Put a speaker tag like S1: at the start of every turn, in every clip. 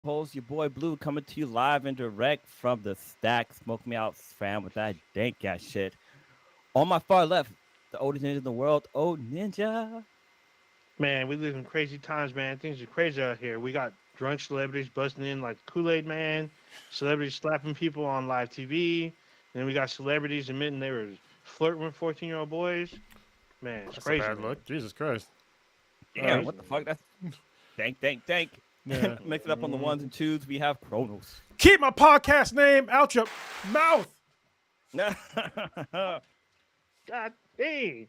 S1: host, your boy Blue, coming to you live and direct from the stack. Smoke me out, fam, with that dank ass shit. On my far left, the oldest ninja in the world, Old Ninja.
S2: Man, we live in crazy times, man. Things are crazy out here. We got drunk celebrities busting in like Kool-Aid Man, celebrities slapping people on live TV. Then we got celebrities admitting they were flirting with 14-year-old boys. Man, it's
S3: That's a
S2: crazy,
S3: bad
S2: man.
S3: look. Jesus Christ. All
S1: Damn,
S3: right.
S1: what
S2: Crazy,
S1: the
S2: man.
S1: fuck? That's dank.
S3: Yeah.
S1: Mix it up on the ones and twos. We have Kronos.
S3: Keep my podcast name out your mouth.
S2: God dang.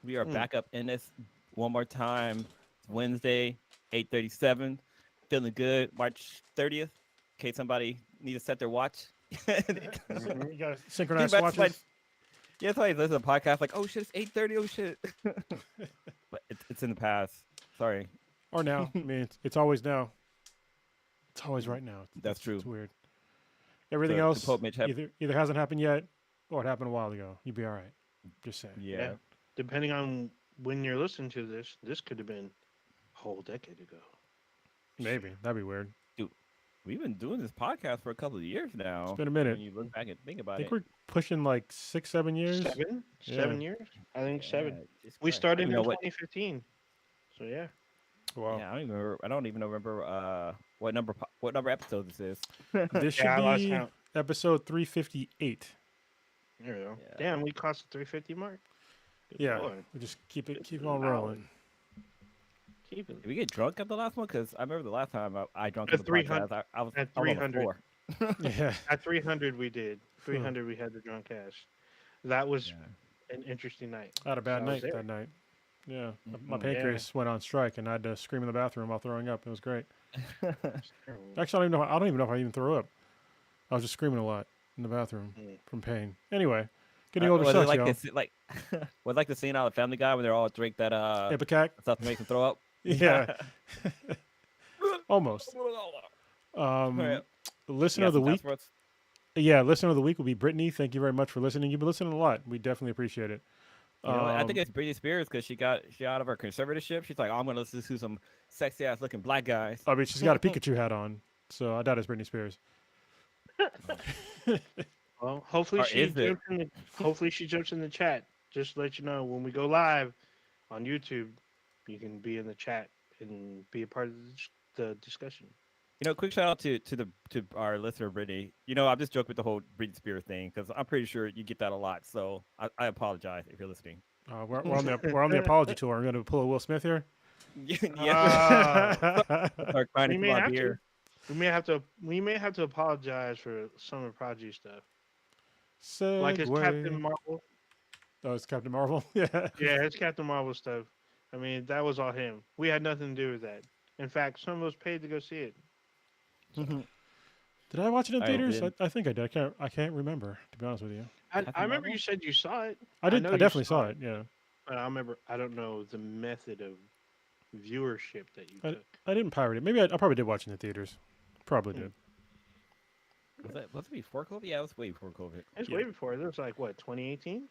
S1: We are
S2: Mm.
S1: back up in this one more time. It's Wednesday, 8:37. Feeling good. March 30th. In case somebody needs to set their watch.
S2: Mhm.
S3: You got
S1: Think
S3: synchronized
S1: about somebody-
S3: watches.
S1: Yeah, somebody listens to the podcast like, oh shit, it's 8:30. Oh shit. But it's in the past. Sorry.
S3: Or now. I mean, it's always now. It's always right now.
S1: That's true.
S3: It's weird. Everything
S1: To
S3: else
S1: quote Mitch Hep-
S3: either hasn't happened yet or it happened a while ago. You'd be all right. Just saying.
S1: Yeah.
S2: Yeah. Depending on when you're listening to this could have been a whole decade ago.
S3: Maybe. That'd be weird.
S1: We've been doing this podcast for a couple of years now.
S3: It's been a minute.
S1: When you look back and think
S3: I
S1: about
S3: think
S1: it.
S3: we're pushing like 6-7 years.
S2: Seven?
S3: Yeah.
S2: 7 years? I think seven.
S1: Yeah, Jesus
S2: We
S1: Christ.
S2: started
S1: You
S2: in
S1: know what?
S2: 2015. So yeah.
S3: Wow.
S1: Yeah, I don't even remember what number episode this is.
S3: This should
S2: Yeah, I lost
S3: be
S2: count.
S3: episode 358.
S2: There we go.
S1: Yeah.
S2: Damn, we crossed the 350 mark. Good
S3: Yeah.
S2: Lord.
S3: We just keep on
S2: Solid.
S3: rolling.
S2: Keep it.
S1: Did we get drunk at the last one? Because I remember the last time I drunk
S2: At
S1: on the
S2: 300
S1: podcast, I was
S2: at
S1: I was on the
S2: 300.
S1: floor.
S3: Yeah.
S2: At 300, we did. 300, we had the drunk ass. That was
S1: Yeah.
S2: an interesting night.
S3: I had a bad
S2: So I was
S3: night
S2: there.
S3: that night. Yeah. My
S1: Mhm.
S3: pancreas went on strike and I had to scream in the bathroom while throwing up. It was great.
S2: It's terrible.
S3: Actually, I don't even know if I even threw up. I was just screaming a lot in the bathroom
S2: Mm.
S3: from pain. Anyway, getting older
S1: Was it
S3: sucks,
S1: like
S3: y'all.
S1: this, like was like the scene out of Family Guy when they're all drink that
S3: Ipecac?
S1: stuff that makes them throw up?
S3: Yeah. Almost.
S1: Yeah.
S3: Listener
S1: You
S3: of
S1: got
S3: the
S1: some
S3: week.
S1: passwords?
S3: Yeah, listener of the week will be Brittany. Thank you very much for listening. You've been listening a lot. We definitely appreciate it.
S1: You know, I think
S3: Um,
S1: it's Britney Spears because she out of her conservatorship. She's like, oh, I'm gonna listen to some sexy ass looking black guys.
S3: I mean, she's got a Pikachu hat on, so I doubt it's Britney Spears.
S2: Well, hopefully
S1: Or
S2: she
S1: is it?
S2: jumps in the chat. Just to let you know, when we go live on YouTube, you can be in the chat and be a part of the discussion.
S1: You know, quick shout out to our listener Brittany. You know, I'm just joking with the whole Britney Spears thing because I'm pretty sure you get that a lot. So I apologize if you're listening.
S3: We're on the apology tour. I'm going to pull a Will Smith here.
S1: Yeah, start crying
S2: We
S1: into
S2: may
S1: my
S2: have to.
S1: beer.
S2: We may have to apologize for Summer Prodigy stuff, like it's Captain
S3: Segway.
S2: Marvel.
S3: Oh, it's Captain Marvel. Yeah.
S2: Yeah, it's Captain Marvel stuff. I mean, that was all him. We had nothing to do with that. In fact, some of us paid to go see it.
S3: Did I watch it in
S1: I
S3: theaters?
S1: did.
S3: I think I did. I can't remember, to be honest with you.
S2: I
S1: Captain
S2: remember
S1: Marvel?
S2: you said you saw it.
S3: I did.
S2: know
S3: I
S2: you
S3: definitely saw it. Yeah.
S2: But I remember. I don't know the method of viewership that you took.
S3: I didn't pirate it. Maybe I probably did watch it in the theaters. Probably did.
S1: Was it before COVID? Yeah, it was way before COVID.
S2: It was
S3: Yeah.
S2: way before. It was like what 2018.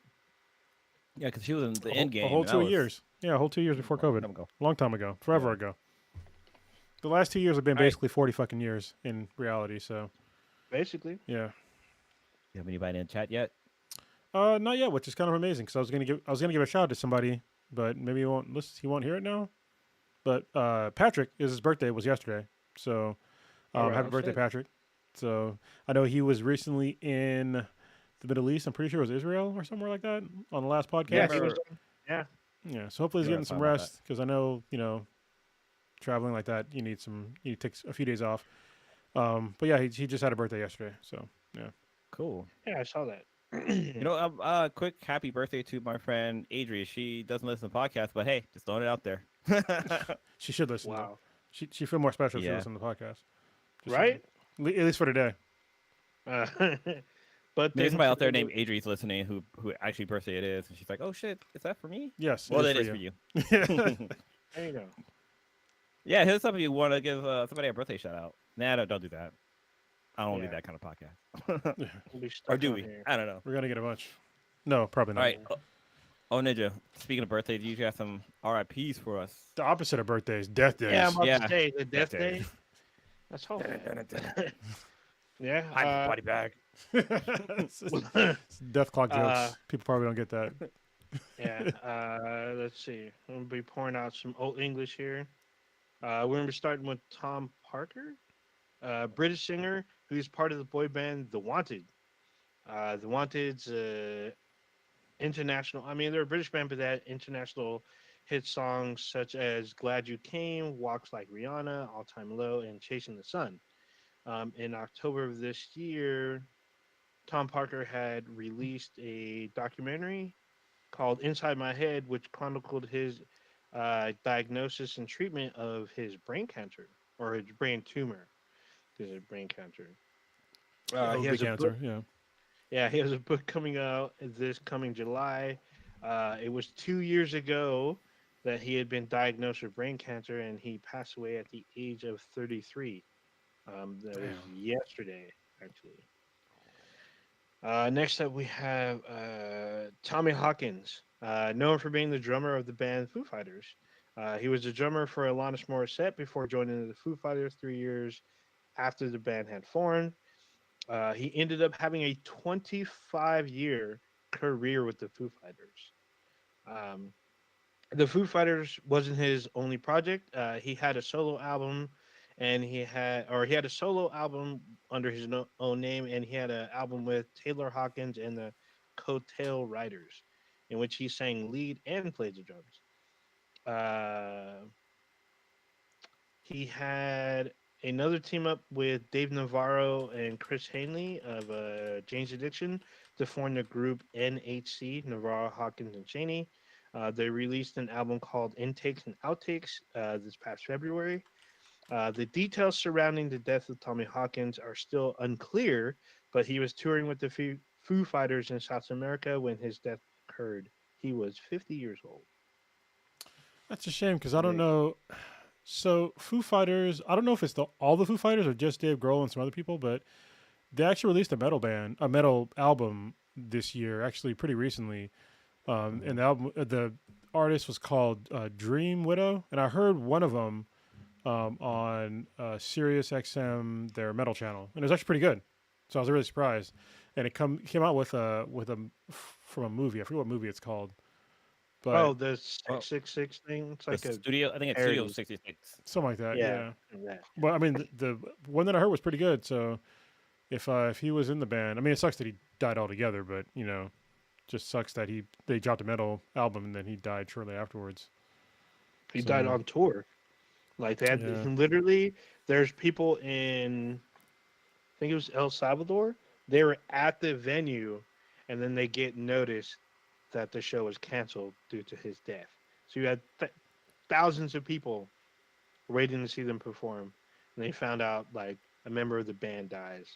S1: Yeah, because she was in the
S3: A
S1: end
S3: whole,
S1: game.
S3: a whole
S1: and that
S3: 2
S1: was
S3: years. Yeah, a whole 2 years before
S1: a long
S3: COVID.
S1: time ago.
S3: Long time ago. Forever
S1: Yeah.
S3: ago. The last 2 years have been
S1: All right.
S3: basically 40 fucking years in reality. So
S2: Basically,
S3: yeah.
S1: You have anybody in the chat yet?
S3: Not yet, which is kind of amazing because I was gonna give a shout out to somebody, but maybe he won't listen. He won't hear it now. But Patrick, his birthday was yesterday, so
S2: Alright,
S3: happy
S2: oh,
S3: birthday,
S2: shit.
S3: Patrick. So I know he was recently in the Middle East. I'm pretty sure it was Israel or somewhere like that on the last podcast.
S2: yeah,
S1: Yeah,
S2: he was.
S1: remember-
S2: Yeah,
S3: Yeah, so hopefully he's
S1: Yeah,
S3: getting some
S1: talking about
S3: rest because I know traveling like that you take a few days off. But yeah, he just had a birthday yesterday, so yeah.
S1: Cool.
S2: yeah, I saw that.
S1: You know, quick happy birthday to my friend Adria. She doesn't listen to podcasts, but hey, just throwing it out there.
S3: She should listen. Though.
S2: Wow.
S3: She feel more special if she
S1: Yeah.
S3: listens to the podcast. Just-
S2: Right?
S3: At least for today.
S2: But
S1: There's
S2: then
S1: somebody out there named Adri's listening who actually birthday it is, and she's like, "Oh shit, is that for me?"
S3: Yes.
S1: Well,
S3: it
S1: that is for
S3: you.
S1: you.
S2: There you go.
S1: Yeah, here's something you want to give somebody a birthday shout out. Nah, don't do that. I don't
S2: Yeah.
S1: do that kind of podcast.
S2: We'll be
S1: Or
S2: stuck
S1: do
S2: on
S1: we?
S2: here.
S1: I don't know.
S3: We're gonna get a bunch. No, probably not.
S1: All right. Oh, Ninja. Speaking of birthdays, you got some RIPS for us.
S3: The opposite of birthdays, death days.
S2: Yeah, I'm about
S1: Yeah.
S2: to say the death
S1: Death
S2: day.
S1: days.
S2: That's all. Yeah.
S1: Hide my body bag.
S3: It's death clock
S2: Uh,
S3: jokes. People probably don't get that.
S2: yeah. Let's see. I'm gonna be pouring out some old English here. We're gonna be starting with Tom Parker, British singer who's part of the boy band The Wanted. The Wanted's international. I mean, they're a British band, but they had international hit songs such as "Glad You Came," "Walks Like Rihanna," "All Time Low," and "Chasing the Sun." In October of this year, Tom Parker had released a documentary called "Inside My Head," which chronicled his diagnosis and treatment of his brain cancer or his brain tumor. His brain cancer.
S3: Yeah, it
S2: He
S3: would be
S2: has a book.
S3: cancer. Yeah.
S2: Yeah, he has a book coming out this coming July. It was 2 years ago that he had been diagnosed with brain cancer, and he passed away at the age of 33. That was
S3: Damn.
S2: yesterday, actually. Next up, we have Tommy Hawkins, known for being the drummer of the band Foo Fighters. He was the drummer for Alanis Morissette before joining the Foo Fighters 3 years after the band had formed. He ended up having a 25-year career with the Foo Fighters. Um, the Foo Fighters wasn't his only project. He had a solo album, and he had a solo album under his own name, and he had an album with Taylor Hawkins and the Coattail Riders, in which he sang lead and played the drums. Uh, he had another team up with Dave Navarro and Chris Hanley of Jane's Addiction to form the group NHC, Navarro, Hawkins, and Cheney. They released an album called Intakes and Outtakes this past February. The details surrounding the death of Tommy Hawkins are still unclear, but he was touring with the Foo Fighters in South America when his death occurred. He was 50 years old.
S3: That's a shame because I don't
S2: They-
S3: know. So Foo Fighters, I don't know if it's all the Foo Fighters or just Dave Grohl and some other people, but they actually released a metal album this year, actually pretty recently. And the album, the artist was called Dream Widow, and I heard one of them on Sirius XM, their metal channel, and it was actually pretty good. So I was really surprised. And it came out with from a movie. I forget what movie it's called,
S2: Oh,
S3: but
S2: the
S1: Well,
S2: 666 thing. It's
S1: the
S2: like a
S1: studio, I think it's Studio
S2: Aries.
S1: 66.
S3: something like that.
S2: Yeah,
S3: Yeah.
S2: yeah.
S3: But I mean, the one that I heard was pretty good. So if he was in the band, I mean, it sucks that he died altogether, but just sucks that they dropped a metal album and then he died shortly afterwards.
S2: He died
S3: So
S2: on tour. Like they had
S3: yeah,
S2: literally. There's people in, I think it was El Salvador. They were at the venue, and then they get notice that the show was canceled due to his death. So you had thousands of people waiting to see them perform, and they found out like a member of the band dies.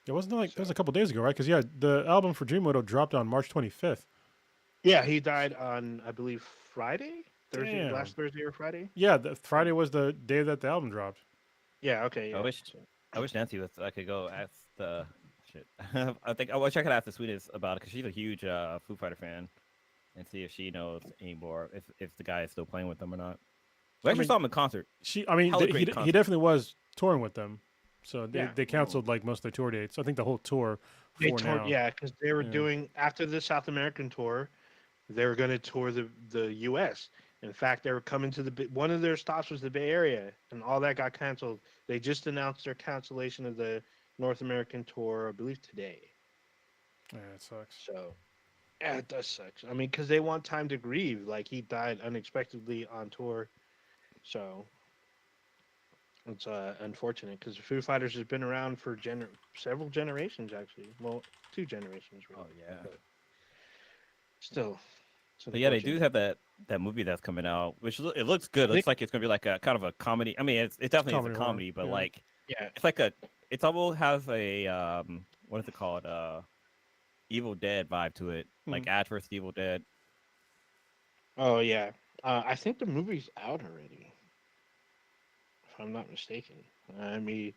S3: it wasn't like that was
S2: So
S3: a couple days ago, right? Because yeah, the album for Dream Widow dropped on March 25th.
S2: yeah, he died on I believe Friday, Thursday,
S3: Damn.
S2: last Thursday or Friday.
S3: Yeah, Friday was the day that the album dropped.
S2: Yeah, okay,
S1: I
S2: yeah.
S1: wish
S2: So,
S1: I wish Nancy was. I could go ask the shit. I wish I could ask the sweetest about it because she's a huge Foo Fighter fan, and see if she knows anymore if the guy is still playing with them or not. We
S3: I
S1: actually
S3: mean,
S1: saw him in concert.
S3: I mean,
S1: Hella
S3: he
S1: great
S3: he
S1: concert.
S3: definitely was touring with them. So
S2: yeah.
S3: they canceled like most of their tour dates. I think the whole tour
S2: They
S3: for
S2: toured,
S3: now.
S2: yeah, because they were
S3: Yeah.
S2: doing after the South American tour, they were going to tour the U.S. In fact, they were coming to one of their stops was the Bay Area, and all that got canceled. They just announced their cancellation of the North American tour, I believe today.
S3: Yeah, it sucks.
S2: So, yeah, it does suck. I mean, because they want time to grieve. Like he died unexpectedly on tour, so it's unfortunate because the Foo Fighters has been around for several generations actually. Well, 2 generations really.
S1: Oh yeah.
S2: But still, it's
S1: But yeah, they do
S2: unfortunate.
S1: have that movie that's coming out, which it looks good. It
S2: I think,
S1: looks like it's gonna be like a kind of a comedy. I mean, it definitely is a
S3: Comedy horror.
S1: comedy, but
S3: Yeah.
S1: like
S2: yeah.
S1: it's like it's almost has a what is it called? Evil Dead vibe to it, like
S3: Mm.
S1: Ash vs Evil Dead.
S2: Oh yeah. I think the movie's out already, if I'm not mistaken. Let me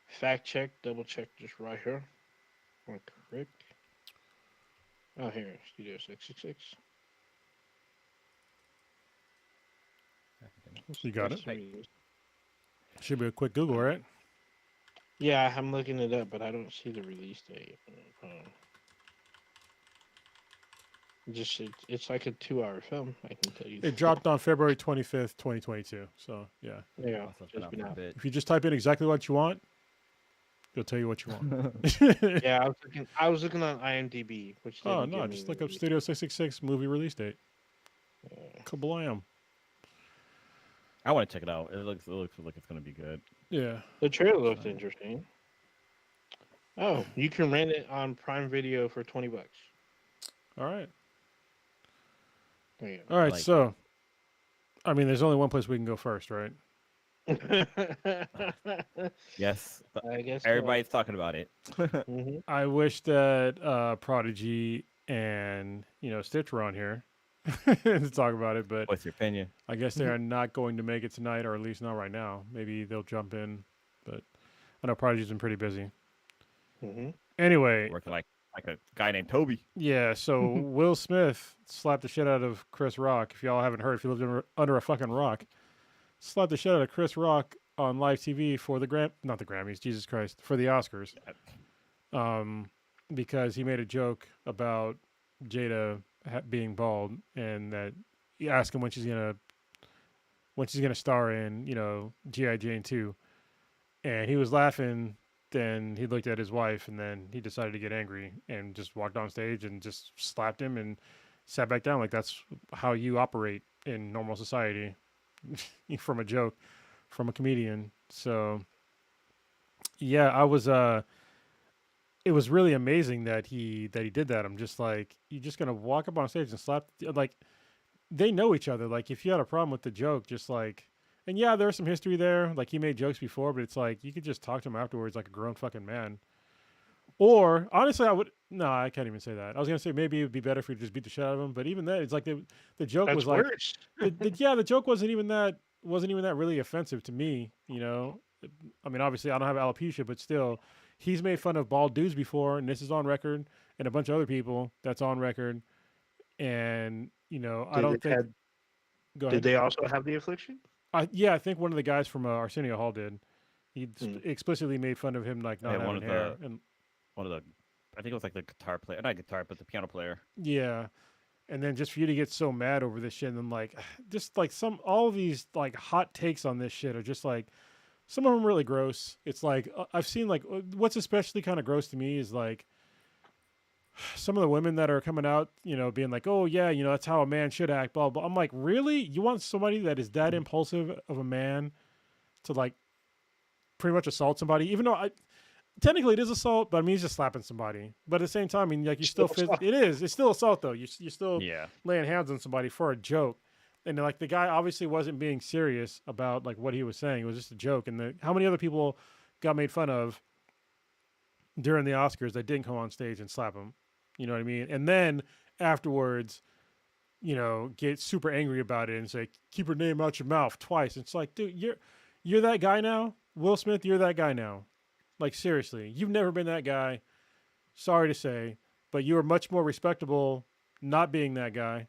S2: fact check, double check this right here. Real quick. Oh, here, Studio 666.
S3: You got it?
S1: Hey.
S3: Should be a quick Google, right?
S2: Yeah, I'm looking it up, but I don't see the release date. It's like a 2-hour film. I can tell you.
S3: It dropped on February 25th, 2022. So yeah,
S2: Yeah,
S1: Also, it's been
S2: just
S1: out
S2: been
S1: for a
S2: out.
S1: bit.
S3: if you just type in exactly what you want, it'll tell you what you want.
S2: Yeah, I was looking on IMDb, which
S3: Oh
S2: didn't give
S3: no,
S2: me
S3: just
S2: the
S3: look up
S2: release.
S3: Studio 666 movie release date.
S2: Yeah.
S3: Kablam.
S1: I want to check it out. It looks like it's gonna be good.
S3: Yeah.
S2: The trailer
S1: So,
S2: looked interesting. Oh, you can rent it on Prime Video for $20.
S3: All right.
S2: There you
S3: All
S1: I
S3: right.
S1: like that.
S3: So, I mean, there's only one place we can go first, right?
S2: go.
S1: Yes,
S2: I guess so.
S1: everybody's talking about it.
S2: Hmm.
S3: I wish that Prodigy and Stitch were on here to talk about it, but
S1: What's your opinion?
S3: I guess they are not going to make it tonight, or at least not right now. Maybe they'll jump in, but I know Prodigy's been pretty busy.
S2: Hmm.
S3: Anyway,
S1: Working like a guy named Toby.
S3: yeah. So Will Smith slapped the shit out of Chris Rock. If y'all haven't heard, if you lived under a fucking rock, slapped the shit out of Chris Rock on live TV for not the Grammys, Jesus Christ, for the Oscars. Because he made a joke about Jada being bald, and that he asked him when she's gonna star in G.I. Jane 2, and he was laughing. Then he looked at his wife, and then he decided to get angry and just walked on stage and just slapped him and sat back down. Like, that's how you operate in normal society from a joke from a comedian. So yeah, it was really amazing that he did that. I'm just like, you're just gonna walk up on stage and slap, like, they know each other. Like, if you had a problem with the joke, just like, and yeah, there's some history there. Like, he made jokes before, but it's like you could just talk to him afterwards like a grown fucking man. Or honestly, I can't even say that. I was gonna say maybe it would be better if we just beat the shit out of him, but even then, it's like the joke
S2: That's
S3: was like,
S2: worse.
S3: the joke wasn't even that really offensive to me. I mean, obviously I don't have alopecia, but still, he's made fun of bald dudes before, and this is on record, and a bunch of other people that's on record, and I
S2: Did
S3: don't
S2: it
S3: think.
S2: have,
S3: Go
S2: Did
S3: ahead.
S2: they also have the affliction?
S3: Yeah, I think one of the guys from Arsenio Hall did. He
S2: Hmm.
S3: explicitly made fun of him like not
S1: Yeah,
S3: having hair, and
S1: one of the, I think it was like the guitar player, not guitar, but the piano player.
S3: yeah. And then just for you to get so mad over this shit, and then like, just like all of these like hot takes on this shit are just like, some of them really gross. It's like, I've seen like, what's especially kind of gross to me is like some of the women that are coming out, being like, oh yeah, that's how a man should act, blah blah. I'm like, really? You want somebody that is that impulsive of a man to like pretty much assault somebody? Even though technically it is assault, but I mean, he's just slapping somebody. But at the same time, I mean, like, you still
S2: Still assault.
S3: it's still assault though. You're still
S1: Yeah,
S3: laying hands on somebody for a joke. And like, the guy obviously wasn't being serious about like what he was saying. It was just a joke. And how many other people got made fun of during the Oscars that didn't come on stage and slap him? You know what I mean? And then afterwards, get super angry about it and say, "Keep her name out your mouth" twice. It's like, dude, you're that guy now, Will Smith. You're that guy now. Like, seriously, you've never been that guy. Sorry to say, but you are much more respectable not being that guy.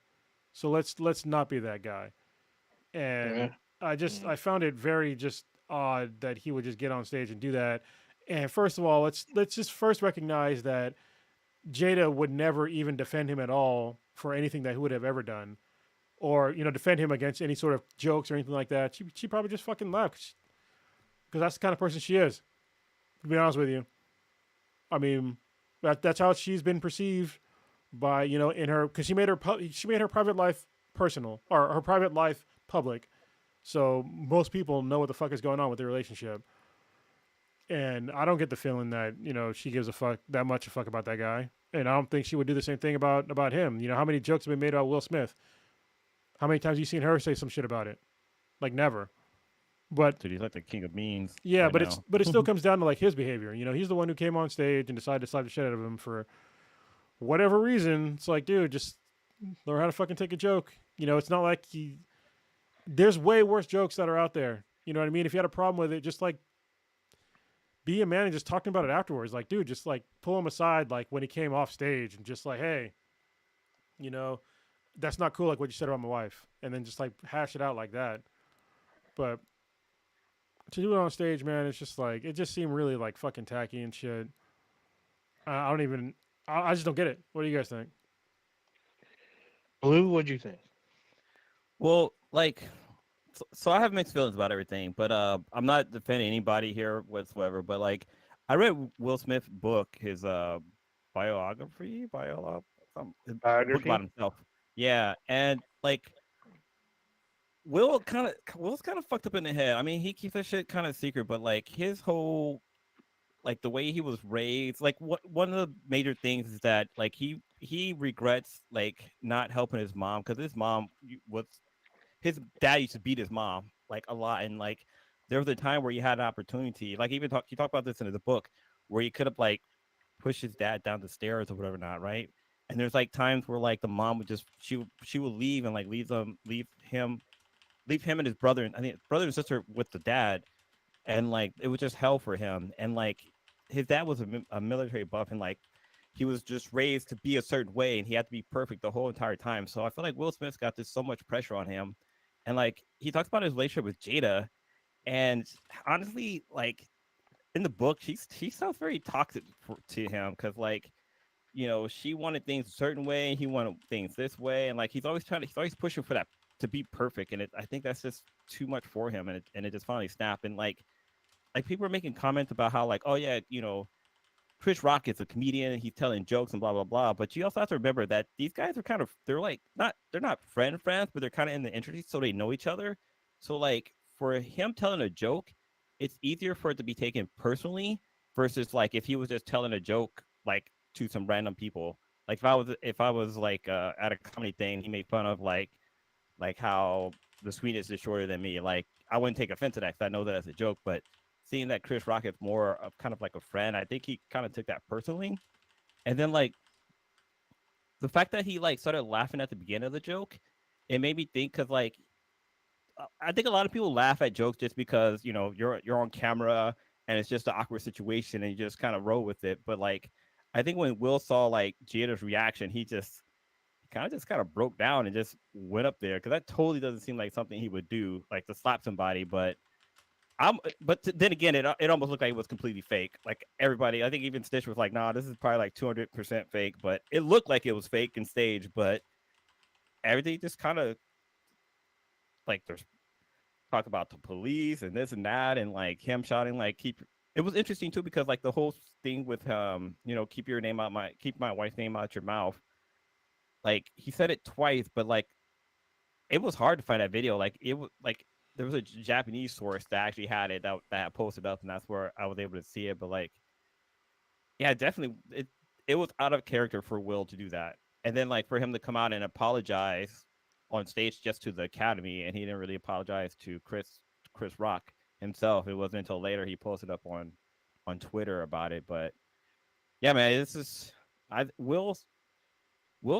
S3: So let's not be that guy.
S2: Yeah.
S3: And I found it very just odd that he would just get on stage and do that. And first of all, let's just first recognize that Jada would never even defend him at all for anything that he would have ever done, or defend him against any sort of jokes or anything like that. She probably just fucking left because that's the kind of person she is. To be honest with you, I mean, that's how she's been perceived by in her, because she made her private life personal, or her private life public, so most people know what the fuck is going on with the relationship. And I don't get the feeling that she gives a fuck that much a fuck about that guy, and I don't think she would do the same thing about him. How many jokes have been made about Will Smith? How many times have you seen her say some shit about it? Like, never. But
S1: dude, he's like the king of memes.
S3: yeah,
S1: right
S3: but
S1: now.
S3: it still comes down to like his behavior. He's the one who came on stage and decided to slap the shit out of him for whatever reason. It's like, dude, just learn how to fucking take a joke. It's not like there's way worse jokes that are out there. You know what I mean? If you had a problem with it, just like be a man and just talking about it afterwards. Like, dude, just like pull him aside, like when he came off stage, and just like, hey, that's not cool, like what you said about my wife, and then just like hash it out like that. But to do it on stage, man, it's just like it just seemed really like fucking tacky and shit. I don't even. I just don't get it. What do you guys think?
S2: Blue, what'd you think?
S1: Well, like, so I have mixed feelings about everything, but I'm not defending anybody here whatsoever. But like, I read Will Smith's book, his biography, his book about
S2: Biography.
S1: himself. Yeah, and like Will's kind of fucked up in the head. I mean, he keeps that shit kind of secret, but like his whole like the way he was raised, like one of the major things is that like he regrets like not helping his mom because his mom was his dad used to beat his mom like a lot, and like there was a time where he had an opportunity, like even he talked about this in the book, where he could have like pushed his dad down the stairs or whatever, not right. And there's like times where like the mom would just she would leave and like leave him and his brother, and I think brother and sister with the dad, and like it was just hell for him. And like his dad was a military buff, and like he was just raised to be a certain way, and he had to be perfect the whole entire time. So I feel like Will Smith's got this so much pressure on him, and like he talks about his relationship with Jada, and honestly, like in the book, she sounds very toxic to him because like she wanted things a certain way, he wanted things this way, and like he's always pushing for that to be perfect, and I think that's just too much for him, and it just finally snapped. And like people are making comments about how like, oh yeah, Chris Rock is a comedian and he's telling jokes and blah blah blah. But you also have to remember that these guys are kind of they're not friends, but they're kind of in the industry, so they know each other. So like for him telling a joke, it's easier for it to be taken personally versus like if he was just telling a joke like to some random people. Like if I was like at a comedy thing, he made fun of like how the sweetness is shorter than me. Like I wouldn't take offense to that because I know that as a joke, but seeing that Chris Rock is more of kind of like a friend, I think he kind of took that personally. And then like the fact that he like started laughing at the beginning of the joke, it made me think because like I think a lot of people laugh at jokes just because you're on camera and it's just an awkward situation and you just kind of roll with it. But like I think when Will saw like Jada's reaction, he just kind of broke down and just went up there because that totally doesn't seem like something he would do, like to slap somebody. Then again, it almost looked like it was completely fake. Like everybody, I think even Stitch was like, "Nah, this is probably like 200% fake," but it looked like it was fake and staged. But everything just kind of like there's talk about the police and this and that, and like him shouting like keep. It was interesting too because like the whole thing with keep my wife's name out your mouth. Like he said it twice, but like it was hard to find that video. Like it was like there was a Japanese source that actually had it that posted up, and that's where I was able to see it. But like, yeah, definitely it was out of character for Will to do that, and then like for him to come out and apologize on stage just to the Academy, and he didn't really apologize to Chris Rock himself. It wasn't until later he posted up on Twitter about it. But yeah, man, this is Will's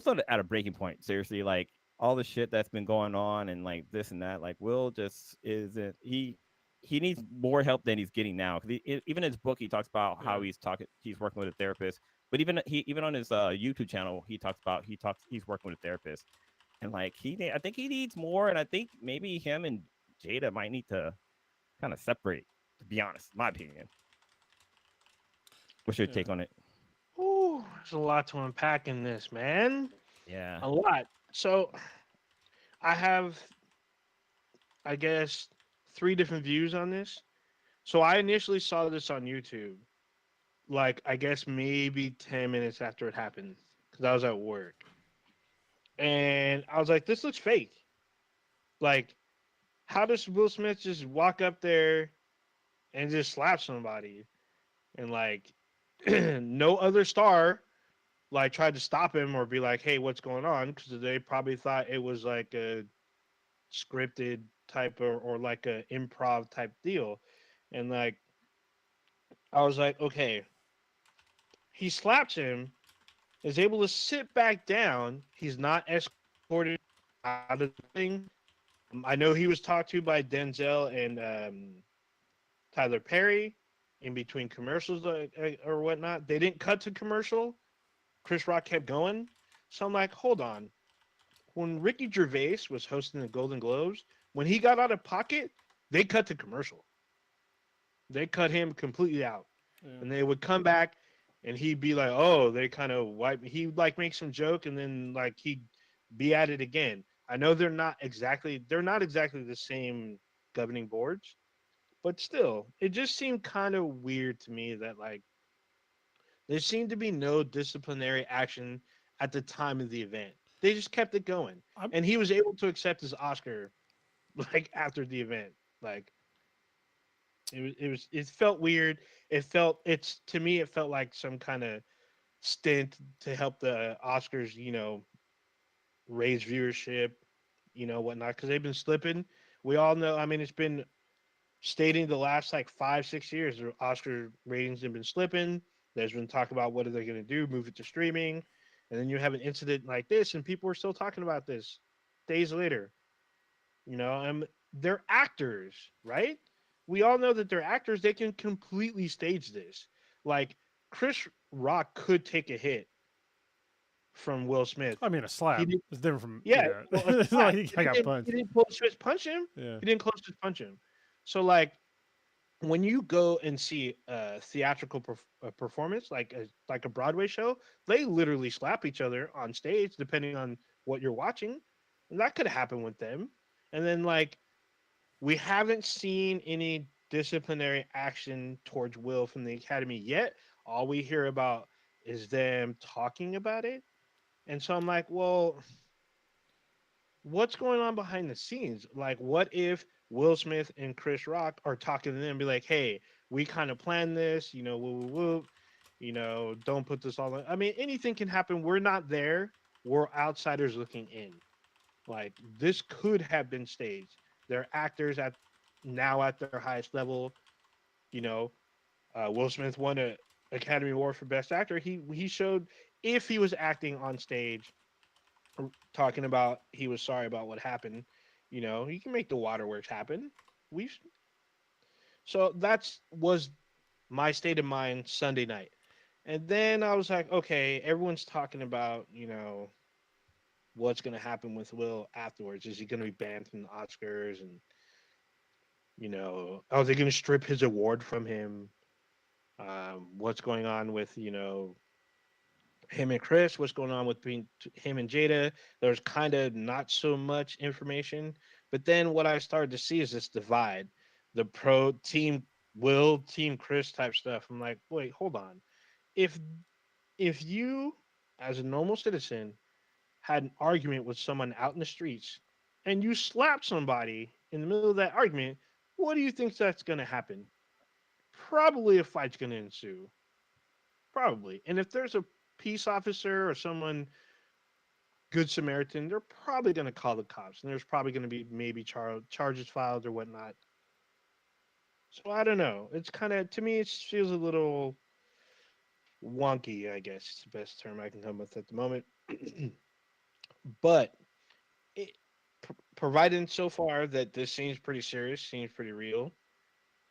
S1: at a breaking point. Seriously, like all the shit that's been going on and like this and that. Like Will just isn't he needs more help than he's getting now. Because even in his book, he talks about how he's working with a therapist. But even on his YouTube channel, he's working with a therapist. And like I think he needs more. And I think maybe him and Jada might need to kind of separate. To be honest, my opinion. What's your
S3: Yeah.
S1: take on it?
S2: Ooh, there's a lot to unpack in this, man.
S1: Yeah.
S2: A lot. So I have, I guess, three different views on this. So I initially saw this on YouTube, like I guess maybe 10 minutes after it happened, because I was at work, and I was like, "This looks fake. Like, how does Will Smith just walk up there and just slap somebody, and like no other star like tried to stop him or be like, "Hey, what's going on?" Because they probably thought it was like a scripted type or like a improv type deal. And like I was like, okay, he slaps him, is able to sit back down. He's not escorted out of the thing. I know he was talked to by Denzel and Tyler Perry in between commercials or whatnot. They didn't cut to commercial. Chris Rock kept going. So I'm like, hold on. When Ricky Gervais was hosting the Golden Globes, when he got out of pocket, they cut to commercial. They cut him completely out,
S3: Yeah.
S2: and they would come back, and he'd be like, "Oh, they kind of wipe." He like make some joke, and then like he'd be at it again. I know they're not exactly the same governing boards, but still, it just seemed kind of weird to me that like there seemed to be no disciplinary action at the time of the event. They just kept it going,
S3: I'm,
S2: and he was able to accept his Oscar like after the event. Like it felt weird. It's to me it felt like some kind of stint to help the Oscars, raise viewership, whatnot, because they've been slipping. We all know. I mean, it's been stating the last like 5 6 years, the Oscar ratings have been slipping. There's been talk about what are they going to do, move it to streaming, and then you have an incident like this, and people are still talking about this days later. And they're actors, right? We all know that they're actors. They can completely stage this. Like Chris Rock could take a hit from Will Smith.
S3: I mean, a
S2: He
S3: slap
S2: did,
S3: is different from
S2: yeah,
S3: yeah.
S2: well, a
S3: It's not
S2: slap.
S3: like
S2: But
S3: I
S2: he
S3: got
S2: didn't.
S3: punched.
S2: He didn't close fist punch him.
S3: Yeah.
S2: He didn't close fist punch him. So like when you go and see a theatrical performance, like a Broadway show, they literally slap each other on stage, depending on what you're watching, and that could happen with them. And then like we haven't seen any disciplinary action towards Will from the Academy yet. All we hear about is them talking about it, and so I'm like, well, what's going on behind the scenes? Like, what if Will Smith and Chris Rock are talking to them and be like, hey, we kind of planned this, woo, woo, woo, don't put this all in. I mean, anything can happen. We're not there. We're outsiders looking in. Like, this could have been staged. They're actors at their highest level. You know, Will Smith won a Academy Award for Best Actor. He showed if he was acting on stage talking about he was sorry about what happened. You can make the waterworks happen. We so that's was my state of mind Sunday night, and then I was like, okay, everyone's talking about what's going to happen with Will afterwards. Is he going to be banned from the Oscars, and are they going to strip his award from him? What's going on with him and Chris, what's going on with between him and Jada. There's kind of not so much information. But then what I started to see is this divide, the pro team Will, team Chris type stuff. I'm like, wait, hold on. If if you as a normal citizen had an argument with someone out in the streets and you slap somebody in the middle of that argument, what do you think that's going to happen? Probably a fight's going to ensue. Probably. And if there's a peace officer or someone good Samaritan, they're probably going to call the cops, and there's probably going to be maybe charges filed or whatnot. So I don't know. It's kind of to me, it feels a little wonky. I guess it's the best term I can come with at the moment. But it, provided so far that this seems pretty serious, seems pretty real.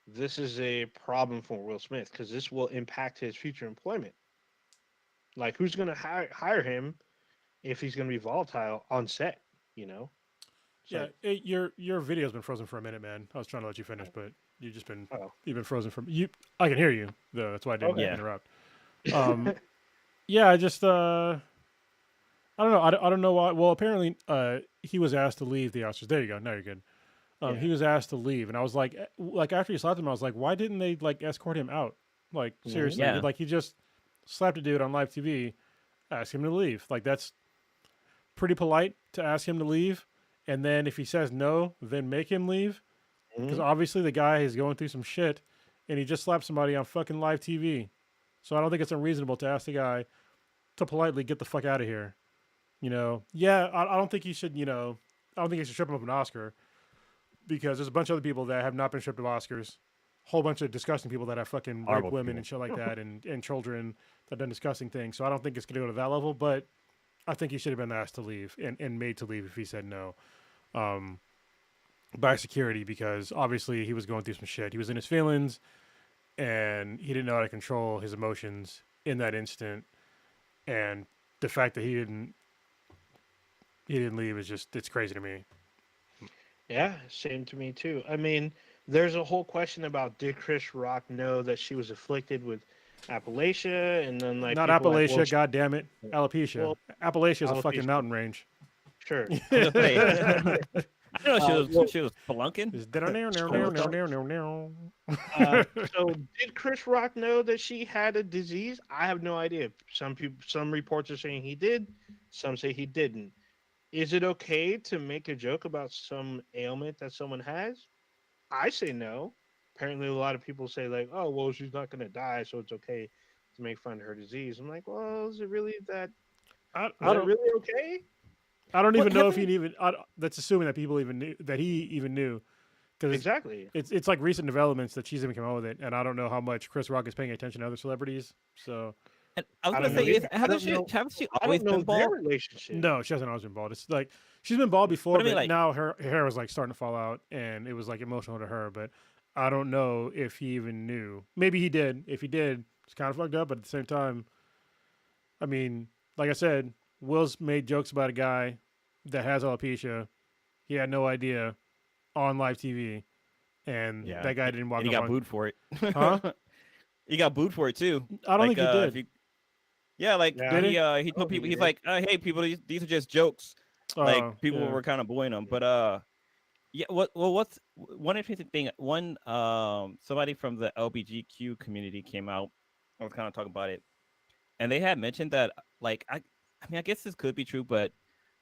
S2: This is a problem for Will Smith because this will impact his future employment. Like, who's going to hire him if he's going to be volatile on set? You know, it's
S3: Yeah,
S2: like,
S3: your video's been frozen for a minute, man. I was trying to let you finish, but
S2: oh,
S3: you've been frozen from you. I can hear you though. That's why I didn't
S2: okay.
S1: Yeah.
S3: interrupt. Yeah, I just I don't know. I don't know why. Well, apparently he was asked to leave the Oscars. There you go. Now you're good. He
S2: Yeah.
S3: was asked to leave, and I was like after he slapped him, I was like, why didn't they like escort him out? Like
S2: Mhm.
S3: seriously,
S1: Yeah.
S3: like he just slapped a dude on live TV, ask him to leave. Like that's pretty polite to ask him to leave, and then if he says no, then make him leave. Because
S2: Mhm.
S3: obviously the guy is going through some shit, and he just slapped somebody on fucking live TV. So I don't think it's unreasonable to ask the guy to politely get the fuck out of here. Yeah, I don't think he should. I don't think he should strip him of an Oscar because there's a bunch of other people that have not been stripped of Oscars. Whole bunch of disgusting people that have fucking raped
S1: Horrible
S3: women
S1: people.
S3: and shit like that, and children that done disgusting things. So I don't think it's gonna go to that level. But I think he should have been asked to leave and made to leave if he said no. Um, by security because obviously he was going through some shit. He was in his feelings and he didn't know how to control his emotions in that instant. And the fact that he didn't leave is just it's crazy to me.
S2: Yeah, same to me too. I mean, there's a whole question about did Chris Rock know that she was afflicted with Appalachia, and then like
S3: Not
S2: people are like, well,
S3: Appalachia, God damn it, alopecia.
S2: well,
S3: Appalachia is a fucking
S2: alopecia,
S3: mountain range.
S2: sure.
S1: I was gonna say. I don't know
S2: Well,
S1: she was spelunking.
S3: It's
S2: so did Chris Rock know that she had a disease? I have no idea. Some reports are saying he did. Some say he didn't. Is it okay to make a joke about some ailment that someone has? I say no. Apparently, a lot of people say like, "Oh, well, she's not going to die, so it's okay to make fun of her disease." I'm like, "Well, is it really that?
S3: I,
S2: Is
S3: I
S2: it
S3: don't.
S2: really okay?"
S3: I don't
S1: What
S3: even know if
S1: happened?
S3: he even. That's assuming that people even knew that he even knew, because
S2: Exactly.
S3: it's like recent developments that she's even come out with it, and I don't know how much Chris Rock is paying attention to other celebrities. So
S1: And I was
S2: I
S1: gonna
S2: don't know
S1: say,
S2: either. I don't know.
S1: haven't she
S2: I
S1: always
S2: don't know
S1: been
S2: their
S1: bald?
S2: relationship.
S3: no, she hasn't always been bald. It's like she's been bald before,
S1: But I mean,
S3: but
S1: like,
S3: now her hair was like starting to fall out, and it was like emotional to her. But I don't know if he even knew. Maybe he did. If he did, it's kind of fucked up. But at the same time, I mean, like I said, Will's made jokes about a guy that has alopecia. He had no idea on live TV, and
S1: yeah,
S3: that guy didn't
S1: and
S3: walk
S1: he
S3: up
S1: got
S3: on.
S1: booed for it.
S3: Huh?
S1: He got booed for it too.
S3: I don't
S1: Like,
S3: think he
S1: if
S3: did.
S1: you, yeah, like
S2: Yeah,
S3: Did he?
S1: he
S2: I don't
S1: told
S2: think
S1: people,
S2: he
S1: he's
S2: did.
S1: like, hey, people, these are just jokes. Like,
S3: Oh,
S1: people
S3: yeah.
S1: were kind of bullying him, but yeah. What's one interesting thing? One somebody from the LBGQ community came out. I was kind of talking about it, and they had mentioned that like I mean I guess this could be true, but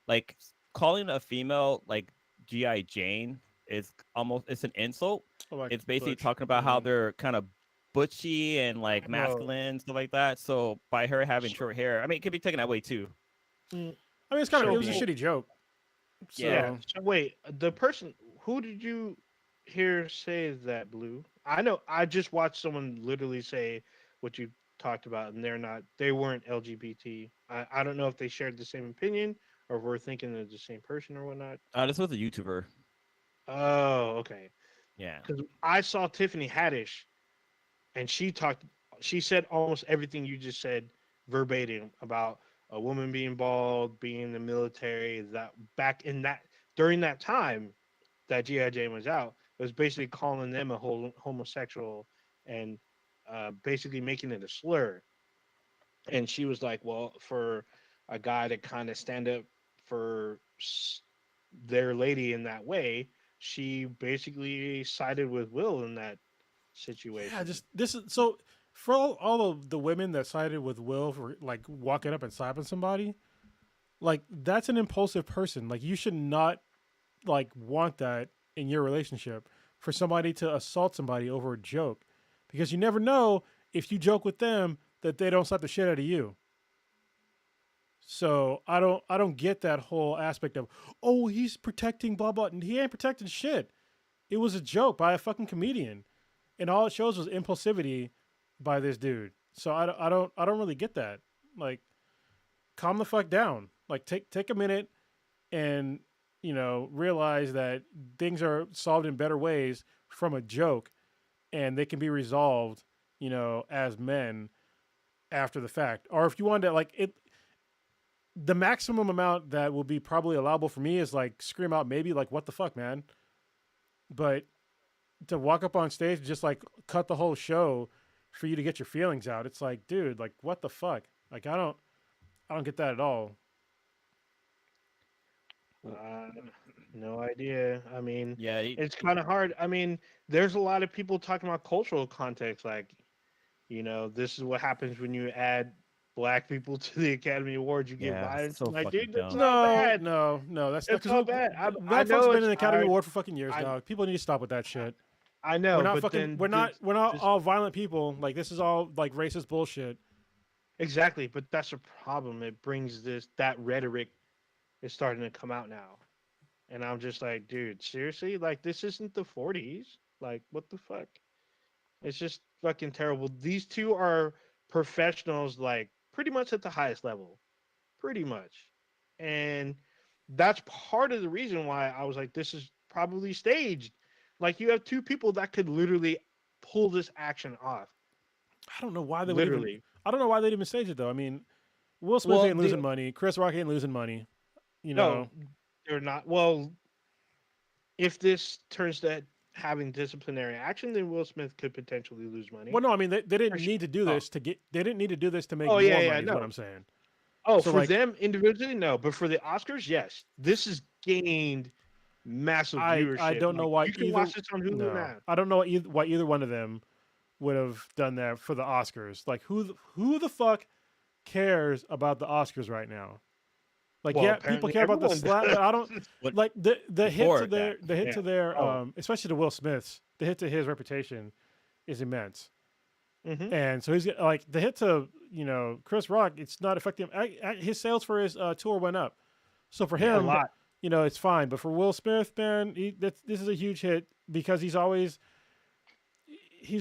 S1: like calling a female like GI Jane is almost it's an insult.
S3: Oh, like
S1: It's basically
S3: Butch.
S1: talking about how
S3: Yeah.
S1: they're kind of butchy and like
S2: No.
S1: masculine stuff like that. So by her having
S2: So,
S1: short hair, I mean it could be taken that way too.
S2: mm,
S3: I mean, it's kind of.
S1: Could
S3: It
S2: so
S3: was a
S1: be.
S3: shitty joke.
S1: Yeah.
S2: yeah.
S3: So
S2: So wait, the person who did you hear say that, Blue? I know. I just watched someone literally say what you talked about, and they weren't LGBT. I don't know if they shared the same opinion or if we're thinking of the same person or whatnot.
S1: This was a YouTuber.
S2: Oh, okay.
S1: Yeah.
S2: Because I saw Tiffany Haddish, and she said almost everything you just said verbatim about a woman being bald, being in the military. That back in that during that time that GI Jane was out, it was basically calling them a whole homosexual and basically making it a slur. And she was like, well, for a guy to kind of stand up for their lady in that way, she basically sided with Will in that
S3: yeah,
S2: situation.
S3: just this is so for all of the women that sided with Will for like walking up and slapping somebody, like that's an impulsive person. Like you should not like want that in your relationship for somebody to assault somebody over a joke, because you never know if you joke with them that they don't slap the shit out of you. So I don't get that whole aspect of, oh, he's protecting blah blah. And he ain't protecting shit. It was a joke by a fucking comedian, and all it shows was impulsivity by this dude. So I don't really get that. Like, calm the fuck down. Like, take a minute and realize that things are solved in better ways from a joke, and they can be resolved, as men after the fact. Or if you want to like it, the maximum amount that will be probably allowable for me is like scream out maybe like what the fuck, man. But to walk up on stage and just like cut the whole show for you to get your feelings out, it's like, dude, like what the fuck? Like I don't get that at all.
S2: Uh, no idea. I mean,
S1: Yeah.
S2: it's kind of hard. I mean, there's a lot of people talking about cultural context, like, this is what happens when you add black people to the Academy Awards. You get
S1: Yeah.
S2: violence.
S1: So
S2: I'm like,
S1: fucking
S2: dude, that's
S1: dumb.
S2: all
S3: No,
S2: bad.
S3: no, no. That's not
S2: It's all
S3: because
S2: bad. I
S3: black folks
S2: know
S3: have been in
S2: it's
S3: the Academy
S2: hard.
S3: Award for fucking years,
S2: I
S3: dog. People need to stop with that shit.
S2: I
S3: We're
S2: know,
S3: not
S2: but
S3: fucking.
S2: then
S3: We're not
S2: this
S3: all violent people. Like this is all like racist bullshit.
S2: exactly. But that's a problem. It brings that rhetoric is starting to come out now. And I'm just like, dude, seriously? Like, this isn't the 40s. Like, what the fuck? It's just fucking terrible. These two are professionals, like, pretty much at the highest level. Pretty much. And that's part of the reason why I was like, this is probably staged. Like, you have two people that could literally pull this action off.
S3: I don't know why they would even.
S2: Literally.
S3: I don't know why they'd even stage it though. I mean, Will Smith
S2: Well,
S3: ain't losing money. Chris Rock ain't losing money. You
S2: no,
S3: know.
S2: they're not. Well, if this turns that having disciplinary action, then Will Smith could potentially lose money.
S3: Well, no, I mean they
S2: For
S3: didn't
S2: sure.
S3: need to do
S2: Oh,
S3: this they didn't need to do this to make
S2: oh
S3: more
S2: yeah,
S3: money. Is what
S2: no.
S3: I'm saying.
S2: Oh,
S3: So
S2: for
S3: like
S2: them individually, no, but for the Oscars, yes. This has gained massive
S3: I
S2: viewership.
S3: don't know
S2: Like
S3: why
S2: you can
S3: either.
S2: watch this on Hulu
S3: No,
S2: now.
S3: I don't know why either one of them would have done that for the Oscars. Like who the fuck cares about the Oscars right now? Like
S2: Well,
S3: yeah, people
S2: apparently
S3: care about the
S2: everyone
S3: slap, but I don't
S2: does.
S1: What
S3: like the hit to
S1: before
S3: their
S1: that?
S3: the hit
S2: Yeah.
S3: to their
S2: Oh.
S3: especially to Will Smith's the hit to his reputation is immense.
S2: Hmm.
S3: And so he's like the hit to Chris Rock. It's not affecting him. His sales for his tour went up. So for
S1: Yeah.
S2: A
S3: him,
S2: lot.
S3: it's fine. But for Will Smith, man, this is a huge hit because he's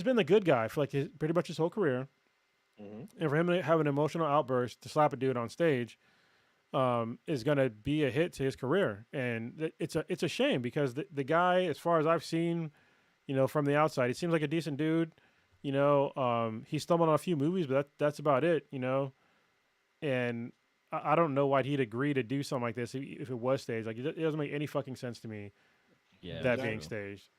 S3: been the good guy for like pretty much his whole career.
S2: Hmm.
S3: And for him to have an emotional outburst to slap a dude on stage, is going to be a hit to his career. And it's a shame because the guy, as far as I've seen, from the outside, he seems like a decent dude. He stumbled on a few movies, but that's about it. And I don't know why he'd agree to do something like this if it was staged. Like it doesn't make any fucking sense to me
S1: Yeah,
S3: that
S1: that's
S3: being
S1: true.
S3: staged.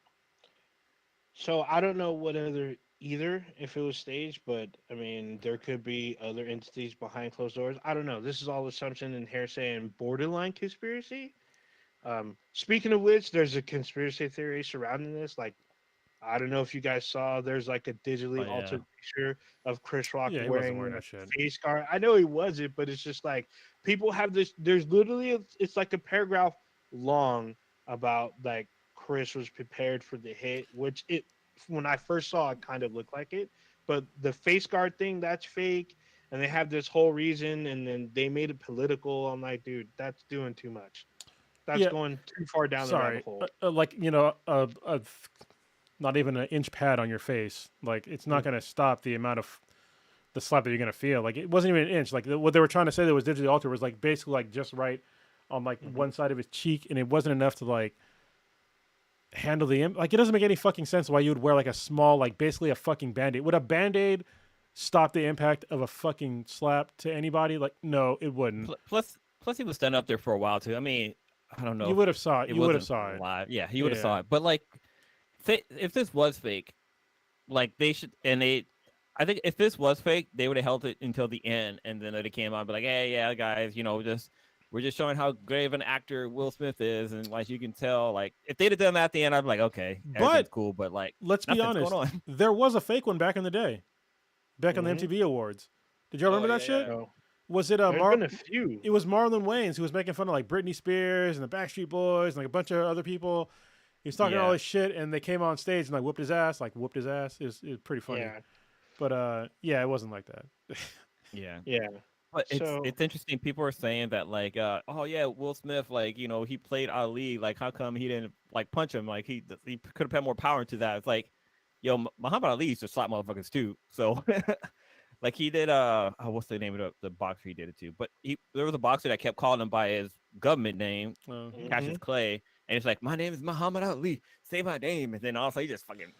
S2: So I don't know what other either if it was staged, but I mean there could be other entities behind closed doors. I don't know. This is all assumption and hearsay and borderline conspiracy. Speaking of which, there's a conspiracy theory surrounding this. Like I don't know if you guys saw. There's like a
S1: Oh
S2: digitally
S1: yeah.
S2: altered picture of Chris Rock
S3: Yeah, he wasn't
S2: wearing
S3: wearing
S2: a
S3: that shit.
S2: face guard. I know he wasn't, but it's just like people have this. There's literally it's like a paragraph long about like Chris was prepared for the hit, which it when I first saw it kind of looked like it, but the face guard thing that's fake, and they have this whole reason, and then they made it political. I'm like, dude, that's doing too much. That's
S3: Yeah,
S2: going too far down the rabbit
S3: sorry.
S2: hole.
S3: Like not even an inch pad on your face. Like it's not
S2: Mm.
S3: going to stop the amount of the slap that you're going to feel. Like it wasn't even an inch. Like what they were trying to say that was digitally altered was like basically like just right on like
S2: Mhm.
S3: one side of his cheek, and it wasn't enough to like handle like it doesn't make any fucking sense why you would wear like a small like basically a fucking band-aid. Would a band-aid stop the impact of a fucking slap to anybody? Like no, it wouldn't.
S1: Plus, he was standing up there for a while too. I mean, I don't know
S3: You
S1: if
S3: would have saw it.
S1: it
S3: You would have
S1: wasn't
S3: saw it.
S1: live. Yeah, he would have
S3: Yeah.
S1: saw it. But like, if this was fake, like they should, I think if this was fake, they would have held it until the end, and then it came out and be like, hey, yeah, guys, we're just showing how great of an actor Will Smith is, and like you can tell, like if they'd have done that at the end, I'd be like, okay, everything's
S3: But
S1: cool, but like
S3: let's be
S1: nothing's
S3: honest.
S1: going on.
S3: There was a fake one back in the day, back on the
S2: Mhm.
S3: MTV Awards. Did you all
S1: Oh
S3: remember that
S1: yeah,
S3: shit?
S1: yeah.
S2: So
S3: Was it
S2: there's been a few.
S3: It was Marlon Wayans who was making fun of like Britney Spears and the Backstreet Boys and like a bunch of other people. He was talking all
S1: Yeah.
S3: this shit, and they came on stage and like whooped his ass. Like whooped his ass. It was pretty funny.
S2: Yeah,
S3: But yeah, it wasn't like that.
S1: Yeah.
S2: yeah.
S1: But
S2: So
S1: it's interesting. People are saying that like, oh yeah, Will Smith, like he played Ali. Like, how come he didn't like punch him? Like he could have had more power into that. It's like, yo, Muhammad Ali used to slap motherfuckers too. So like he did. What's the name of the boxer he did it to? But there was a boxer that kept calling him by his government name, Cassius
S2: mhm.
S1: Clay, and it's like, my name is Muhammad Ali. Say my name, and then also he just fucking,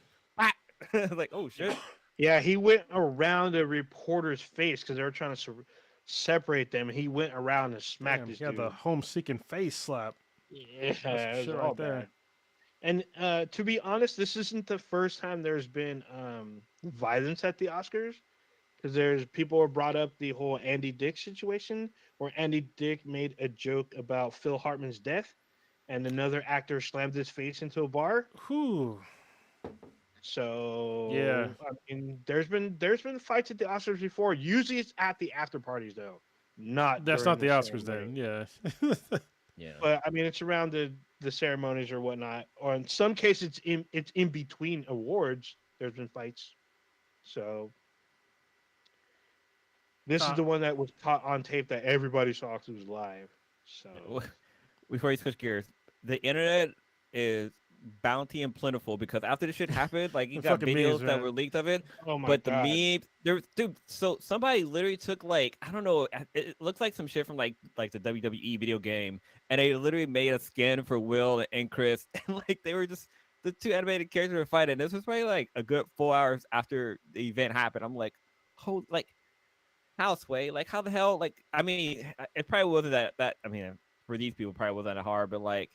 S1: like, oh shit.
S2: Yeah, he went around a reporter's face because they were trying to separate them. He went around and smacked
S3: Damn,
S2: this
S3: he had the
S2: dude.
S3: home-seeking face slap.
S2: Yeah,
S3: That's some
S2: it was
S3: shit
S2: all
S3: right there.
S2: bad. And to be honest, this isn't the first time there's been violence at the Oscars. Because there's people were brought up the whole Andy Dick situation where Andy Dick made a joke about Phil Hartman's death, and another actor slammed his face into a bar.
S3: Whew.
S2: So
S3: Yeah.
S2: I mean, there's been fights at the Oscars before. Usually it's at the after parties though, not
S3: That's
S2: during
S3: not the Oscars
S2: ceremony.
S3: then. Yeah.
S1: Yeah.
S2: But I mean, it's around the ceremonies or whatnot, or in some cases it's in between awards. There's been fights, so this is
S3: uh,
S2: the one that was caught on tape that everybody saw because it was live. So
S1: Before you switch gears, the internet is bounty and plentiful because after this shit happened, like you
S3: The
S1: got
S3: fucking memes,
S1: videos that
S3: man.
S1: were leaked of it,
S2: oh my
S1: but the
S2: god,
S1: memes there, dude. So somebody literally took like I don't know, it looks like some shit from like the WWE video game, and they literally made a skin for Will and Chris, and like they were just the two animated characters were fighting. This was probably like a good 4 hours after the event happened. I'm like, hold like. How Sway? Like how the hell? Like I mean, it probably wasn't that. I mean, for these people, it probably wasn't that hard. But like,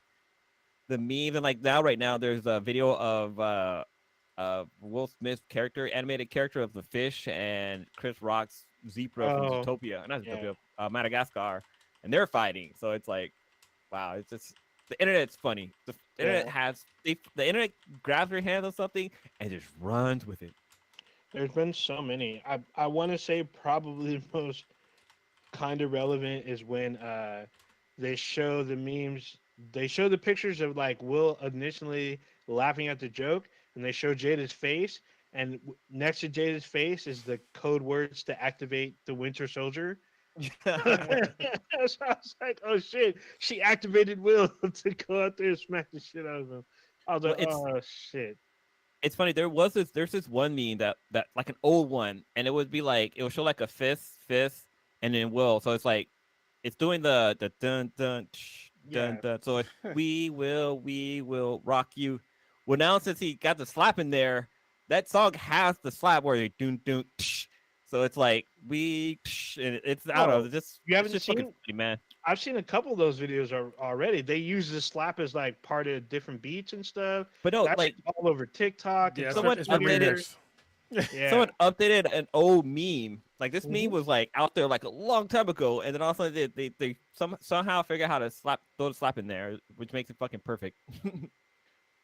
S1: the memes and like now right now there's a video of Will Smith's character, animated character of the fish, and Chris Rock's zebra from
S2: Oh,
S1: Zootopia, not
S2: yeah.
S1: Zootopia, Madagascar, and they're fighting. So it's like, wow, it's just the internet's funny. The internet
S2: Yeah.
S1: has the internet grabs your hands on something and just runs with it.
S2: There's been so many. I want to say probably the most kind of relevant is when they show the memes. They show the pictures of like Will initially laughing at the joke, and they show Jada's face, and next to Jada's face is the code words to activate the Winter Soldier. So I was like, oh shit, she activated Will to go out there and smack the shit out of him. I was
S1: Well,
S2: like, oh shit.
S1: it's funny. There's this one meme that like an old one, and it would be like it would show like a fist, and then Will. So it's like it's doing the dun dun dun
S2: Yeah.
S1: dun. So it's, we will rock you. Well, now since he got the slap in there, that song has the slap where they dun dun. So it's like and it's I don't know.
S2: Oh,
S1: It's just
S2: you
S1: it's
S2: haven't
S1: just fucking
S2: seen?
S1: funny, man.
S2: I've seen a couple of those videos already. They use the slap as like part of different beats and stuff.
S1: But no,
S2: That
S1: like
S2: shit's all over TikTok and
S3: Yeah,
S1: someone
S3: it's been
S1: updated
S2: Twitter.
S3: remixed.
S2: Yeah.
S1: someone updated an old meme. Like this meme
S2: Mhm.
S1: was like out there like a long time ago, and then all of a sudden somehow figure out how to throw the slap in there, which makes it fucking perfect.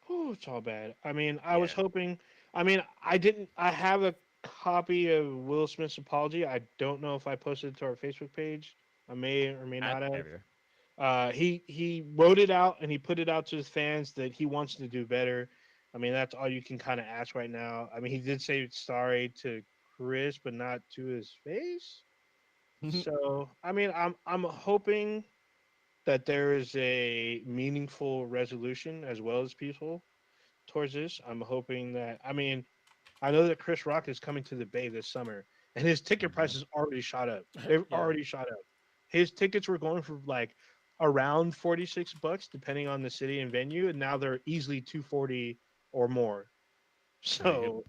S2: Oh, it's all bad. I mean, I was
S1: Yeah,
S2: hoping. I mean, I didn't. I have a copy of Will Smith's apology. I don't know if I posted it to our Facebook page. I may or may
S1: I
S2: not have.
S1: never.
S2: He wrote it out and he put it out to his fans that he wants to do better. I mean, that's all you can kind of ask right now. I mean, he did say sorry to Chris, but not to his face. So, I mean, I'm hoping that there is a meaningful resolution as well as peaceful towards this. I'm hoping that. I mean, I know that Chris Rock is coming to the Bay this summer, and his ticket
S1: Mhm.
S2: prices already shot up. They've
S3: Yeah.
S2: already shot up. His tickets were going for like around $46, depending on the city and venue, and now they're easily 240 or more.
S1: Right.
S2: So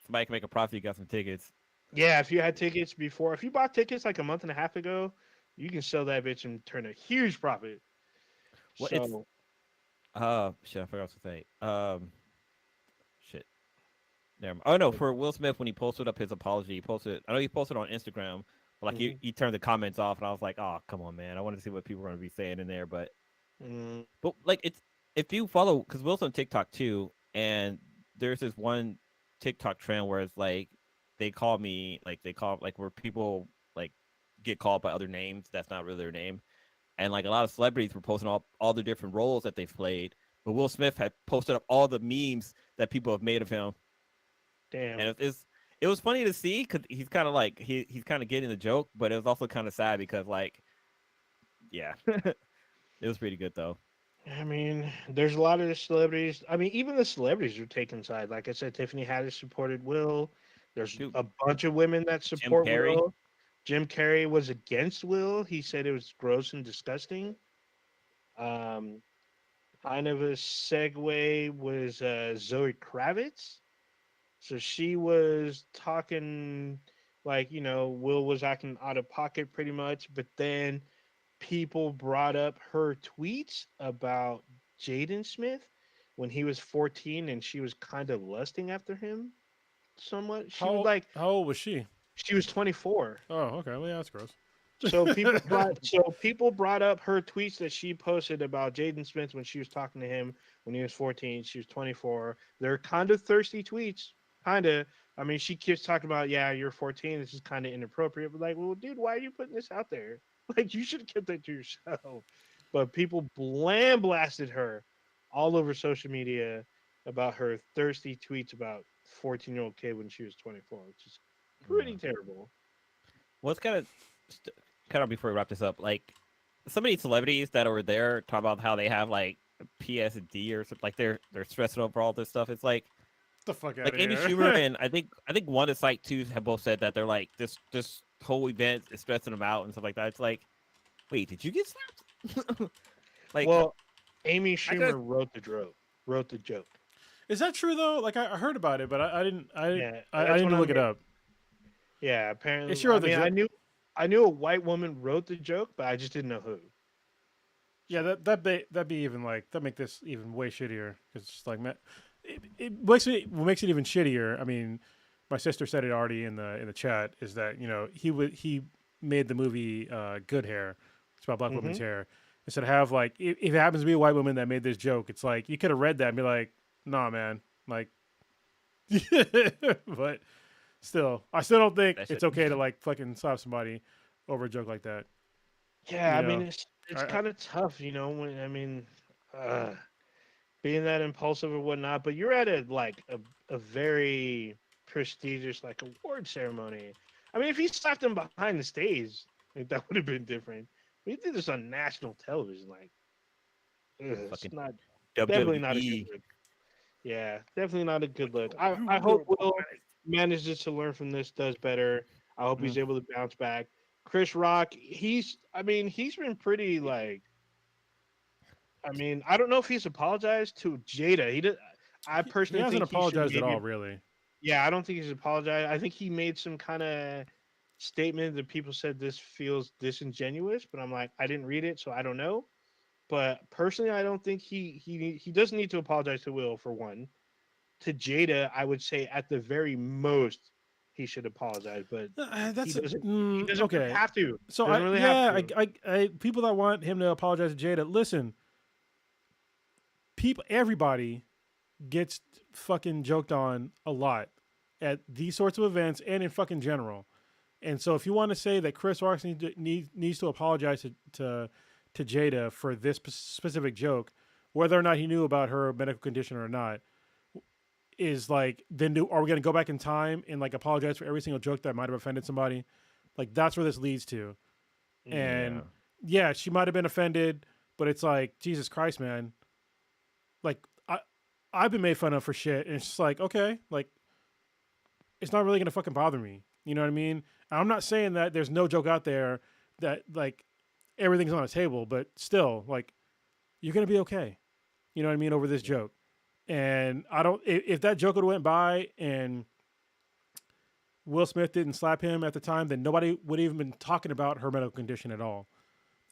S1: Somebody can make a profit. You got some tickets.
S2: yeah, if you had tickets before, if you bought tickets like a month and a half ago, you can sell that bitch and turn a huge profit.
S1: Well, it's
S2: So
S1: shit. I forgot what to say. Shit. Never mind. Oh no, for Will Smith when he posted up his apology, he posted. I know he posted on Instagram, but like
S2: mhm.
S1: he turned the comments off, and I was like, oh come on, man. I wanted to see what people were gonna be saying in there,
S2: Mm,
S1: but like it's if you follow because Will's on TikTok too, and there's this one TikTok trend where it's like they call like where people like get called by other names that's not really their name, and like a lot of celebrities were posting all the different roles that they've played, but Will Smith had posted up all the memes that people have made of him, and
S2: damn.
S1: it was funny to see because he's kind of like he's kind of getting the joke, but it was also kind of sad because like yeah, it was pretty good though.
S2: I mean, there's a lot of the celebrities. I mean, even the celebrities are taking side. Like I said, Tiffany Haddish supported Will. There's
S1: Dude,
S2: a bunch of women that
S1: Jim
S2: support
S1: Carrey.
S2: Will. Jim Carrey was against Will. He said it was gross and disgusting. Um, kind of a segue was Zoe Kravitz. So she was talking like, Will was acting out of pocket pretty much, but then people brought up her tweets about Jaden Smith when he was 14 and she was kind of lusting after him somewhat.
S3: How old was she?
S2: She was 24.
S3: Oh, okay. Well, yeah, that's gross.
S2: So people brought up her tweets that she posted about Jaden Smith when she was talking to him when he was 14. She was 24. They're kind of thirsty tweets. Kind of. I mean, she keeps talking about, yeah, you're 14. This is kind of inappropriate. But like, well, dude, why are you putting this out there? Like, you should have kept that to yourself. But people blasted her all over social media about her thirsty tweets about 14-year-old kid when she was 24, which is
S1: Yeah.
S2: pretty terrible.
S1: Well, it's kind of before we wrap this up, like some of these celebrities that were there talk about how they have like PSD or something, like they're stressing over all this stuff. It's
S3: Get the fuck out
S1: like
S3: of
S1: Amy
S3: here.
S1: Schumer and I think one of the site too have both said that they're like this whole event is stressing them out and stuff like that. It's like, wait, did you get slapped? Like,
S2: Well, Amy
S1: I could
S2: Schumer wrote the joke.
S3: Is that true though? Like I heard about it, but I didn't.
S2: Yeah,
S3: I
S2: that's
S3: didn't
S2: what
S3: look
S2: I'm
S3: it up.
S2: Yeah,
S3: Is
S2: apparently.
S3: she
S2: I
S3: wrote the
S2: mean,
S3: joke?
S2: I knew a white woman wrote the joke, but I just didn't know who.
S3: Yeah, that'd be even like that make this even way shittier. It's just like man, it makes it what makes it even shittier. I mean, my sister said it already in the chat is that he made the movie Good Hair. It's about black women's
S2: Mm-hmm.
S3: hair. Instead of have like if it happens to be a white woman that made this joke, it's like you could have read that and be like, nah, man, like. But still, I still don't think
S1: That shit.
S3: it's okay to like fucking slap somebody over a joke like that.
S2: Yeah,
S3: You
S2: I mean
S3: know,
S2: it's
S3: I
S2: kind of tough, when uh, being that impulsive or whatnot. But you're at a very prestigious like award ceremony. I mean, if he slapped him behind the stage, like that would have been different. But he did this on national television, like it's
S1: Fucking
S2: not definitely not a good
S1: WWE.
S2: look. Yeah, definitely not a good look. I hope Will manages to learn from this, does better. I hope
S3: Mm.
S2: he's able to bounce back. Chris Rock, he's been pretty like. I don't know if he's apologized to Jada. He did. I
S3: He
S2: personally
S3: hasn't
S2: think he should
S3: apologized at
S2: maybe.
S3: all, really.
S2: Yeah, I don't think he's apologized. I think he made some kind of statement that people said this feels disingenuous, but I'm like, I didn't read it, so I don't know. But personally, I don't think he doesn't need to apologize to Will for one. To Jada, I would say at the very most he should apologize, but he
S3: That's
S2: doesn't. He doesn't really
S3: okay.
S2: have to.
S3: So
S2: Doesn't really have to.
S3: people that want him to apologize to Jada, listen, everybody gets fucking joked on a lot at these sorts of events and in fucking general. And so if you want to say that Chris Rock needs to apologize to Jada for this specific joke, whether or not he knew about her medical condition or not, is like then are we going to go back in time and like apologize for every single joke that might have offended somebody? Like that's where this leads to. And yeah, she might have been offended, but it's like Jesus Christ, man. Like I've been made fun of for shit, and it's just like okay, like it's not really gonna fucking bother me. You know what I mean? I'm not saying that there's no joke out there that like everything's on the table, but still, like you're gonna be okay. You know what I mean over this joke. And I don't if that joke would have went by and Will Smith didn't slap him at the time, then nobody would even been talking about her medical condition at all.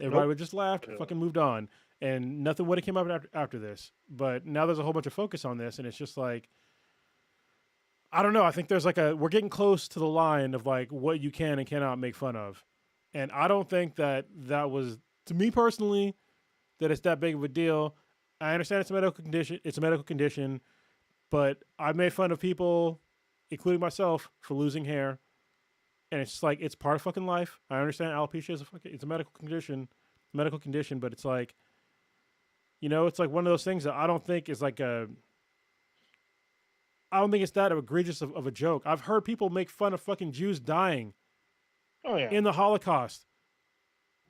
S3: Everybody
S2: Nope.
S3: would just laughed, fucking moved on, and nothing would have came up after this. But now there's a whole bunch of focus on this, and it's just like I don't know. I think there's like we're getting close to the line of like what you can and cannot make fun of, and I don't think that was to me personally that it's that big of a deal. I understand it's a medical condition. It's a medical condition, but I made fun of people, including myself, for losing hair, and it's just like it's part of fucking life. I understand alopecia is it's a medical condition, but it's like, it's like one of those things that I don't think is like I don't think it's that egregious of a joke. I've heard people make fun of fucking Jews dying
S2: Oh yeah.
S3: in the Holocaust,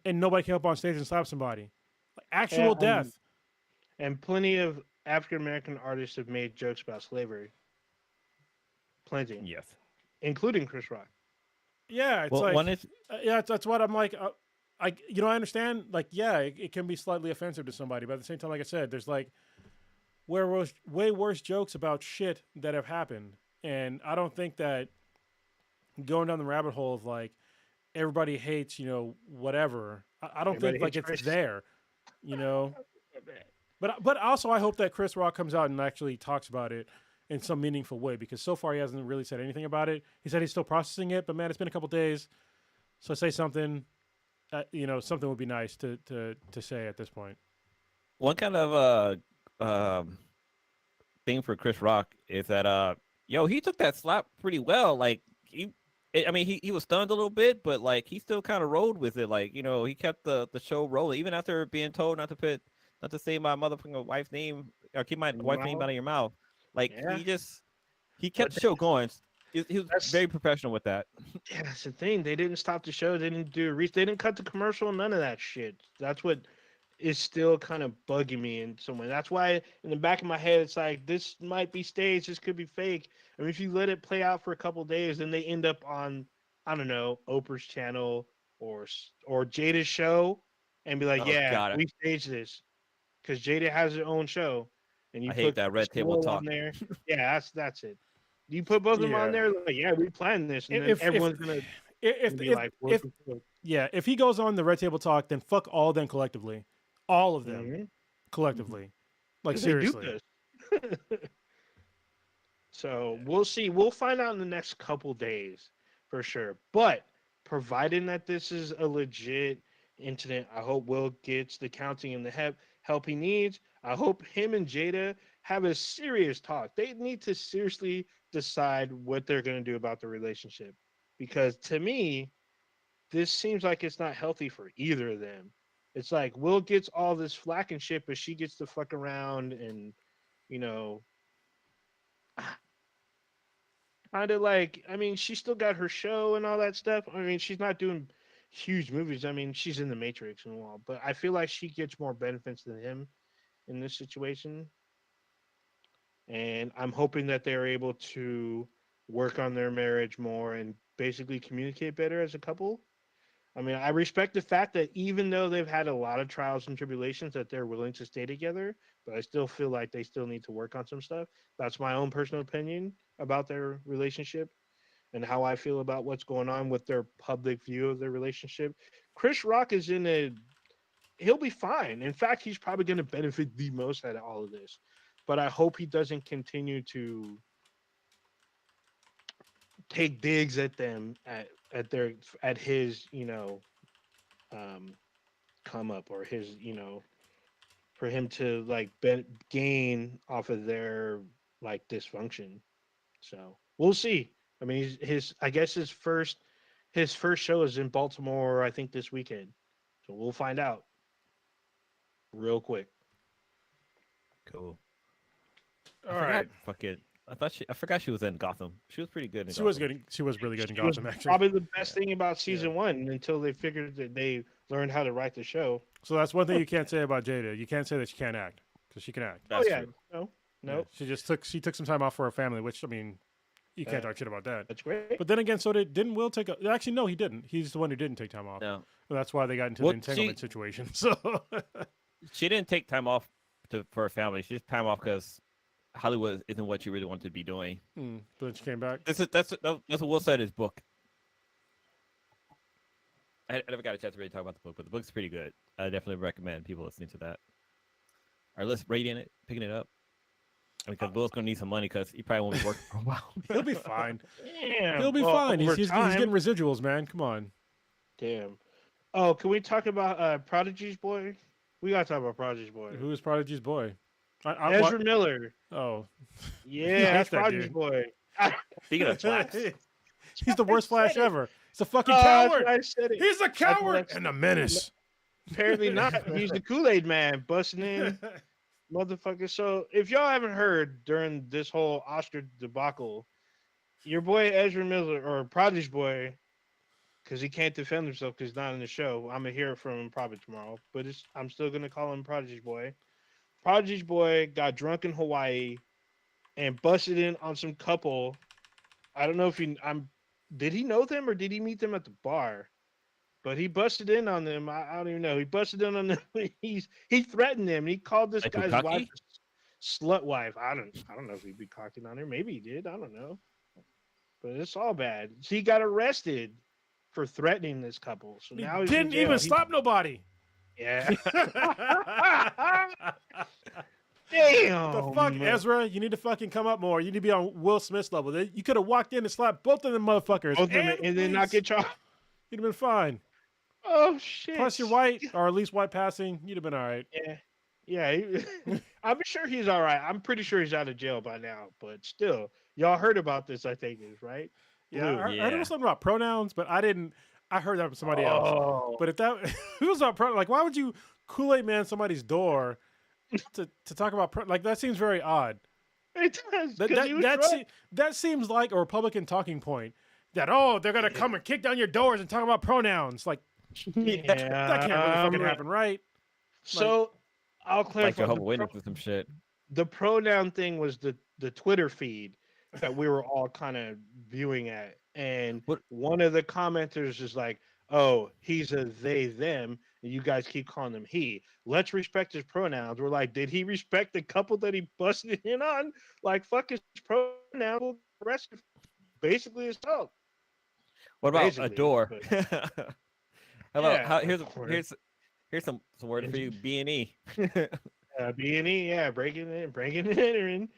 S3: and nobody came up on stage and slapped somebody. Like actual
S2: Yeah,
S3: death.
S2: and plenty of African American artists have made jokes about slavery. Plenty,
S1: Yes.
S2: including Chris Rock.
S3: Yeah, it's
S1: Well,
S3: like
S1: one is
S3: that's what I'm like. I understand. Like, yeah, it can be slightly offensive to somebody, but at the same time, like I said, there's like way worse jokes about shit that have happened, and I don't think that going down the rabbit hole of like everybody hates, whatever. I don't
S2: Everybody
S3: think like
S2: hates
S3: it's
S2: Chris.
S3: there, you know. But also, I hope that Chris Rock comes out and actually talks about it in some meaningful way because so far he hasn't really said anything about it. He said he's still processing it, but man, it's been a couple days, so say something. Something would be nice to say at this point.
S1: one kind of thing for Chris Rock is that he took that slap pretty well. Like he was stunned a little bit, but like he still kind of rolled with it. Like he kept the show rolling even after being told not to say my motherfucking wife's name or keep my wife's name out of your mouth. Like
S2: Yeah.
S1: he kept the show going. He was
S2: That's-
S1: very professional with that.
S2: Yeah, that's the thing. They didn't stop the show. They didn't do a they didn't cut the commercial. None of that shit. That's what is still kind of bugging me in some way. That's why in the back of my head, it's like this might be staged. This could be fake. I mean, if you let it play out for a couple days, then they end up on I don't know Oprah's channel or Jada's show, and be like,
S1: Oh,
S2: yeah,
S1: God.
S2: we staged this because Jada has her own show, and you
S1: I
S2: put
S1: hate that red table
S2: Swole
S1: talk.
S2: on there. Yeah, that's it. You put both of them on
S3: Yeah.
S2: there, like, yeah, we planned this, and then everyone's gonna
S3: if
S2: be like,
S3: if he goes on the Red Table Talk, then fuck all of them collectively. All of them
S2: Mhm.
S3: collectively. Like,
S2: 'Cause they do
S3: seriously.
S2: this. So we'll see. We'll find out in the next couple days for sure. But providing that this is a legit incident, I hope Will gets the counting and the help he needs. I hope him and Jada have a serious talk. They need to seriously decide what they're going to do about the relationship. Because to me, this seems like it's not healthy for either of them. It's like Will gets all this flack and shit, but she gets to fuck around and, you know, kind of like, I mean, she still got her show and all that stuff. I mean, she's not doing huge movies. I mean, she's in the Matrix and all, but I feel like she gets more benefits than him in this situation. And I'm hoping that they're able to work on their marriage more and basically communicate better as a couple. I mean, I respect the fact that even though they've had a lot of trials and tribulations, that they're willing to stay together, but I still feel like they still need to work on some stuff. That's my own personal opinion about their relationship and how I feel about what's going on with their public view of their relationship. Chris Rock is in a he'll be fine. In fact, he's probably going to benefit the most out of all of this. But I hope he doesn't continue to take digs at them at their at his, um come up or his, for him to like gain off of their like dysfunction. So we'll see. I mean, his I guess his first show is in Baltimore. I think this weekend. So we'll find out real quick.
S1: Cool.
S3: All
S1: I
S3: right.
S1: forgot. Fuck it. I forgot she was in Gotham. She was pretty good in
S3: She was
S1: Gotham.
S3: good. She was really good in
S2: It was
S3: Gotham, actually.
S2: probably the best thing about season one until they figured that they learned how to write the show.
S3: So that's one thing you can't say about Jada. You can't say that she can't act because she can act.
S1: That's
S2: oh yeah,
S1: true.
S2: no,
S3: Yeah, she took some time off for her family, which I mean, you can't talk shit about that.
S2: that's great.
S3: But then again, so didn't Will take? Actually, no, he didn't. He's the one who didn't take time off.
S1: No,
S3: Well, that's why they got into
S1: Well,
S3: the entanglement situation. So
S1: she didn't take time off for her family. She took time off because Hollywood isn't what she really wanted to be doing.
S3: but then she came back.
S1: That's what Will said in his book. I never got a chance to really talk about the book, but the book's pretty good. I definitely recommend people listening to that. Or let's rating it, picking it up. Because Will's gonna need some money because he probably won't be working for a while.
S3: He'll be fine.
S2: Damn,
S3: He'll be
S2: well,
S3: fine.
S2: over
S3: He's
S2: time-
S3: getting residuals, man. Come on.
S2: Damn. Oh, can we talk about Prodigy's boy? We gotta talk about Prodigy's boy.
S3: Who is Prodigy's boy?
S2: Ezra Miller.
S3: Oh,
S2: Yeah, that's
S3: that
S2: Prodigy's
S3: dude.
S2: boy.
S1: Speaking of flax,
S3: he's the worst Flash ever. He's a fucking
S2: That's
S3: coward.
S2: why I said it.
S3: He's a coward
S2: that's-
S3: and a menace.
S2: Apparently not. He's the Kool-Aid man busting in, motherfucker. So if y'all haven't heard during this whole Oscar debacle, your boy Ezra Miller or Prodigy's boy, because he can't defend himself because he's not in the show. I'm gonna hear it from him probably tomorrow, but I'm still gonna call him Prodigy's boy. Prodigy's boy got drunk in Hawaii and busted in on some couple. I don't know if did he know them or did he meet them at the bar? But he busted in on them. I don't even know. He busted in on them. He threatened them. He called this
S1: Like
S2: guy's
S1: Bukaki?
S2: wife slut wife. I don't know if he'd be cocking on her. Maybe he did. I don't know. But it's all bad. So he got arrested for threatening this couple. So
S3: He
S2: now he's in
S3: didn't
S2: jail.
S3: even slap nobody.
S2: Yeah. Damn.
S3: The fuck, Ezra? You need to fucking come up more. You need to be on Will Smith's level. You could have walked in and slapped both of them motherfuckers.
S2: Both of them, and then not get charged.
S3: You'd have been fine.
S2: Oh shit.
S3: Plus, you're white, or at least white passing. You'd have been all right.
S2: Yeah. Yeah. I'm sure he's all right. I'm pretty sure he's out of jail by now. But still, y'all heard about this, I think, right?
S3: Yeah, I heard
S1: Yeah.
S3: something about pronouns, but I didn't. I heard that from somebody else.
S2: Oh.
S3: But if that it was about pronouns, like, why would you Kool-Aid man somebody's door to talk about like that seems very odd.
S2: It does. 'Cause he was drunk.
S3: That seems like a Republican talking point. That they're gonna come and kick down your doors and talk about pronouns. Like that can't really fucking happen, right?
S2: So I'll
S1: like
S2: clarify.
S1: Jehovah's Witnesses or some shit.
S2: The pronoun thing was the Twitter feed that we were all kind of viewing at, and one of the commenters is like, "Oh, he's a they them, and you guys keep calling him he. Let's respect his pronouns." We're like, did he respect the couple that he busted in on? Like, fuck his pronoun. We'll arrest him. Basically, assault.
S1: What about a
S2: Basically,
S1: door?
S2: but-
S1: How about
S2: Yeah,
S1: here's
S2: of course.
S1: Here's some word for you, B&E.
S2: B&E, yeah, breaking and entering.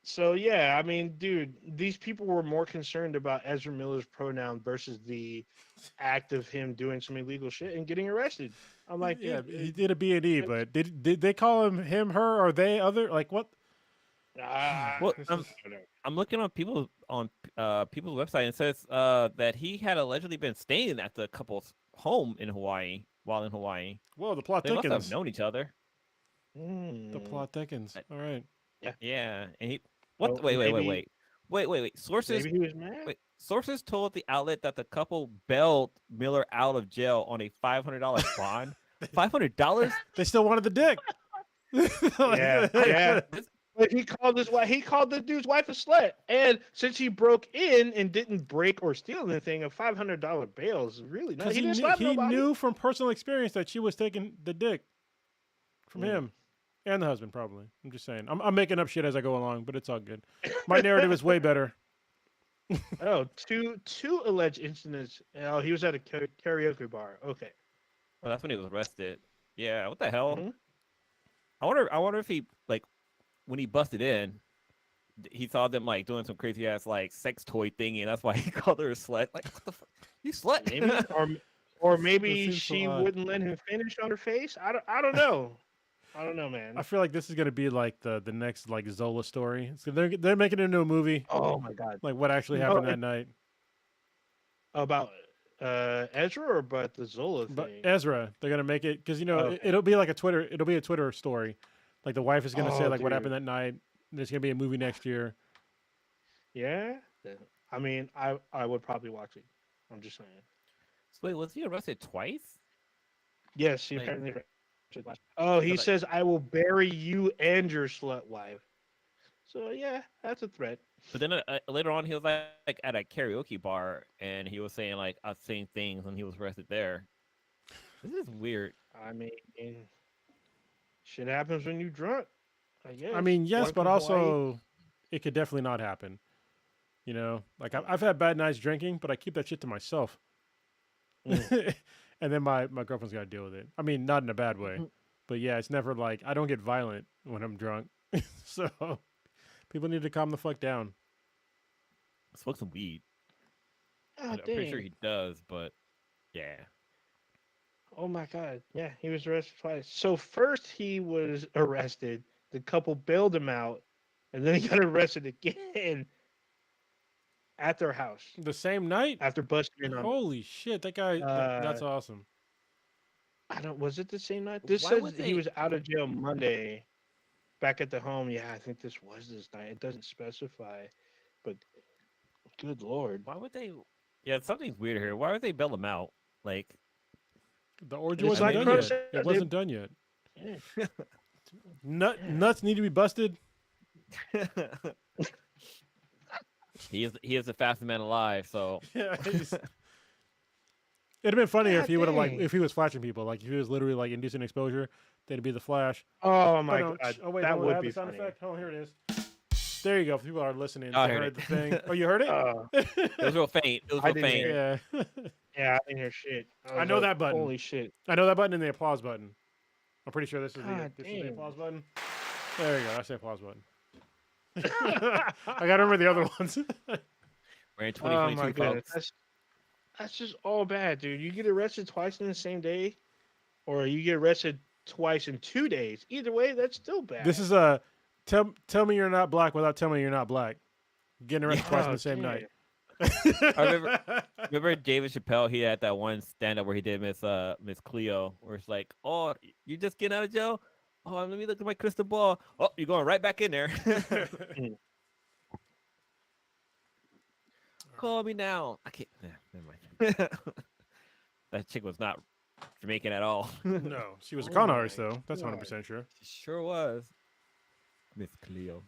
S2: So yeah, I mean, dude, these people were more concerned about Ezra Miller's pronoun versus the act of him doing some illegal shit and getting arrested. I'm like,
S3: Yeah,
S2: dude,
S3: he did a B&E, but did they call him, her, or they, other? Like what?
S1: Well,
S3: This
S1: I'm
S3: is-
S1: I'm looking on people's website, and it says that he had allegedly been staying at the couple's home in Hawaii while in Hawaii.
S3: Whoa, the plot
S1: They must have
S3: thickens.
S1: known each other.
S3: The plot thickens.
S1: I-
S3: All right.
S1: Yeah, and he
S2: well,
S1: what? Wait. Sources
S2: maybe he was mad.
S1: wait. Sources told the outlet that the couple bailed Miller out of jail on a $500 bond. $500?
S3: They still wanted the dick.
S2: Yeah, yeah. But he called his wife. He called the dude's wife a slut, and since he broke in and didn't break or steal anything, a $500 bail is really not.
S3: Because
S2: He
S3: he,
S2: didn't
S3: knew,
S2: slap
S3: he
S2: nobody.
S3: knew from personal experience that she was taking the dick from
S2: Mm.
S3: him and the husband, probably. I'm just saying. I'm making up shit as I go along, but it's all good. My narrative is way better.
S2: Oh, two alleged incidents. Oh, he was at a karaoke bar. Okay.
S1: Well, that's when he was arrested. Yeah, what the hell?
S2: Mhm.
S1: I wonder if he like when he busted in, he saw them like doing some crazy ass like sex toy thingy, and that's why he called her a slut. Like, what the fuck? You slut?
S2: Maybe, or maybe
S3: seems so
S2: she
S3: odd.
S2: wouldn't let him finish on her face. I don't know. I don't know, man.
S3: I feel like this is gonna be like the next like Zola story. So they're making it into a movie.
S2: Oh my god.
S3: Like what actually happened that night.
S2: About Ezra or about the Zola thing?
S3: But Ezra, they're gonna make it because
S2: Okay.
S3: it'll be like a Twitter. It'll be a Twitter story. Like the wife is gonna say
S2: Oh,
S3: like what
S2: dude.
S3: happened that night. There's gonna be a movie next year.
S2: Yeah. I mean, I would probably watch it. I'm just saying.
S1: So wait, was he arrested twice?
S2: Yes, he
S1: Like-
S2: apparently. Oh, he
S1: Because I-
S2: says, "I will bury you and your slut wife." So yeah, that's a threat.
S1: But then later on, he was like at a karaoke bar, and he was saying like saying things, and he was arrested there. This is weird.
S2: I mean, shit happens when you're drunk. I guess.
S3: I mean, yes,
S2: Welcome
S3: but
S2: to Hawaii.
S3: also it could definitely not happen. You know, like I've had bad nights drinking, but I keep that shit to myself. And then my girlfriend's got to deal with it. I mean, not in a bad way, but yeah, it's never like I don't get violent when I'm drunk. So people need to calm the fuck down.
S1: Smoke some weed.
S2: Ah,
S1: I'm pretty sure
S2: dang.
S1: he does, but yeah.
S2: Oh my god. Yeah, he was arrested twice. So first he was arrested. The couple bailed him out, and then he got arrested again at their house
S3: The same night.
S2: after busting in on.
S3: Holy shit, that guy! That's awesome.
S2: I don't. Was it the same night? This
S1: Why
S2: says
S1: would
S2: he
S1: they-
S2: was out of jail Monday, back at the home. Yeah, I think this was this night. It doesn't specify, but good lord.
S1: Why would they? Yeah, something's weird here. Why would they bail him out? Like,
S3: The orgy
S2: It's
S3: wasn't
S1: like
S3: done
S2: Chris
S3: yet.
S2: said,
S3: It wasn't done yet.
S2: Yeah.
S3: Nuts need to be busted.
S1: he is the fastest man alive. So
S3: Yeah. It'd have been funny if
S2: God
S3: he would have like
S2: dang.
S3: if he was flashing people, like if he was literally like inducing exposure, then it'd be the flash.
S2: Oh my
S3: But
S2: god.
S3: Oh wait,
S2: that
S3: hold on, I
S2: would
S3: have
S2: be
S3: the sound
S2: funny.
S3: effect. Oh, here it is. There you go. If people are listening,
S1: I
S3: they
S1: heard
S3: heard the
S1: it.
S3: thing. Oh, you heard it?
S1: it was real faint. It was
S2: I
S1: real
S2: didn't
S1: faint.
S2: hear
S3: Yeah.
S2: Yeah, I didn't hear shit.
S3: I
S2: was
S3: know
S2: like,
S3: that button.
S2: Holy shit.
S3: I know that button and the applause button. I'm pretty sure this is
S2: God
S3: this is the
S2: damn.
S3: applause button. There you go. That's the applause button. I gotta remember the other ones.
S1: We're in
S2: Oh
S1: 2022,
S2: my god.
S1: folks.
S2: That's just all bad, dude. You get arrested twice in the same day, or you get arrested twice in 2 days. Either way, that's still bad.
S3: This is a tell me you're not black without telling me you're not black. Getting arrested twice on
S2: Oh,
S3: the same
S2: damn.
S3: night.
S1: Remember David Chappelle? He had that one stand up where he did Miss Cleo, where it's like, "Oh, you just getting out of jail? Oh, let me look at my crystal ball. Oh, you're going right back in there. Call me now. I can't. Never mind. That chick was not Jamaican at all.
S3: No, she was a
S2: Oh
S3: con
S2: my
S3: artist though. That's
S2: God.
S3: 100% sure.
S1: She sure was. Miss Cleo.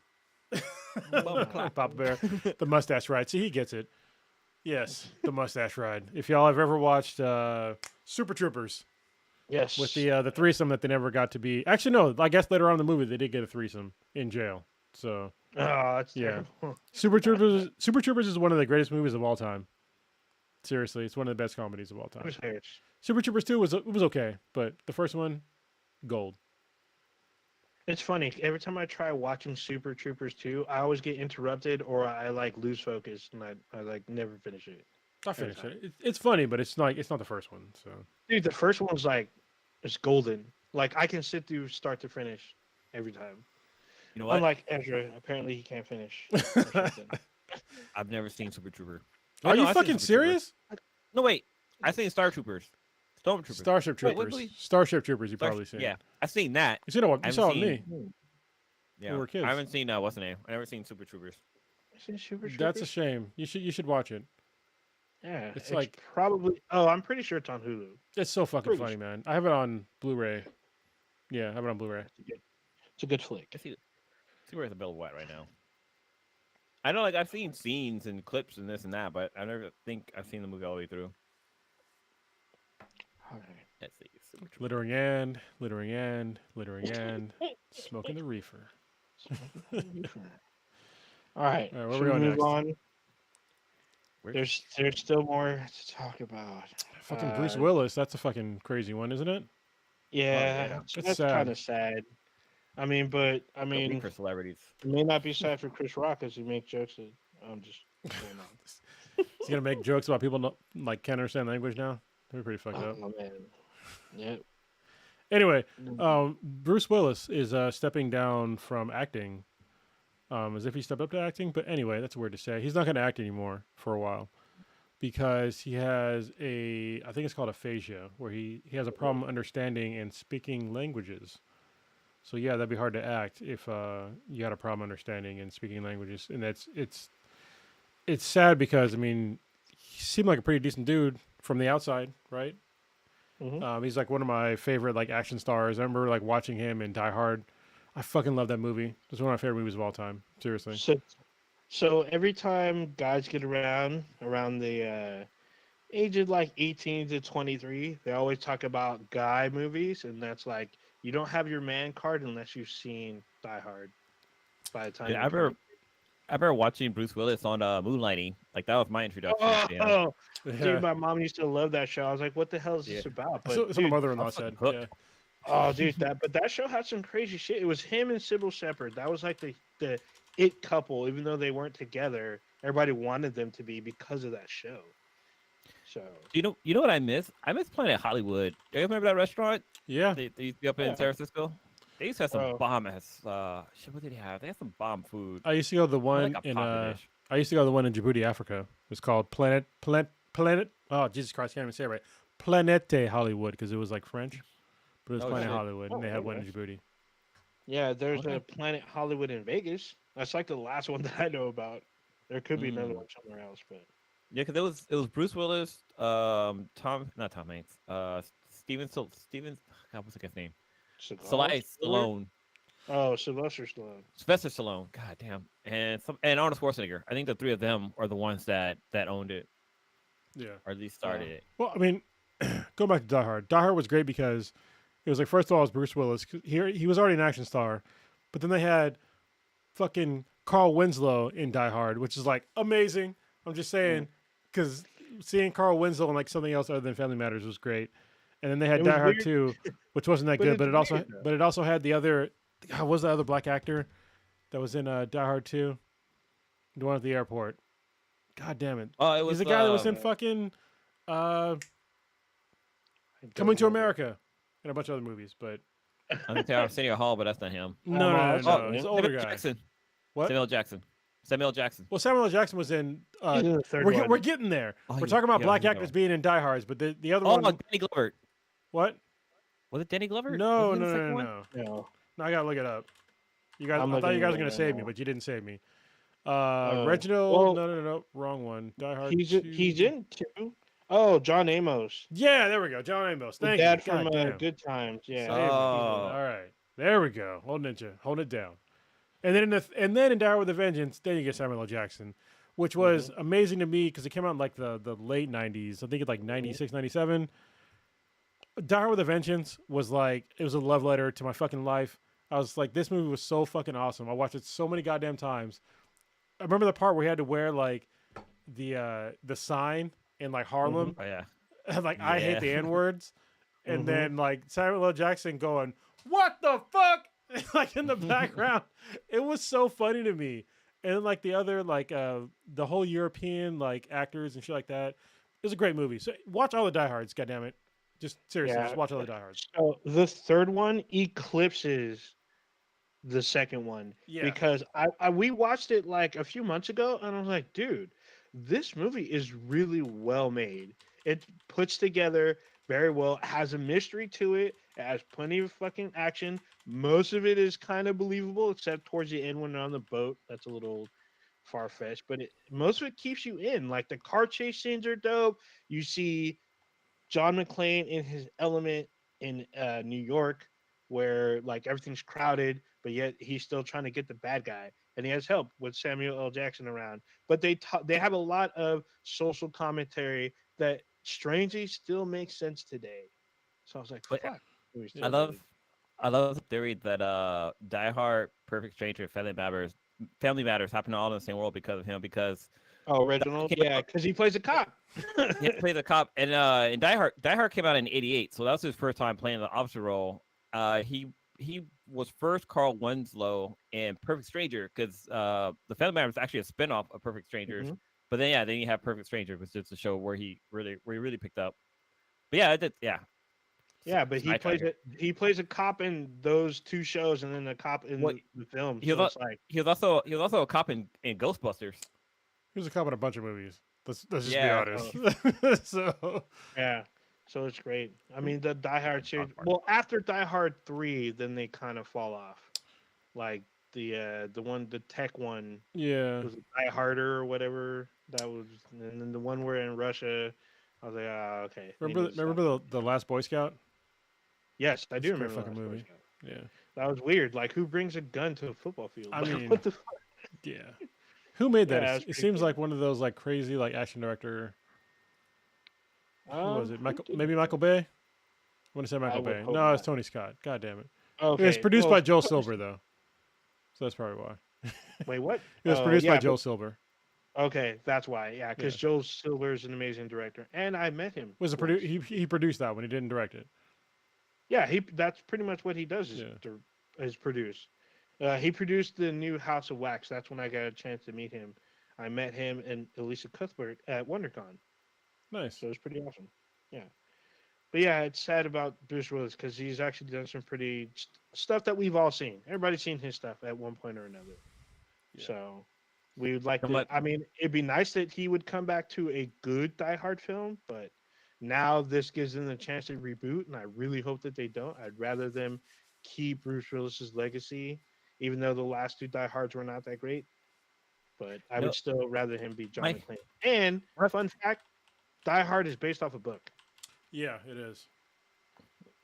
S3: Papa Bear, the mustache ride. See, he gets it. Yes, the mustache ride. If y'all have ever watched Super Troopers
S2: Yes.
S3: with the threesome that they never got to be. Actually, no. I guess later on in the movie they did get a threesome in jail. So
S2: Oh, that's
S3: Yeah.
S2: terrible.
S3: Super Troopers is one of the greatest movies of all time. Seriously, it's one of the best comedies of all time.
S2: Chris Harris.
S3: Super Troopers 2 was okay, but the first one, gold.
S2: It's funny. Every time I try watching Super Troopers 2, I always get interrupted or I like lose focus and I like never finish it.
S3: I finished it. It's funny, but it's not the first one. So,
S2: Dude, the first one's like it's golden. Like I can sit through start to finish every time.
S1: You know what?
S2: Unlike Ezra, apparently he can't finish.
S1: I've never seen Super Trooper.
S3: are you
S1: I've seen
S3: fucking
S1: Super Trooper.
S3: serious?
S1: No, wait. I've seen Star Troopers. Stormtroopers.
S3: Starship
S1: Wait, what
S3: Troopers.
S1: movie?
S3: Starship Troopers. You
S1: Star-
S3: probably seen.
S1: Yeah, I've seen that.
S3: You seen it? You
S1: I
S3: saw it
S1: haven't
S3: with me.
S1: seen- Yeah,
S3: We were kids.
S1: I haven't seen what's the name? I've never seen Super Troopers.
S2: Super Troopers?
S3: That's a shame. You should watch it.
S2: Yeah,
S3: it's
S2: it's
S3: like-
S2: probably. Oh, I'm pretty sure it's on Hulu.
S3: It's so fucking
S2: Pretty
S3: funny,
S2: sure.
S3: man. I have it on Blu-ray. Yeah, I have it on Blu-ray.
S2: It's a good flick.
S1: I see where it's available at right now. I know, like I've seen scenes and clips and this and that, but I never think I've seen the movie all the way through. Let's see. Super Troopers.
S3: Littering and smoking the reefer.
S2: All right,
S3: All right, where
S2: should
S3: we going
S2: move
S3: next?
S2: on?
S1: Where-
S2: There's still more to talk about.
S3: Fucking Bruce
S2: Uh,
S3: Willis. That's a fucking crazy one, isn't it?
S2: Yeah,
S1: yeah.
S3: It's
S2: that's
S3: sad.
S2: kind of sad. I mean, but I
S1: Go
S2: mean,
S1: beat for celebrities.
S2: it may not be sad for Chris Rock as he makes jokes. I'm just going on.
S3: He's gonna make jokes about people not, like can't understand language now. They're pretty fucked up.
S2: Oh man, yeah.
S3: Anyway,
S2: Mm.
S3: Bruce Willis is stepping down from acting, as if he stepped up to acting. But anyway, that's weird to say. He's not going to act anymore for a while because he has I think it's called aphasia, where he has a problem understanding and speaking languages. So yeah, that'd be hard to act if you had a problem understanding and speaking languages. And it's sad because I mean, he seemed like a pretty decent dude from the outside, right?
S2: Mhm.
S3: He's like one of my favorite like action stars. I remember like watching him in Die Hard. I fucking love that movie. It's one of my favorite movies of all time. Seriously.
S2: So every time guys get around the age of like 18 to 23, they always talk about guy movies, and that's like you don't have your man card unless you've seen Die Hard. By the time
S1: Yeah,
S2: you're
S1: I remember watching Bruce Willis on Moonlighting. Like that was my introduction. to him.
S2: Oh,
S3: Yeah.
S2: dude, my mom used to love that show. I was like, "What the hell is this
S1: Yeah.
S2: about?"
S3: That's what my
S2: dude,
S3: mother-in-law
S1: I'm
S3: said.
S1: fucking
S3: Yeah.
S2: oh, dude, that show had some crazy shit. It was him and Sybil Shepherd. That was like the it couple, even though they weren't together. Everybody wanted them to be because of that show. So
S1: You know what I miss? I miss Planet Hollywood. Do you remember that restaurant?
S3: Yeah.
S1: They used to be up in
S2: Yeah.
S1: San Francisco. They used to have some
S2: Bro.
S1: bomb ass. Shit, what did they have? They had some bomb food.
S3: I used to go to the one
S1: Like a
S3: in
S1: poppy dish.
S3: I used to go to the one in Djibouti, Africa. It's called Planet. Oh, Jesus Christ, I can't even say it right. Planete Hollywood, because it was like French, but it was
S1: Oh,
S3: Planet
S1: shit.
S3: Hollywood, and
S2: Oh,
S3: they had one in
S2: okay.
S3: Djibouti.
S2: yeah, there's
S1: Okay.
S2: a Planet Hollywood in Vegas. That's like the last one that I know about. There could be another
S1: Mm.
S2: one somewhere else, but
S1: Yeah, because it was Bruce Willis, not Tom Hanks, Steven, God, what's the guy's name? Stallone,
S2: Oh, Sylvester Stallone.
S1: Sylvester Stallone. God damn, and Arnold Schwarzenegger. I think the three of them are the ones that owned it,
S3: Yeah.
S1: or at least started it.
S3: Well, I mean, go back to Die Hard. Die Hard was great because it was like, first of all, it was Bruce Willis. He was already an action star, but then they had fucking Carl Winslow in Die Hard, which is like amazing. I'm just saying, because seeing Carl Winslow in like something else other than Family Matters was great. And then they had
S2: It was
S3: Die Hard
S2: weird.
S3: 2, which wasn't that
S2: But
S3: good,
S2: it's
S3: but
S2: weird, though.
S3: it also had the other. God, what was the other black actor that was in Die Hard 2? The one at the airport. God damn it!
S1: Oh, it was
S3: He's the guy that was in fucking Coming to America and a bunch of other movies, but
S1: I think Arsenio Hall, but that's not him.
S3: no,
S2: that's not him.
S3: he's an older
S1: Samuel
S3: guy.
S1: Jackson.
S3: What?
S1: Samuel Jackson.
S3: Well, Samuel L. Jackson was in.
S2: He's in the third
S3: We're
S2: one.
S3: getting there.
S1: Oh,
S3: We're
S1: yeah,
S3: talking about
S1: yeah,
S3: black
S1: yeah.
S3: actors being in Die Hards, but the other
S1: Oh,
S3: one.
S1: Danny Glover.
S3: What?
S1: Was it Danny Glover?
S3: No,
S1: Was he
S3: no,
S1: in the
S3: no,
S1: second
S3: no,
S1: one?
S3: no.
S2: No.
S3: No, I gotta look it up. You guys,
S2: I'm
S3: I thought you
S2: looking
S3: guys
S2: at
S3: were
S2: it
S3: gonna
S2: right
S3: save me,
S2: now.
S3: but you didn't save me.
S2: Oh,
S3: Reginald.
S2: well,
S3: no, wrong one. Die Hard.
S2: He's
S3: 2.
S2: in two. Oh, John Amos.
S3: Yeah, there we go. John Amos.
S2: The
S3: Thank
S2: dad
S3: you. God
S2: from
S3: damn.
S2: Good Times. Yeah.
S3: Save me.
S1: Oh.
S3: All right, there we go. Hold ninja, hold it down. And then in Die Hard with a Vengeance, then you get Samuel L. Jackson, which was amazing to me because it came out in like the late '90s. I think it's like 96, 97. Die Hard with a Vengeance was like, it was a love letter to my fucking life. I was like, this movie was so fucking awesome. I watched it so many goddamn times. I remember the part where he had to wear like the sign in like Harlem,
S1: Oh yeah.
S3: and like I hate
S1: Yeah.
S3: the N words, and
S2: Mhm.
S3: then like Samuel L. Jackson going, "What the fuck?" like in the background. It was so funny to me. And then, like the other like the whole European like actors and shit like that. It was a great movie. So watch all the Die Hards, goddammit. Just seriously,
S2: Yeah.
S3: just watch all the Die Hards.
S2: So the third one eclipses the second one
S3: Yeah.
S2: because we watched it like a few months ago and I was like, dude, this movie is really well made. It puts together very well, has a mystery to it, it has plenty of fucking action. Most of it is kind of believable, except towards the end when they're on the boat. That's a little far fetched, but most of it keeps you in. Like the car chase scenes are dope. You see John McClane in his element in New York, where like everything's crowded, but yet he's still trying to get the bad guy, and he has help with Samuel L. Jackson around. But they have a lot of social commentary that strangely still makes sense today. So I was like,
S1: But
S2: fuck. Movie's
S1: I
S2: still
S1: love
S2: good.
S1: I love the theory that Die Hard, Perfect Stranger, Family Matters happen all in the same world because of him. Because
S2: Oh,
S1: Die Hard
S2: Reginald,
S1: came
S2: yeah,
S1: out,
S2: because he plays a cop.
S1: he plays a cop, and Die Hard came out in '88, so that was his first time playing the officer role. He was first Carl Winslow in Perfect Stranger because the Family Matters is actually a spinoff of Perfect Strangers.
S2: Mhm.
S1: But then you have Perfect Stranger, which is a show where he really picked up. But yeah, it did, yeah.
S2: Yeah, but
S1: Sidetracker.
S2: he plays a cop in those two shows, and then a cop in
S1: Well,
S2: the film.
S1: he was
S2: So
S1: al-
S2: it's like,
S1: he was also a cop in Ghostbusters.
S3: He was a cop in a bunch of movies. Let's just be
S1: Yeah,
S3: honest.
S2: oh,
S3: So
S2: yeah. So it's great. I mean, the Die Hard series.
S1: Hard part.
S2: Well, after Die Hard 3, then they kind of fall off. Like the tech one
S3: yeah.
S2: was Die Harder or whatever. That was, and then the one where in Russia. I was like, ah, okay. They need to stop
S3: Remember
S2: doing
S3: the
S2: that.
S3: Last Boy Scout?
S2: Yes, I
S3: That's
S2: do
S3: a great
S2: remember
S3: fucking
S2: Last Boy
S3: movie.
S2: Scout.
S3: Yeah.
S2: That was weird. Like, who brings a gun to a football field?
S3: I
S2: Like,
S3: mean,
S2: what the fuck?
S3: yeah. Who made that?
S2: Yeah, that's
S3: It
S2: pretty
S3: seems
S2: cool.
S3: like one of those like crazy like action director. Who was it?
S2: Who did
S3: Maybe
S2: that?
S3: Michael Bay. I want to say
S2: I
S3: Michael
S2: would
S3: Bay.
S2: hope
S3: No, it's
S2: not.
S3: Tony Scott. God damn it. It was
S2: Okay.
S3: produced
S2: Well,
S3: by Joel Silver though, so that's probably why.
S2: wait, what?
S3: It was
S2: Oh,
S3: produced by
S2: yeah,
S3: Joel Silver.
S2: okay, that's why. Yeah,
S3: Yeah.
S2: because Joel Silver is an amazing director, and I met him
S3: Was a
S2: once.
S3: he produced that one. He didn't direct it.
S2: Yeah, that's pretty much what he does
S3: Yeah.
S2: is produce. He produced the new House of Wax. That's when I got a chance to meet him. I met him and Elisa Cuthbert at WonderCon,
S3: Nice.
S2: so it was pretty awesome. Yeah, but yeah, it's sad about Bruce Willis because he's actually done some pretty stuff that we've all seen. Everybody's seen his stuff at one point or another.
S3: Yeah.
S2: So we would like to.
S1: Somewhat-
S2: I mean, it'd be nice that he would come back to a good Die Hard film, but now this gives them the chance to reboot, and I really hope that they don't. I'd rather them keep Bruce Willis's legacy, even though the last two Die Hards were not that great. But I
S1: No,
S2: would still rather him be John
S1: Mike-
S2: McClane. And
S1: Right.
S2: fun fact: Die Hard is based off a book.
S3: Yeah, it is.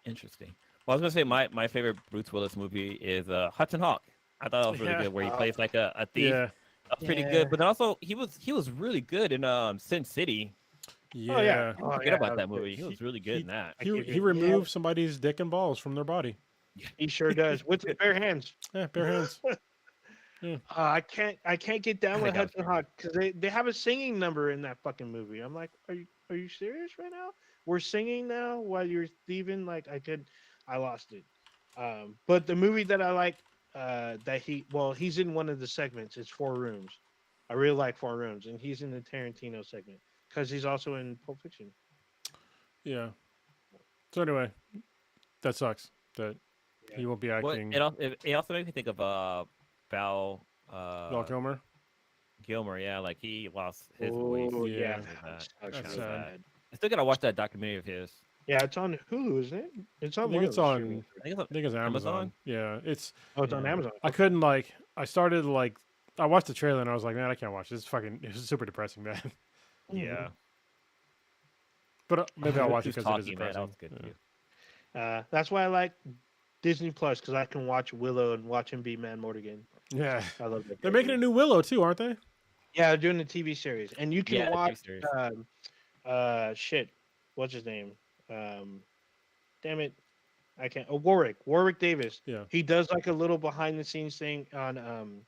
S1: Interesting. Well, I was gonna say my favorite Bruce Willis movie is Hudson Hawk. I thought that was really
S3: Yeah.
S1: good, where he
S2: Oh.
S1: plays like a thief.
S3: Yeah.
S1: That's pretty
S2: Yeah.
S1: good. But then also he was really good in Sin City.
S3: Yeah.
S2: Oh yeah,
S1: Forget about
S2: was
S1: that
S2: great.
S1: movie. He was really good in that.
S2: I
S3: He
S2: keep
S3: he
S2: it-
S3: removed somebody's dick and balls from their body.
S2: He sure does with his bare hands.
S3: Yeah, bare hands.
S2: I can't get down
S1: I
S2: with
S1: think that was
S2: Hudson Hawk because they have a singing number in that fucking movie. I'm like, are you serious right now? We're singing now while you're thieving. Like I lost it. But the movie that I like that he's in one of the segments. It's Four Rooms. I really like Four Rooms, and he's in the Tarantino segment because he's also in Pulp Fiction.
S3: Yeah. So anyway, that sucks that
S2: Yeah.
S3: he won't be
S1: Well,
S3: acting.
S1: it also made me think of Val
S3: Val Kilmer.
S1: Kilmer. Yeah, like he lost his voice.
S2: Oh
S3: Yeah.
S2: yeah,
S1: because of that.
S2: that's
S3: That's
S2: kinda
S3: sad.
S2: sad.
S1: I still gotta watch that documentary of his.
S2: Yeah, it's on Hulu, isn't it? It's on.
S3: I think
S2: one
S3: it's
S2: of the
S3: on-
S2: streaming-
S1: I think it's
S3: I think it's Amazon.
S1: Amazon?
S3: Yeah, it's.
S2: Oh, it's on
S1: Yeah.
S2: Amazon.
S3: I couldn't like. I started like. I watched the trailer and I was like, man, I can't watch this. It's fucking. It's super depressing, man.
S1: Yeah.
S3: But maybe I'll watch it
S1: Who's
S3: because it is
S1: talking, man? That
S3: depressing.
S1: was good
S3: Yeah.
S1: too.
S2: That's why I like Disney Plus because I can watch Willow and watch him be Man Mortigan.
S3: Yeah.
S2: I love that.
S3: They're making a new Willow too, aren't they?
S2: Yeah, they're doing a TV series, and you can
S1: Yeah,
S2: watch.
S1: TV
S2: Shit, what's his name? Damn it, I can't. Oh, Warwick Davis.
S3: Yeah.
S2: He does like a little behind the scenes thing on.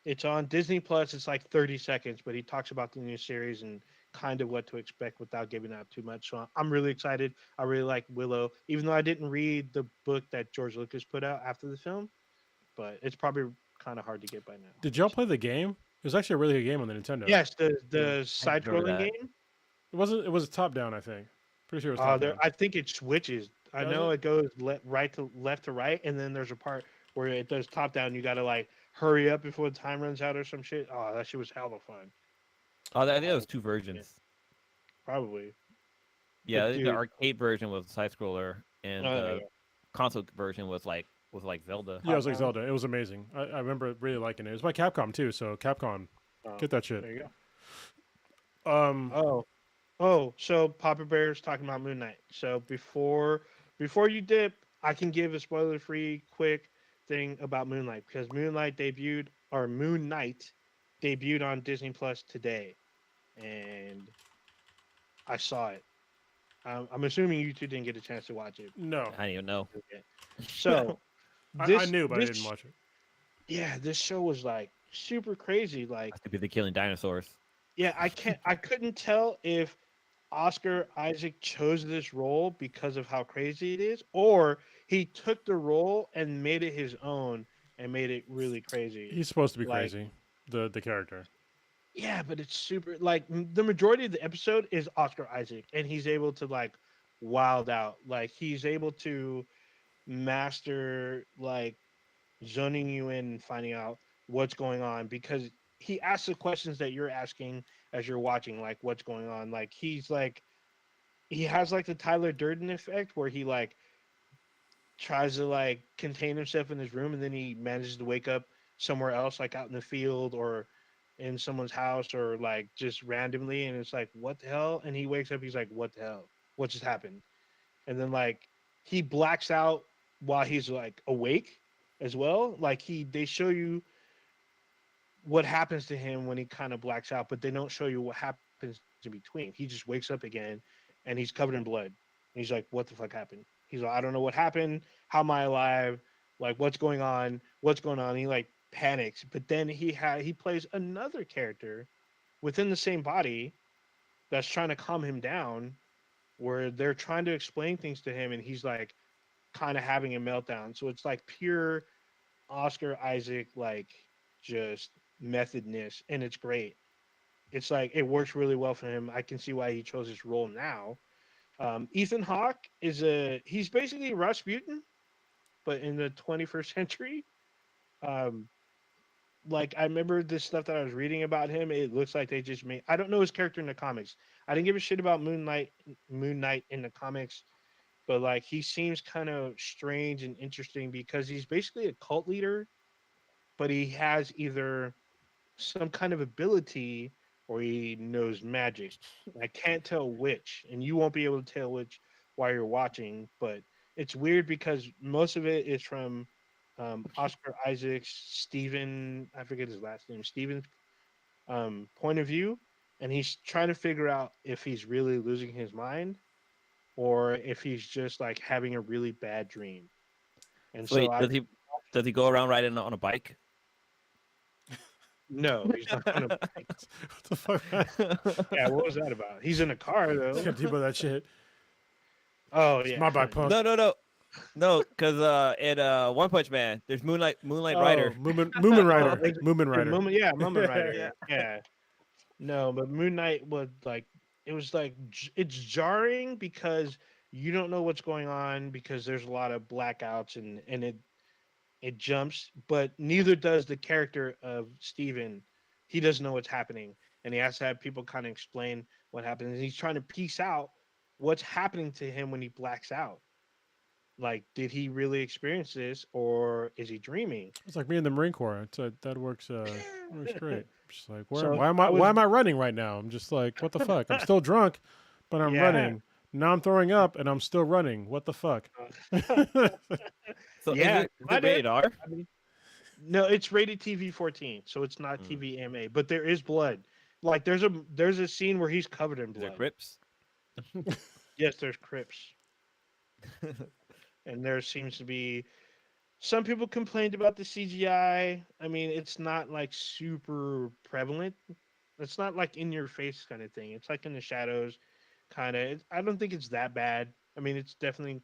S2: It's on Disney Plus. It's like 30 seconds, but he talks about the new series and kind of what to expect without giving out too much. So I'm really excited. I really like Willow, even though I didn't read the book that George Lucas put out after the film, but it's probably kind of hard to get by now.
S3: Did y'all play the game? It was actually a really good game on the Nintendo.
S2: Yes, the
S1: Yeah, I
S2: side
S1: remember
S2: scrolling
S1: that.
S2: game.
S3: It wasn't. It was top down. I think. Pretty sure it was top
S2: There,
S3: down.
S2: I think it switches. I
S3: Does
S2: know
S3: it?
S2: it goes right to left to right, and then there's a part where it does top down. You got to like hurry up before the time runs out or some shit. Oh, that shit was hella fun.
S1: Oh, I think it was
S2: Oh,
S1: 2
S2: yeah,
S1: versions.
S2: probably.
S1: Yeah,
S2: But
S1: I think the
S2: dude,
S1: arcade version was side scroller, and
S2: there you
S1: the
S2: go.
S1: console version was like Zelda.
S3: Yeah, it
S2: Top
S3: was like
S2: down.
S3: Zelda. It was amazing. I remember really liking it. It was by Capcom too. So Capcom,
S2: Oh,
S3: get that shit.
S2: there you
S3: Um,
S2: go. So Papa Bear's talking about Moon Knight. So before you dip, I can give a spoiler free quick thing about Moonlight because Moon Knight debuted on Disney Plus today, and I saw it. I'm assuming you two didn't get a chance to watch it.
S3: no,
S1: I don't even know.
S2: Okay. So
S3: I knew, but I
S2: this
S3: didn't watch it.
S2: yeah, this show was like super crazy. Like
S1: Has to be the killing dinosaurs.
S2: yeah, I couldn't tell if Oscar Isaac chose this role because of how crazy it is, or he took the role and made it his own and made it really crazy.
S3: He's supposed to be
S2: Like,
S3: crazy. The character.
S2: yeah, but it's super. Like, the majority of the episode is Oscar Isaac, and he's able to like wild out. Like, he's able to master like zoning you in and finding out what's going on because he asks the questions that you're asking as you're watching, like what's going on. Like, he has like the Tyler Durden effect where he like tries to like contain himself in his room and then he manages to wake up somewhere else, like out in the field or in someone's house or like just randomly, and it's like what the hell, and he wakes up, he's like what the hell, what just happened, and then like he blacks out while he's like awake as well. Like they show you what happens to him when he kind of blacks out, but they don't show you what happens in between. He just wakes up again and he's covered in blood. And he's like, what the fuck happened? He's like, I don't know what happened. How am I alive? Like, what's going on? What's going on? And he like panics. But then he plays another character within the same body that's trying to calm him down, where they're trying to explain things to him and he's like kind of having a meltdown. So it's like pure Oscar Isaac, like just methodness, and it's great. It's like it works really well for him. I can see why he chose this role now. Ethan Hawke he's basically Rasputin, but in the 21st century. Um, like I remember this stuff that I was reading about him. It looks like they just made. I don't know his character in the comics. I didn't give a shit about Moon Knight in the comics, but like he seems kind of strange and interesting because he's basically a cult leader, but he has either some kind of ability or he knows magic. I can't tell which, and you won't be able to tell which while you're watching. But it's weird because most of it is from Oscar Isaac's Steven, I forget his last name, Steven's point of view, and he's trying to figure out if he's really losing his mind or if he's just like having a really bad dream. And
S1: So
S2: so
S1: wait, does he go around riding on a bike?
S2: no, he's not on a bike.
S3: What the fuck?
S2: Yeah, what was that about? He's in a car though.
S3: Can't deal with that shit.
S2: Oh
S3: It's
S2: yeah.
S3: my bike punk.
S1: No, because in One Punch Man, there's Moonlight Rider.
S3: Moomin Rider. Moomin Rider.
S2: Moomin Rider.
S1: Yeah.
S2: Yeah. No, but Moon Knight was like it was like it's jarring because you don't know what's going on because there's a lot of blackouts and it jumps, but neither does the character of Steven. He doesn't know what's happening, and he has to have people kind of explain what happens. And he's trying to piece out what's happening to him when he blacks out. Like, did he really experience this, or is he dreaming?
S3: It's like me in the Marine Corps. That works. Works great. Just like
S2: So
S3: why am
S2: I
S3: I
S2: was-
S3: why am I running right now? I'm just like, what the fuck? I'm still drunk, but I'm
S2: Yeah.
S3: running. Now I'm throwing up and I'm still running. What the fuck?
S1: So
S2: Yeah,
S1: is it rated R?
S2: I mean, no, it's rated TV 14, so it's not
S1: Mm.
S2: TV MA, but there is blood. Like there's a scene where he's covered in
S1: Is there
S2: blood.
S1: Crips?
S2: Yes, there's Crips. And there seems to be some people complained about the CGI. I mean, it's not like super prevalent. It's not like in your face kind of thing. It's like in the shadows, kind of. I don't think it's that bad. I mean, it's definitely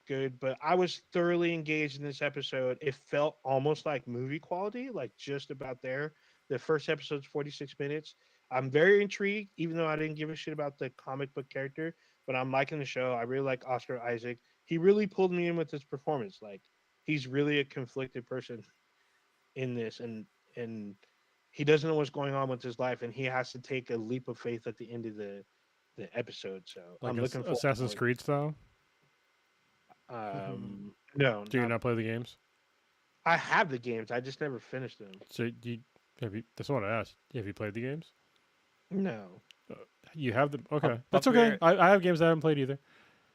S2: good, but I was thoroughly engaged in this episode. It felt almost like movie quality, like just about there. The first episode's 46 minutes. I'm very intrigued, even though I didn't give a shit about the comic book character, but I'm liking the show. I really like Oscar Isaac. He really pulled me in with his performance. Like he's really a conflicted person in this, and he doesn't know what's going on with his life, and he has to take a leap of faith at the end of the episode. So
S3: Like
S2: I'm looking forward to
S3: Assassin's Creed style.
S2: no,
S3: Do you not play the games?
S2: I have the games. I just never finished them.
S3: So you have you? That's what I asked. Have you played the games?
S2: No.
S3: You have them. Okay,
S1: Up
S3: that's okay.
S1: there-
S3: I have games I haven't played either.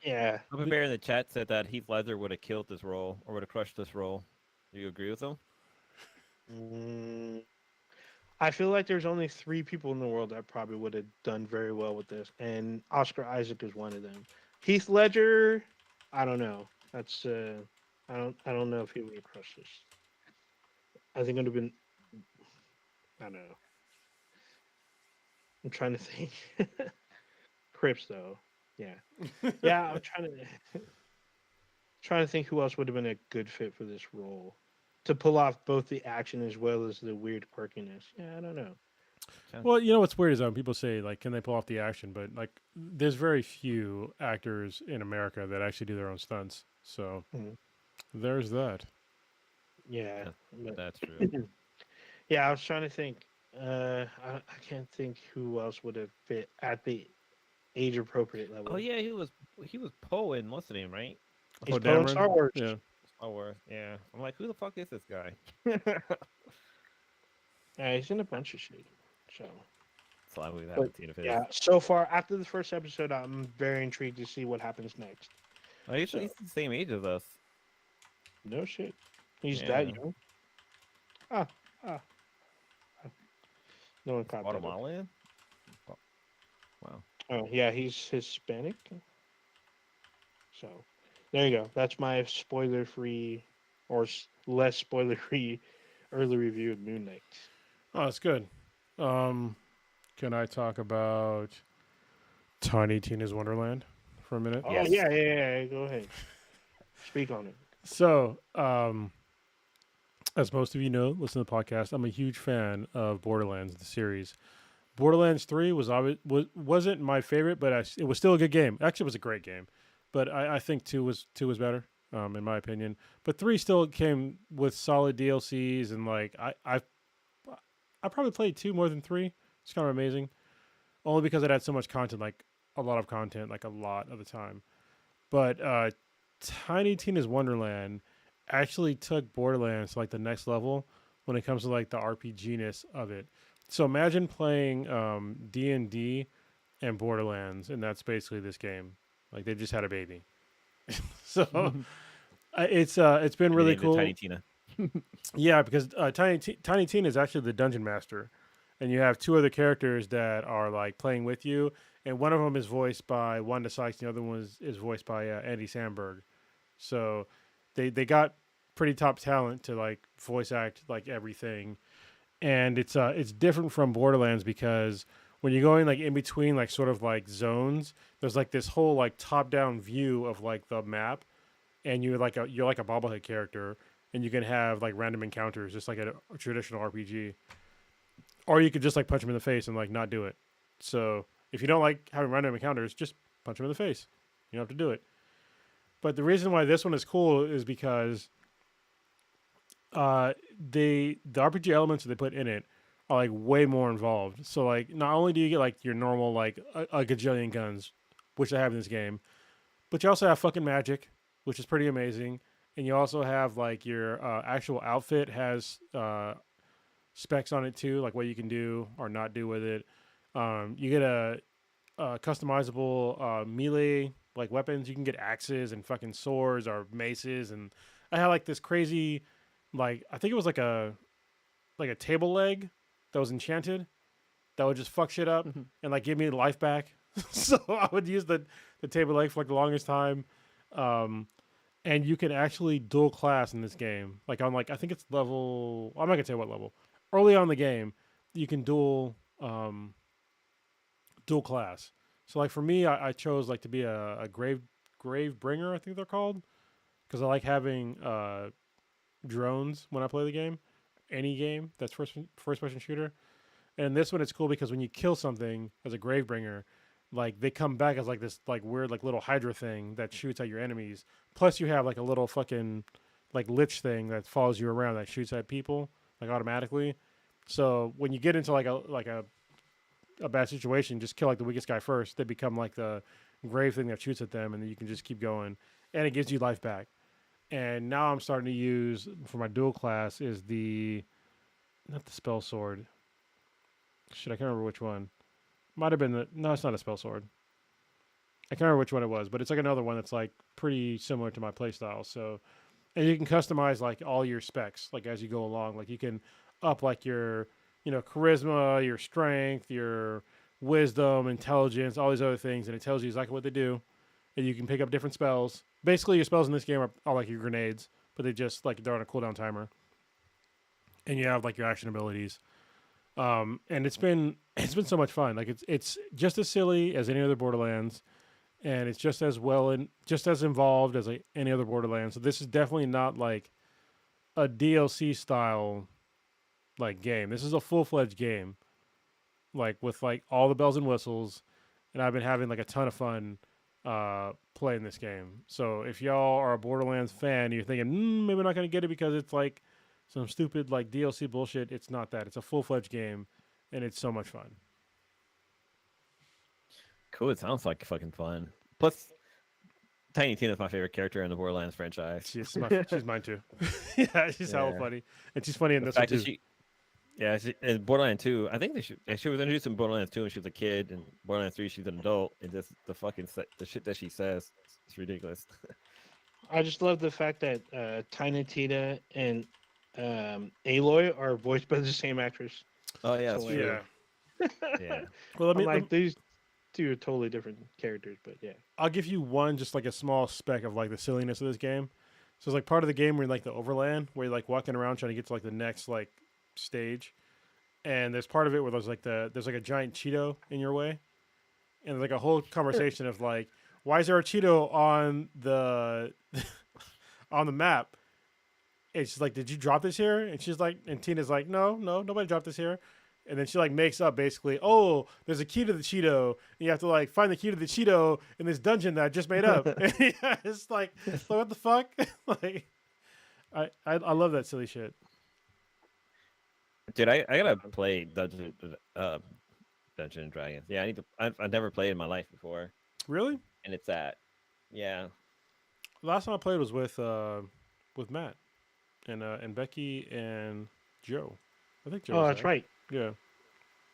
S2: Yeah.
S1: Puppet Bear in the chat said that Heath Ledger would have killed this role or would have crushed this role. Do you agree with him?
S2: Mm, I feel like there's only 3 people in the world that probably would have done very well with this, and Oscar Isaac is one of them. Heath Ledger, I don't know. That's I don't know if he would have crushed this. I think it would have been. I don't know. I'm trying to think. Crips though, yeah, yeah. I'm trying to think who else would have been a good fit for this role to pull off both the action as well as the weird quirkiness. Yeah, I don't know.
S3: Well, you know what's weird is when people say like, "Can they pull off the action?" But like, there's very few actors in America that actually do their own stunts. So
S2: Mhm.
S3: there's that.
S2: Yeah, but-
S1: That's true.
S2: yeah. I was trying to think. I can't think who else would have fit at the age appropriate level.
S1: Oh yeah, he was Poe in what's the name, right?
S2: He's
S3: Oh,
S2: Poe in
S3: Dameron?
S2: Star Wars.
S3: Yeah.
S1: Star Wars. Yeah. I'm like, who the fuck is this guy?
S2: Yeah, he's in a bunch of shit. So
S1: So I believe that
S2: But,
S1: with Tina Fey.
S2: yeah, so far after the first episode, I'm very intrigued to see what happens next.
S1: Oh, he's the same age as us.
S2: No shit, he's
S1: Yeah.
S2: that young. Ah, ah. No one caught that.
S1: Guatemalan? Wow.
S2: Oh yeah, he's Hispanic. So there you go. That's my spoiler-free or less spoiler-free early review of Moon Knight.
S3: Oh, that's good. Can I talk about Tiny Tina's Wonderland for a minute?
S2: Oh
S1: Yes.
S2: yeah. Go ahead. Speak on it.
S3: So, as most of you know, listen to the podcast. I'm a huge fan of Borderlands, the series. Borderlands 3 wasn't my favorite, but it was still a good game. Actually, it was a great game, but I think 2 was better, in my opinion. But 3 still came with solid DLCs, and like I probably played 2 more than 3. It's kind of amazing, only because it had so much content, like a lot of content, like a lot of the time. But Tiny Tina's Wonderland actually took Borderlands to like the next level when it comes to like the RPG-ness of it. So imagine playing D&D and Borderlands, and that's basically this game. Like they just had a baby. So it's been really
S1: Named it
S3: cool.
S1: Tiny Tina.
S3: Yeah, because Tiny Tina is actually the dungeon master, and you have 2 other characters that are like playing with you, and one of them is voiced by Wanda Sykes, the other one is voiced by Andy Samberg. So they got pretty top talent to like voice act like everything, and it's different from Borderlands because when you're going like in between like sort of like zones, there's like this whole like top down view of like the map, and you're like a bobblehead character, and you can have like random encounters just like a traditional RPG, or you could just like punch him in the face and like not do it. So if you don't like having random encounters, just punch him in the face. You don't have to do it. But the reason why this one is cool is because the RPG elements that they put in it are like way more involved. So like not only do you get like your normal like a gajillion guns, which I have in this game, but you also have fucking magic, which is pretty amazing. And you also have like your actual outfit has specs on it too, like what you can do or not do with it. You get a customizable melee like weapons. You can get axes and fucking swords or maces, and I had like this crazy, like I think it was like a table leg that was enchanted that would just fuck shit up and like give me life back. So I would use the table leg for like the longest time. And you can actually dual class in this game. Like on like I think it's level. I'm not gonna say what level. Early on in the game, you can dual um, dual class. So like for me, I chose like to be a grave bringer. I think they're called because I like having drones when I play the game. Any game that's first person shooter. And this one it's cool because when you kill something as a grave bringer, like they come back as like this like weird like little hydra thing that shoots at your enemies. Plus you have like a little fucking like lich thing that follows you around that shoots at people like automatically. So when you get into like a bad situation, just kill like the weakest guy first. They become like the grave thing that shoots at them, and then you can just keep going, and it gives you life back. And now I'm starting to use for my dual class is the not the spell sword. Shit, I can't remember which one. Might have been the no, it's not a spell sword. I can't remember which one it was, but it's like another one that's like pretty similar to my playstyle. So, and you can customize like all your specs like as you go along. Like you can up like your charisma, your strength, your wisdom, intelligence, all these other things, and it tells you exactly what they do. And you can pick up different spells. Basically, your spells in this game are like your grenades, but they're on a cooldown timer. And you have like your action abilities. And it's been so much fun. Like it's just as silly as any other Borderlands, and it's just as well and just as involved as like any other Borderlands. So this is definitely not like a DLC style like game. This is a full-fledged game, like with like all the bells and whistles, and I've been having like a ton of fun playing this game. So if y'all are a Borderlands fan, you're thinking maybe I'm not gonna get it because it's like some stupid like DLC bullshit. It's not that. It's a full-fledged game, and it's so much fun.
S1: Cool. It sounds like fucking fun. Plus, Tiny Tina's my favorite character in the Borderlands franchise.
S3: She's mine too. Yeah, she's hella funny, and she's funny in this one too.
S1: In Borderlands 2, I think she was introduced in Borderlands 2 when she was a kid, and Borderlands 3 she's an adult, and just the shit that she says, it's ridiculous.
S2: I just love the fact that Tiny Tina and Aloy are voiced by the same actress.
S1: Oh yeah, that's
S2: So,
S1: true.
S3: Yeah.
S1: Yeah.
S3: Well,
S2: I'm like these two are totally different characters, but yeah.
S3: I'll give you one, just like a small speck of like the silliness of this game. So it's like part of the game where you're like the overland, where you're like walking around trying to get to like the next like stage, and there's part of it where there's like a giant Cheeto in your way, and there's like a whole conversation of like, why is there a Cheeto on the on the map? And she's like, did you drop this here? And she's like, and Tina's like, no, nobody dropped this here. And then she like makes up basically, oh, there's a key to the Cheeto, and you have to like find the key to the Cheeto in this dungeon that I just made up. Yeah, it's like what the fuck? Like, I love that silly shit.
S1: Dude, I gotta play Dungeon and Dragons. Yeah, I need to. I've never played in my life before,
S3: Really?
S1: and it's at, yeah.
S3: Last time I played was with Matt and Becky and Joe. I think Joe.
S2: Oh,
S3: was
S2: that's
S3: there.
S2: right.
S3: Yeah,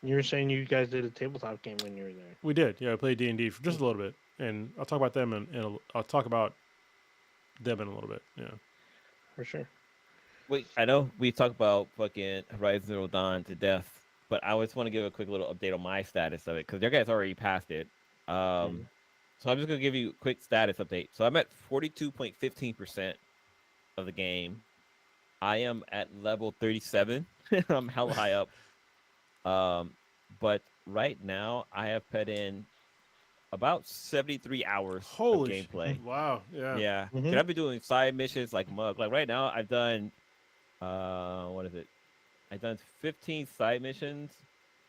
S2: You were saying you guys did a tabletop game when you were there.
S3: we did. Yeah, I played D&D for just a little bit, and I'll talk about them I'll talk about them in a little bit. Yeah.
S2: For sure.
S1: Wait, I know we talked about fucking Horizon Zero Dawn to death, but I just want to give a quick little update on my status of it because your guys already passed it. So I'm just gonna give you a quick status update. So I'm at 42.15% of the game. I am at level 37. I'm hella high up. But right now I have put in about 73 hours
S3: Holy
S1: of gameplay.
S3: Wow. Yeah.
S1: Yeah.
S2: Mhm.
S1: I've been doing side missions like mug. Like right now I've done what is it? I've done 15 side missions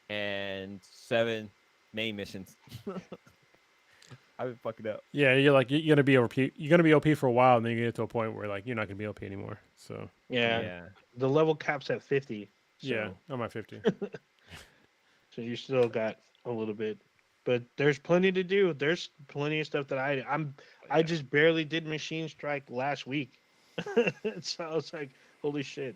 S1: and 7 main missions. I've been fucking up.
S3: Yeah, you're gonna be OP. You're gonna be OP for a while, and then you get to a point where like you're not gonna be OP anymore. So
S2: Yeah. The level cap's at 50. So,
S3: yeah, I'm at 50.
S2: So you still got a little bit, but there's plenty to do. There's plenty of stuff that I just barely did Machine Strike last week. So I was like, holy shit.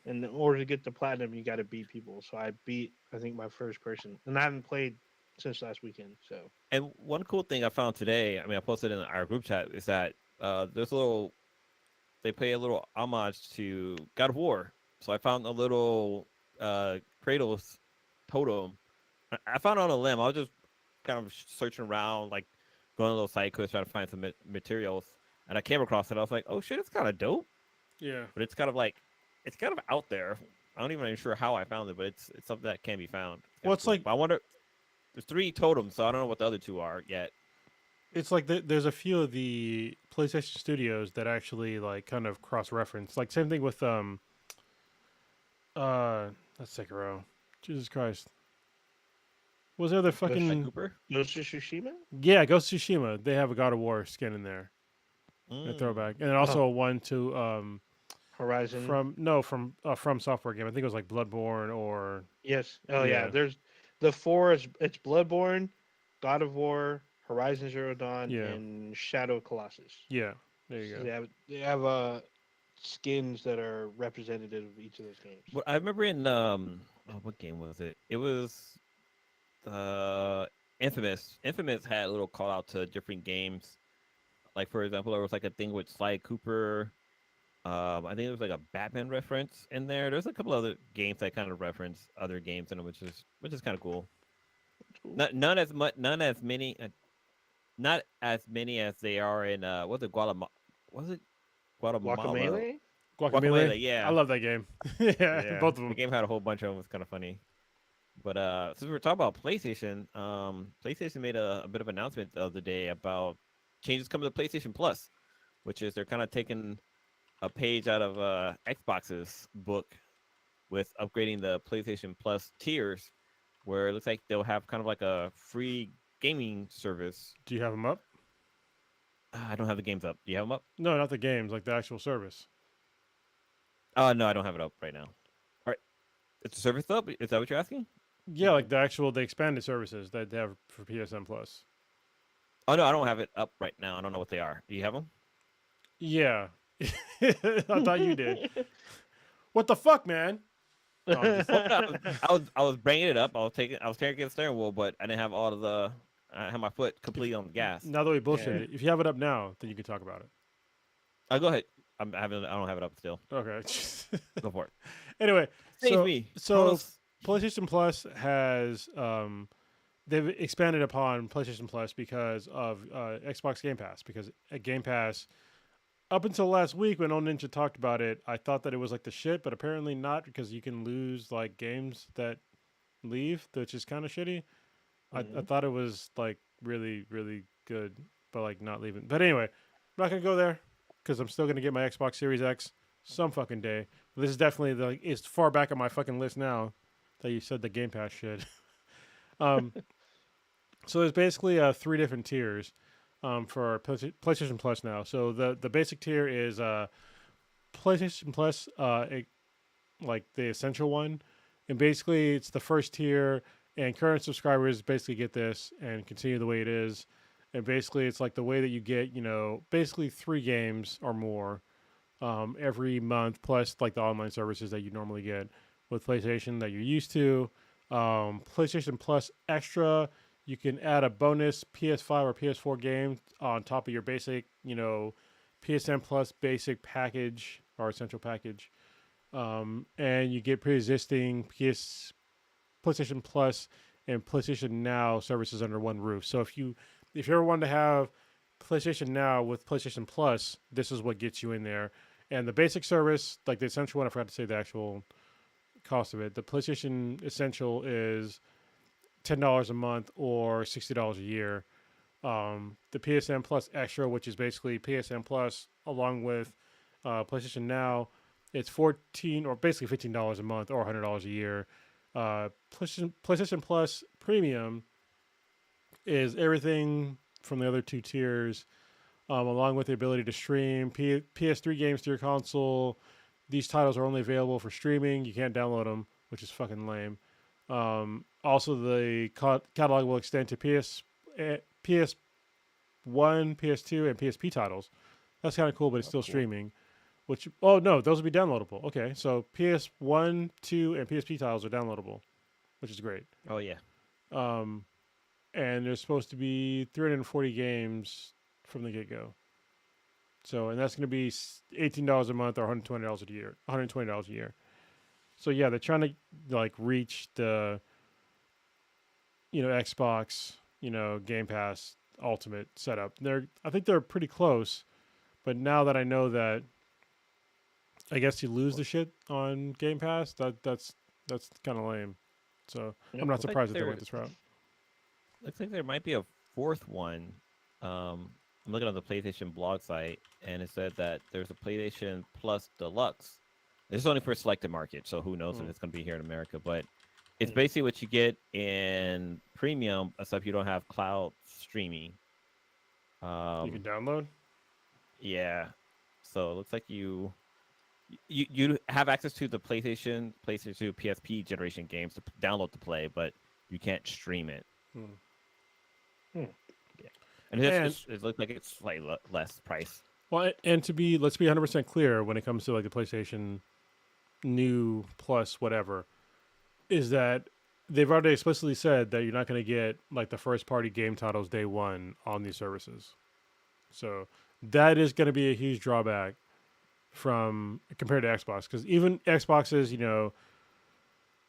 S2: And in order to get the platinum, you got to beat people. So I beat, I think, my first person. And I haven't played since last weekend. So
S1: And one cool thing I found today, I mean, I posted in our group chat, is that they pay a little homage to God of War. So I found a little Kratos totem. I found it on a limb. I was just kind of searching around, like going on a little side quest, trying to find some materials. And I came across it. I was like, oh shit, it's kind of dope.
S3: Yeah.
S1: But it's kind of out there. I don't even sure how I found it, but it's something that can be found.
S3: Well,
S1: Kind of
S3: it's
S1: cool.
S3: like
S1: But I wonder. There's 3 totems, so I don't know what the other 2 are yet.
S3: there's a few of the PlayStation Studios that actually like kind of cross reference. Like same thing with uh that's Sekiro. Jesus Christ. Was there the
S2: Ghost,
S1: Like
S3: fucking
S1: Cooper.
S2: Ghost of Tsushima?
S3: yeah, Ghost of Tsushima. They have a God of War skin in there. A
S1: Mm.
S3: throwback. And then
S2: Oh,
S3: also a one to
S2: Horizon.
S3: from software game. I think it was like Bloodborne or
S2: Yes. Oh yeah.
S3: yeah.
S2: There's the four is it's Bloodborne, God of War, Horizon Zero Dawn,
S3: Yeah.
S2: and Shadow of Colossus.
S3: Yeah. There you
S2: So
S3: go.
S2: they have skins that are representative of each of those games.
S1: But I remember in what game was it? It was Infamous. Infamous had a little call out to different games. Like for example, there was like a thing with Sly Cooper. I think there was like a Batman reference in there. There's a couple other games that kind of reference other games, and which is kind of cool.
S2: That's cool.
S1: None as much, not as many as they are in was it Guatemala? Was it Guatemala?
S2: Guacamelee?
S3: Guacamelee.
S1: Guacamole,
S3: I
S1: yeah,
S3: love that game. Yeah,
S1: yeah.
S3: both of
S1: The
S3: them.
S1: game had a whole bunch of them. It was kind of funny. But since we were talking about PlayStation, PlayStation made a bit of announcement the other day about changes coming to PlayStation Plus, which is they're kind of taking a page out of Xbox's book with upgrading the PlayStation Plus tiers, where it looks like they'll have kind of like a free gaming service.
S3: Do you have them up?
S1: I don't have the games up. Do you have them up?
S3: No, not the games, like the actual service.
S1: Oh no, I don't have it up right now. All right, is the service up? Is that what you're asking?
S3: Yeah, like the expanded services that they have for PSN Plus.
S1: Oh no, I don't have it up right now. I don't know what they are. Do you have them?
S3: Yeah. I thought you did. What the fuck, man? No, I'm just-
S1: Well, no, I was bringing it up. I was taking the steering wheel, but I didn't have all of the. I had my foot completely on the gas.
S3: now that we bullshit
S2: Yeah.
S3: it, if you have it up now, then you can talk about it.
S1: I'll go ahead. I don't have it up still.
S3: Okay.
S1: Go for it.
S3: Anyway,
S1: Save
S3: so
S1: me.
S3: so
S1: Carlos.
S3: PlayStation Plus has they've expanded upon PlayStation Plus because of Xbox Game Pass. Because at Game Pass, up until last week when Old Ninja talked about it, I thought that it was like the shit, but apparently not because you can lose like games that leave, which is kind of shitty. I
S2: Mhm.
S3: thought it was like really, really good, but like not leaving. But anyway, I'm not gonna go there because I'm still gonna get my Xbox Series X some fucking day. But this is definitely it's far back on my fucking list now that you said the Game Pass shit. um, so there's basically 3 different tiers for PlayStation Plus now. So the basic tier is PlayStation Plus, like the essential one, and basically it's the first tier, and current subscribers basically get this and continue the way it is. And basically it's like the way that you get, basically 3 games or more every month, plus like the online services that you normally get with PlayStation that you're used to. PlayStation Plus Extra, you can add a bonus PS5 or PS4 game on top of your basic, PSN Plus basic package or essential package. And you get pre-existing PlayStation Plus and PlayStation Now services under one roof. So if you ever want to have PlayStation Now with PlayStation Plus, this is what gets you in there. And the basic service, like the essential one, I forgot to say the actual cost of it. The PlayStation Essential is $10 a month or $60 a year. The PSN Plus Extra, which is basically PSN Plus along with PlayStation Now, it's $14 or basically $15 a month or $100 a year. PlayStation Plus Premium is everything from the other 2 tiers, along with the ability to stream PS3 games to your console. These titles are only available for streaming. You can't download them, which is fucking lame. Also, the catalog will extend to PS1, PS2, and PSP titles. That's kind of cool, but it's still
S1: Cool.
S3: streaming. Oh no, those will be downloadable. Okay, so PS1, 2, and PSP titles are downloadable, which is great.
S1: Oh yeah.
S3: And there's supposed to be 340 games from the get-go. So, and that's going to be $18 a month or $120 a year. $120 a year. So yeah, they're trying to like reach the, Xbox, Game Pass Ultimate setup. I think they're pretty close, but now that I know that I guess you lose the shit on Game Pass. That's kind of lame. So
S2: Yep.
S3: I'm not
S1: Looks like
S3: surprised that they
S1: there
S3: went this route.
S1: looks like there might be a fourth one. I'm looking on the PlayStation blog site, and it said that there's a PlayStation Plus Deluxe. This is only for selected markets, so who knows if
S3: Hmm.
S1: it's going to be here in America. But it's
S2: Mm.
S1: basically what you get in premium, except you don't have cloud streaming.
S3: You can download.
S1: Yeah. So it looks like you have access to the PlayStation 2, PSP generation games to download to play, but you can't stream it.
S3: Hmm.
S2: Hmm.
S1: Yeah. And it looks like it's slightly less price.
S3: Well, and let's be 100% clear when it comes to like the PlayStation New Plus whatever, is that they've already explicitly said that you're not going to get like the first party game titles day one on these services. So that is going to be a huge drawback from compared to Xbox, because even Xbox's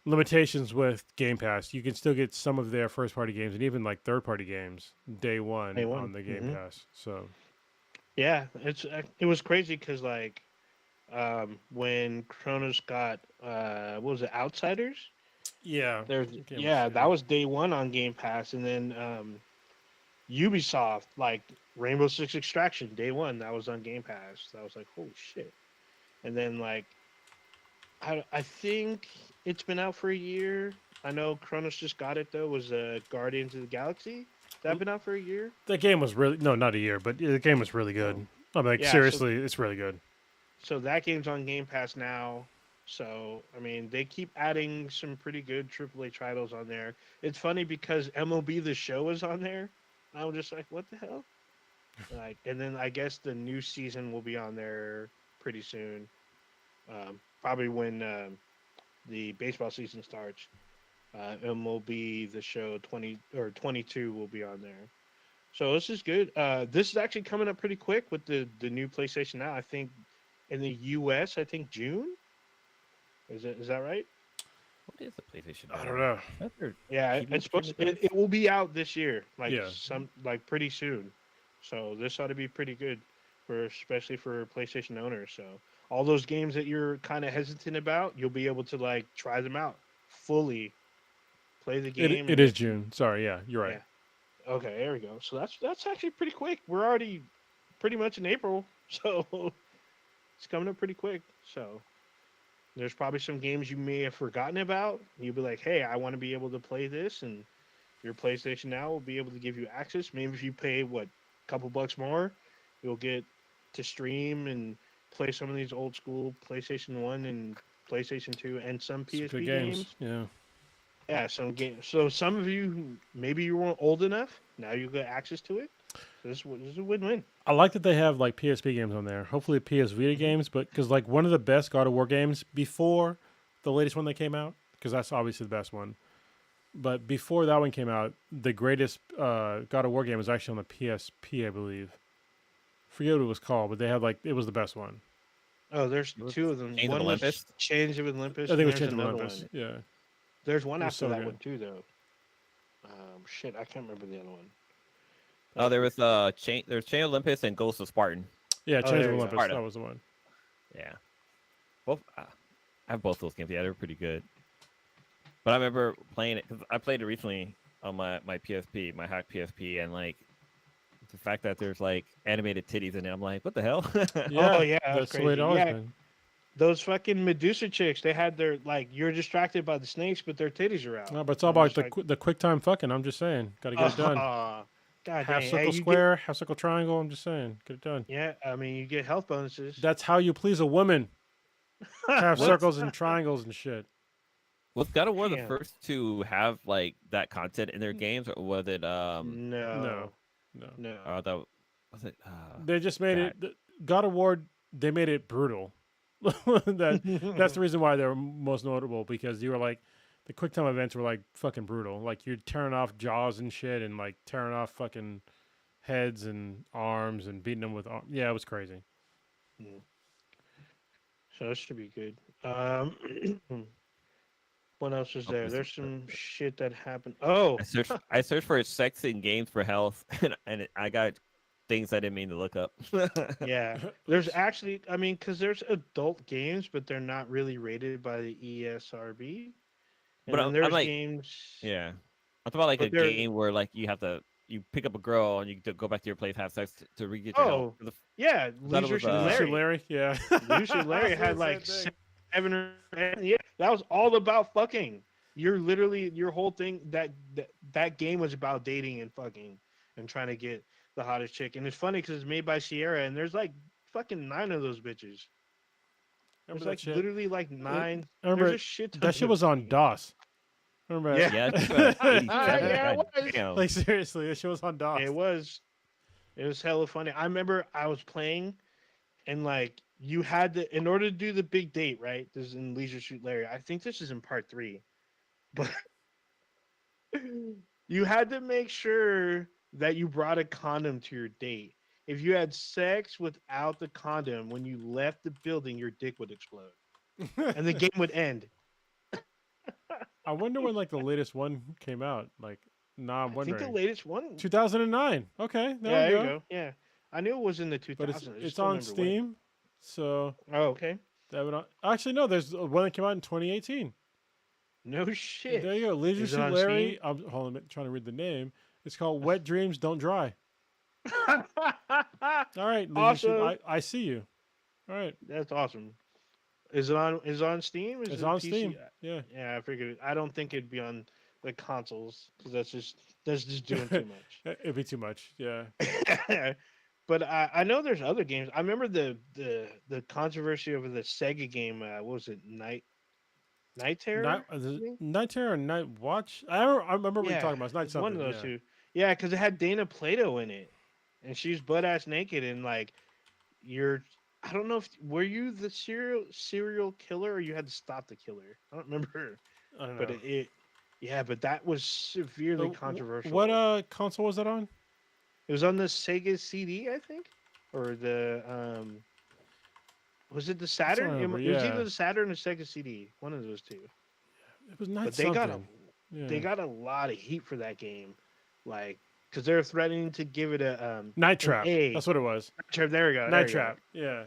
S3: limitations with Game Pass, you can still get some of their first party games and even like third party games day one
S2: Day one.
S3: on the Game
S2: Mhm.
S3: Pass. So
S2: Yeah, it was crazy because like when Kronos got what was it, Outsiders?
S3: yeah,
S2: There's
S3: that game was
S2: yeah, that
S3: shitty.
S2: was day one on Game Pass, and then Ubisoft like Rainbow Six Extraction day one that was on Game Pass. That was like holy shit. And then like I think it's been out for a year. I know Kronos just got it though. Was Guardians of the Galaxy? That been out for a year?
S3: That game was really no, not a year, but the game was really good. I'm like
S2: Yeah,
S3: seriously, it's really good.
S2: So that game's on Game Pass now. So I mean, they keep adding some pretty good AAA titles on there. It's funny because MLB The Show is on there. I'm just like, what the hell? Like, and then I guess the new season will be on there pretty soon. Probably when the baseball season starts. MLB The Show 20 or 22 will be on there. So this is good. This is actually coming up pretty quick with the new PlayStation Now. I think in the US, I think June. Is that right?
S1: What is the PlayStation?
S3: I don't know.
S1: Is that their
S2: Yeah,
S1: TV
S2: it's supposed
S1: streaming
S2: it will be out this year, like
S3: Yeah.
S2: pretty soon. So this ought to be pretty good for especially for PlayStation owners. So all those games that you're kind of hesitant about, you'll be able to like try them out fully, play the game.
S3: It
S2: and
S3: is June. Sorry, yeah, you're right.
S2: Yeah. Okay, there we go. So that's actually pretty quick. We're already pretty much in April, so it's coming up pretty quick. So there's probably some games you may have forgotten about. You'll be like, hey, I want to be able to play this, and your PlayStation Now will be able to give you access. Maybe if you pay a couple bucks more, you'll get to stream and play some of these old school PlayStation 1 and PlayStation 2 and some
S3: Some
S2: PSP
S3: good
S2: games.
S3: Yeah.
S2: Yeah, some games. So some of you maybe you weren't old enough, now you get access to it. So this is a win-win.
S3: I like that they have like PSP games on there. Hopefully PS Vita games, but because like one of the best God of War games before the latest one that came out, because that's obviously the best one. But before that one came out, the greatest God of War game was actually on the PSP, I believe. Forget what it was called, but they had like it was the best one.
S2: Oh, there's
S1: It was
S2: two of them.
S1: Chains of
S2: One was
S1: Olympus?
S2: Chains of Olympus.
S3: I think it was
S2: and
S3: Chains
S2: there's
S3: of
S2: another
S3: Olympus.
S2: one.
S3: Yeah.
S2: There's one
S3: It was
S2: after
S3: so
S2: that
S3: good.
S2: one too, though. Shit, I can't remember the other one.
S1: Oh, there was there's Chain Olympus and Ghost of Spartan.
S3: Yeah,
S2: Oh,
S3: Chains
S2: there
S3: of
S2: you go.
S3: Olympus.
S1: Sparta.
S3: That was the one.
S1: Yeah, both. I have both those games. Yeah, they're pretty good. But I remember playing it because I played it recently on my PSP, my hack PSP, and like the fact that there's like animated titties in it, I'm like, what the hell?
S3: Yeah,
S2: Oh yeah, that's
S3: the way it
S2: crazy.
S3: always
S2: Yeah,
S3: been.
S2: those fucking Medusa chicks. They had their like you're distracted by the snakes, but their titties are out.
S3: No, but it's all
S2: I'm
S3: about
S2: just
S3: the quick time fucking. I'm just saying, got to get it done.
S2: God
S3: Half
S2: dang.
S3: circle
S2: Hey, you
S3: square, half circle triangle. I'm just saying, get it done.
S2: yeah, I mean you get health bonuses.
S3: That's how you please a woman. Half
S1: What?
S3: circles and triangles and shit.
S1: Was God of War the
S2: Damn.
S1: first to have like that content in their games, or was it
S2: No,
S3: No.
S2: no.
S1: that was it?
S3: They just made
S1: God.
S3: God of War. They made it brutal. That's the reason why they're most notable, because you were like the quick time events were like fucking brutal. Like you're tearing off jaws and shit, and like tearing off fucking heads and arms and beating them with yeah, it was crazy.
S2: So that should be good. What else was
S1: Oh,
S2: there?
S1: this
S2: There's
S1: is-
S2: some shit that happened. Oh,
S1: I searched for sex in games for health, and I got things I didn't mean to look up.
S2: Yeah, there's actually, I mean, because there's adult games, but they're not really rated by the ESRB. And
S1: But
S2: then
S1: I'm
S2: there's
S1: like,
S2: games,
S1: yeah, I'm talking about like a
S2: but they're
S1: game where like you pick up a girl and you go back to your place, have sex to re-get your health.
S2: oh yeah,
S1: I thought it
S2: Leisure
S1: was
S2: Suit
S3: Leisure Suit
S2: Larry.
S3: Larry, yeah.
S2: Leisure Suit Larry had like 7 or 8. Yeah, that was all about fucking. You're literally your whole thing. That game was about dating and fucking and trying to get the hottest chick. And it's funny because it's made by Sierra, and there's like fucking 9 of those bitches.
S3: Remember
S2: There's
S3: that
S2: like
S3: shit?
S2: literally like 9.
S3: I remember
S2: There's a shit ton
S3: that
S2: of
S3: shit was on DOS. Remember?
S2: Yeah.
S1: Yeah, it's about 87.
S2: Yeah, it
S1: God
S2: was.
S1: damn.
S3: Like seriously, that shit was on DOS.
S2: It was. It was hella funny. I remember I was playing, and like you had to, in order to do the big date, right? This is in Leisure Suit Larry. I think this is in part 3, but you had to make sure that you brought a condom to your date. If you had sex without the condom, when you left the building, your dick would explode, and the game would end.
S3: I wonder when like the latest one came out. Like, nah, I'm
S2: I think
S3: wondering.
S2: the latest one.
S3: 2009. Okay,
S2: Yeah,
S3: there
S2: there
S3: we
S2: you
S3: go.
S2: go. Yeah, I knew it was in the 2000s.
S3: But
S2: I just
S3: it's
S2: don't
S3: on
S2: remember when.
S3: Steam. So
S2: Oh, okay.
S3: that would actually no. There's one that came out in 2018.
S2: No shit.
S3: There you go. Leisure
S2: Is it
S3: Suit
S2: on
S3: Larry. Hold on, I'm trying to read the name. It's called Wet Dreams Don't Dry. All right, Leisure Suit.
S2: Awesome.
S3: I see you. All right,
S2: That's awesome. Is it on Steam? Is
S3: it's
S2: it
S3: on
S2: PC?
S3: Steam. Yeah.
S2: Yeah, I figured. I don't think it'd be on the consoles because that's just doing too
S3: It'd be too much. Yeah.
S2: much. But I know there's other games. I remember the controversy over the Sega game. What was it? Night Terror?
S3: Night Terror or Night Watch? I remember what you're talking about. It's Night
S2: it's one
S3: something.
S2: of those
S3: Yeah.
S2: two. Yeah, because it had Dana Plato in it, and she's butt ass naked, and like you're. I don't know if were you the serial killer or you had to stop the killer. I don't remember,
S3: I don't know.
S2: but yeah, but that was severely
S3: So,
S2: controversial.
S3: What console was that on?
S2: It was on the Sega CD, I think, or the was it the Saturn?
S3: remember,
S2: It was
S3: yeah.
S2: either the Saturn or Sega CD, one of those two.
S3: It was Night
S2: But they
S3: something.
S2: they got a lot of heat for that game, like because they're threatening to give it a
S3: Night
S2: an
S3: Trap.
S2: A.
S3: That's what it was.
S2: There we go. there
S3: Night
S2: we go.
S3: Trap. Yeah.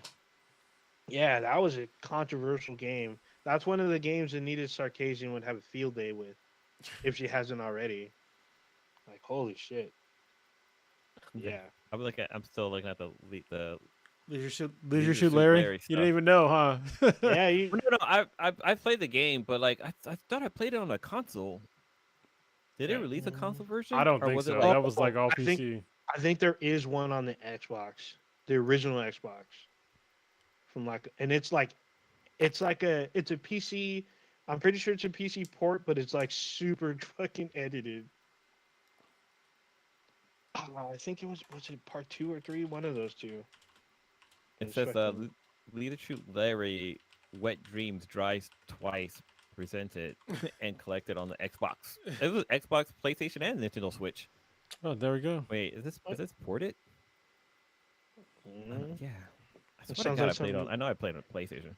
S2: Yeah, that was a controversial game. That's one of the games that needed Sarkisian would have a field day with, if she hasn't already. Like, holy shit. Yeah.
S1: I'm still looking at the
S3: Leisure Suit
S1: Leisure Suit
S3: Larry.
S1: Larry
S3: You
S1: stuff.
S3: didn't even know, huh?
S2: Yeah,
S1: No, I played the game, but like I thought I played it on a console. Did
S3: Yeah.
S1: it release a console version?
S3: I don't
S1: Or
S3: think
S1: was
S3: so.
S1: it like,
S3: That was like all
S2: I think-
S3: PC.
S2: I think there is one on the Xbox, the original Xbox. From like, and it's a PC. I'm pretty sure it's a PC port, but it's like super fucking edited. I think was it part 2 or 3? One of those two.
S1: it
S2: It's
S1: says
S2: fucking-
S1: Leadership Larry Wet Dreams Dries Twice presented and collected on the Xbox. It was Xbox, PlayStation, and Nintendo Switch.
S3: Oh, there we go.
S1: Wait, is this ported?
S2: Mhm.
S1: Yeah. I
S2: It
S1: swear to
S2: sounds
S1: God,
S2: like
S1: I played on.
S2: something-
S1: I know I played on PlayStation.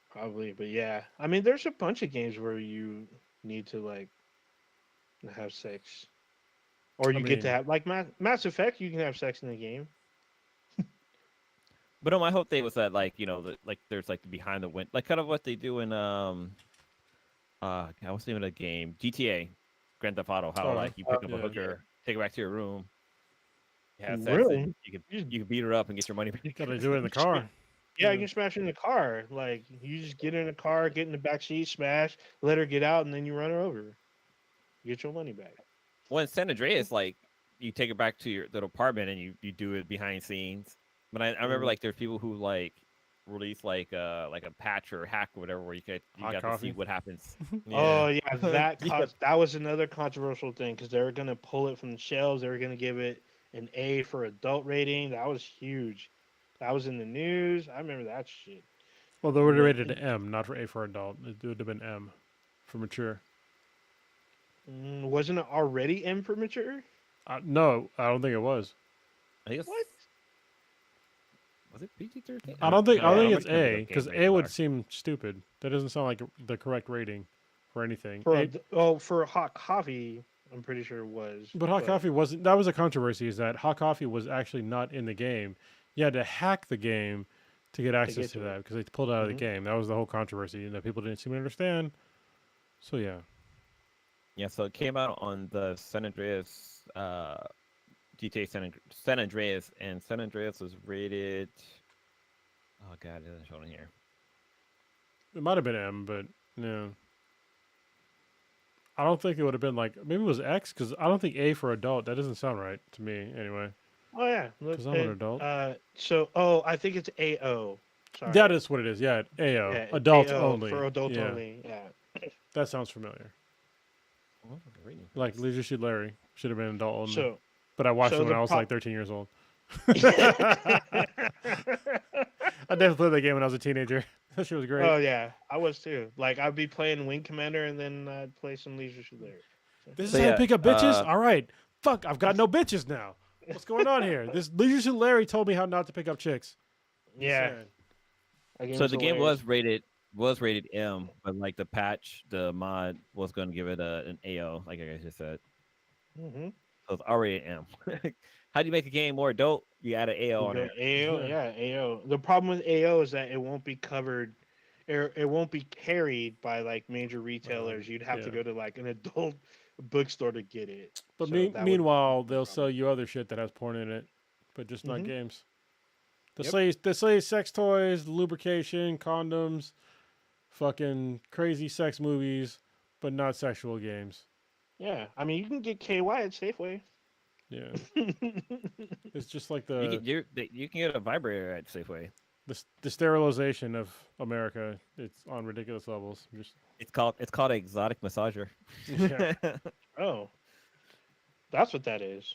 S2: Probably, but yeah. I mean, there's a bunch of games where you need to like have sex, or you get to
S3: mean-
S2: have like Mass Effect. You can have sex in the game.
S1: But no, my whole thing was that like there's like the behind the wind, like kind of what they do in what's the name of the game? GTA, Grand Theft Auto. How
S3: Oh,
S1: like you pick up
S3: yeah.
S1: a hooker, take her back to your room. You have sex,
S2: Really?
S1: and you can beat her up and get your money back.
S3: Gotta do it in the car.
S2: Yeah,
S3: Yeah.
S2: you can smash in the car. Like you just get in the car, get in the back seat, smash, let her get out, and then you run her over. Get your money back.
S1: Well, in San Andreas, like you take her back to your little apartment and you do it behind scenes. But I remember
S2: Mhm.
S1: like there's people who like release like a patch or hack or whatever where you
S3: Hot
S1: got to
S3: coffee.
S1: see what happens.
S2: Oh yeah, that
S1: Yeah.
S2: that was another controversial thing because they were gonna pull it from the shelves. They were gonna give it an A for adult rating. That was huge. That was in the news. I remember that shit.
S3: Well, they would have
S2: Yeah.
S3: rated it M, not for A for adult. It would have been M for mature.
S2: Wasn't it already M for mature?
S3: No, I don't think it was.
S1: I guess
S2: What?
S1: was it PG-13?
S3: I don't think it's
S1: might be
S3: A
S1: okay,
S3: because
S1: maybe
S3: A would
S1: not.
S3: seem stupid. That doesn't sound like the correct rating for anything.
S2: For
S3: A-
S2: for hot coffee. I'm pretty sure it was.
S3: But Hot Coffee wasn't. That was a controversy. Is that Hot Coffee was actually not in the game? You had to hack the game to get access to that because they pulled it out of the game. That was the whole controversy, and that people didn't seem to understand. So yeah.
S1: Yeah, so it came out on the San Andreas, GTA San Andreas, and San Andreas was rated. Oh god, it doesn't show it here.
S3: It might have been M, but no. I don't think it would have been like maybe it was X because I don't think A for adult. That doesn't sound right to me anyway.
S2: Oh yeah,
S3: because I'm an adult.
S2: I think it's AO. Sorry.
S3: That is what it is. Yeah, AO.
S2: Yeah,
S3: Adult
S2: AO
S3: only.
S2: for adult
S3: Yeah.
S2: only. Yeah.
S3: That sounds familiar.
S1: What was I reading?
S3: Like Leisure Suit Larry should have been adult only.
S2: So,
S3: but I watched
S2: so
S3: it when
S2: the
S3: I was
S2: pro-
S3: like 13 years old. I definitely played that game when I was a teenager. That shit was great.
S2: Oh yeah, I was too. Like I'd be playing Wing Commander and then I'd play some Leisure Suit Larry.
S3: This
S1: So
S3: is how you
S1: yeah,
S3: pick up bitches? All right. Fuck, I've got no bitches now. What's going on here? This Leisure Suit Larry told me how not to pick up chicks.
S2: Yeah.
S1: So the game was rated M, but like the patch, the mod was going to give it an AO, like I guys just said.
S2: Mm-hmm.
S1: So it's already an M. How do you make a game more adult? You add an AO on it.
S2: AO, yeah, AO. The problem with AO is that it won't be covered, it won't be carried by like major retailers. You'd have to go to like an adult bookstore to get it.
S3: But
S2: So
S3: meanwhile, they'll sell you other shit that has porn in it, but just not games. They sell you sex toys, lubrication, condoms, fucking crazy sex movies, but not sexual games.
S2: Yeah, I mean you can get KY at Safeway.
S3: Yeah, it's just like
S1: you can get a vibrator at Safeway.
S3: The sterilization of America. It's on ridiculous levels.
S1: It's called an exotic massager.
S3: Yeah.
S2: Oh, that's what that is.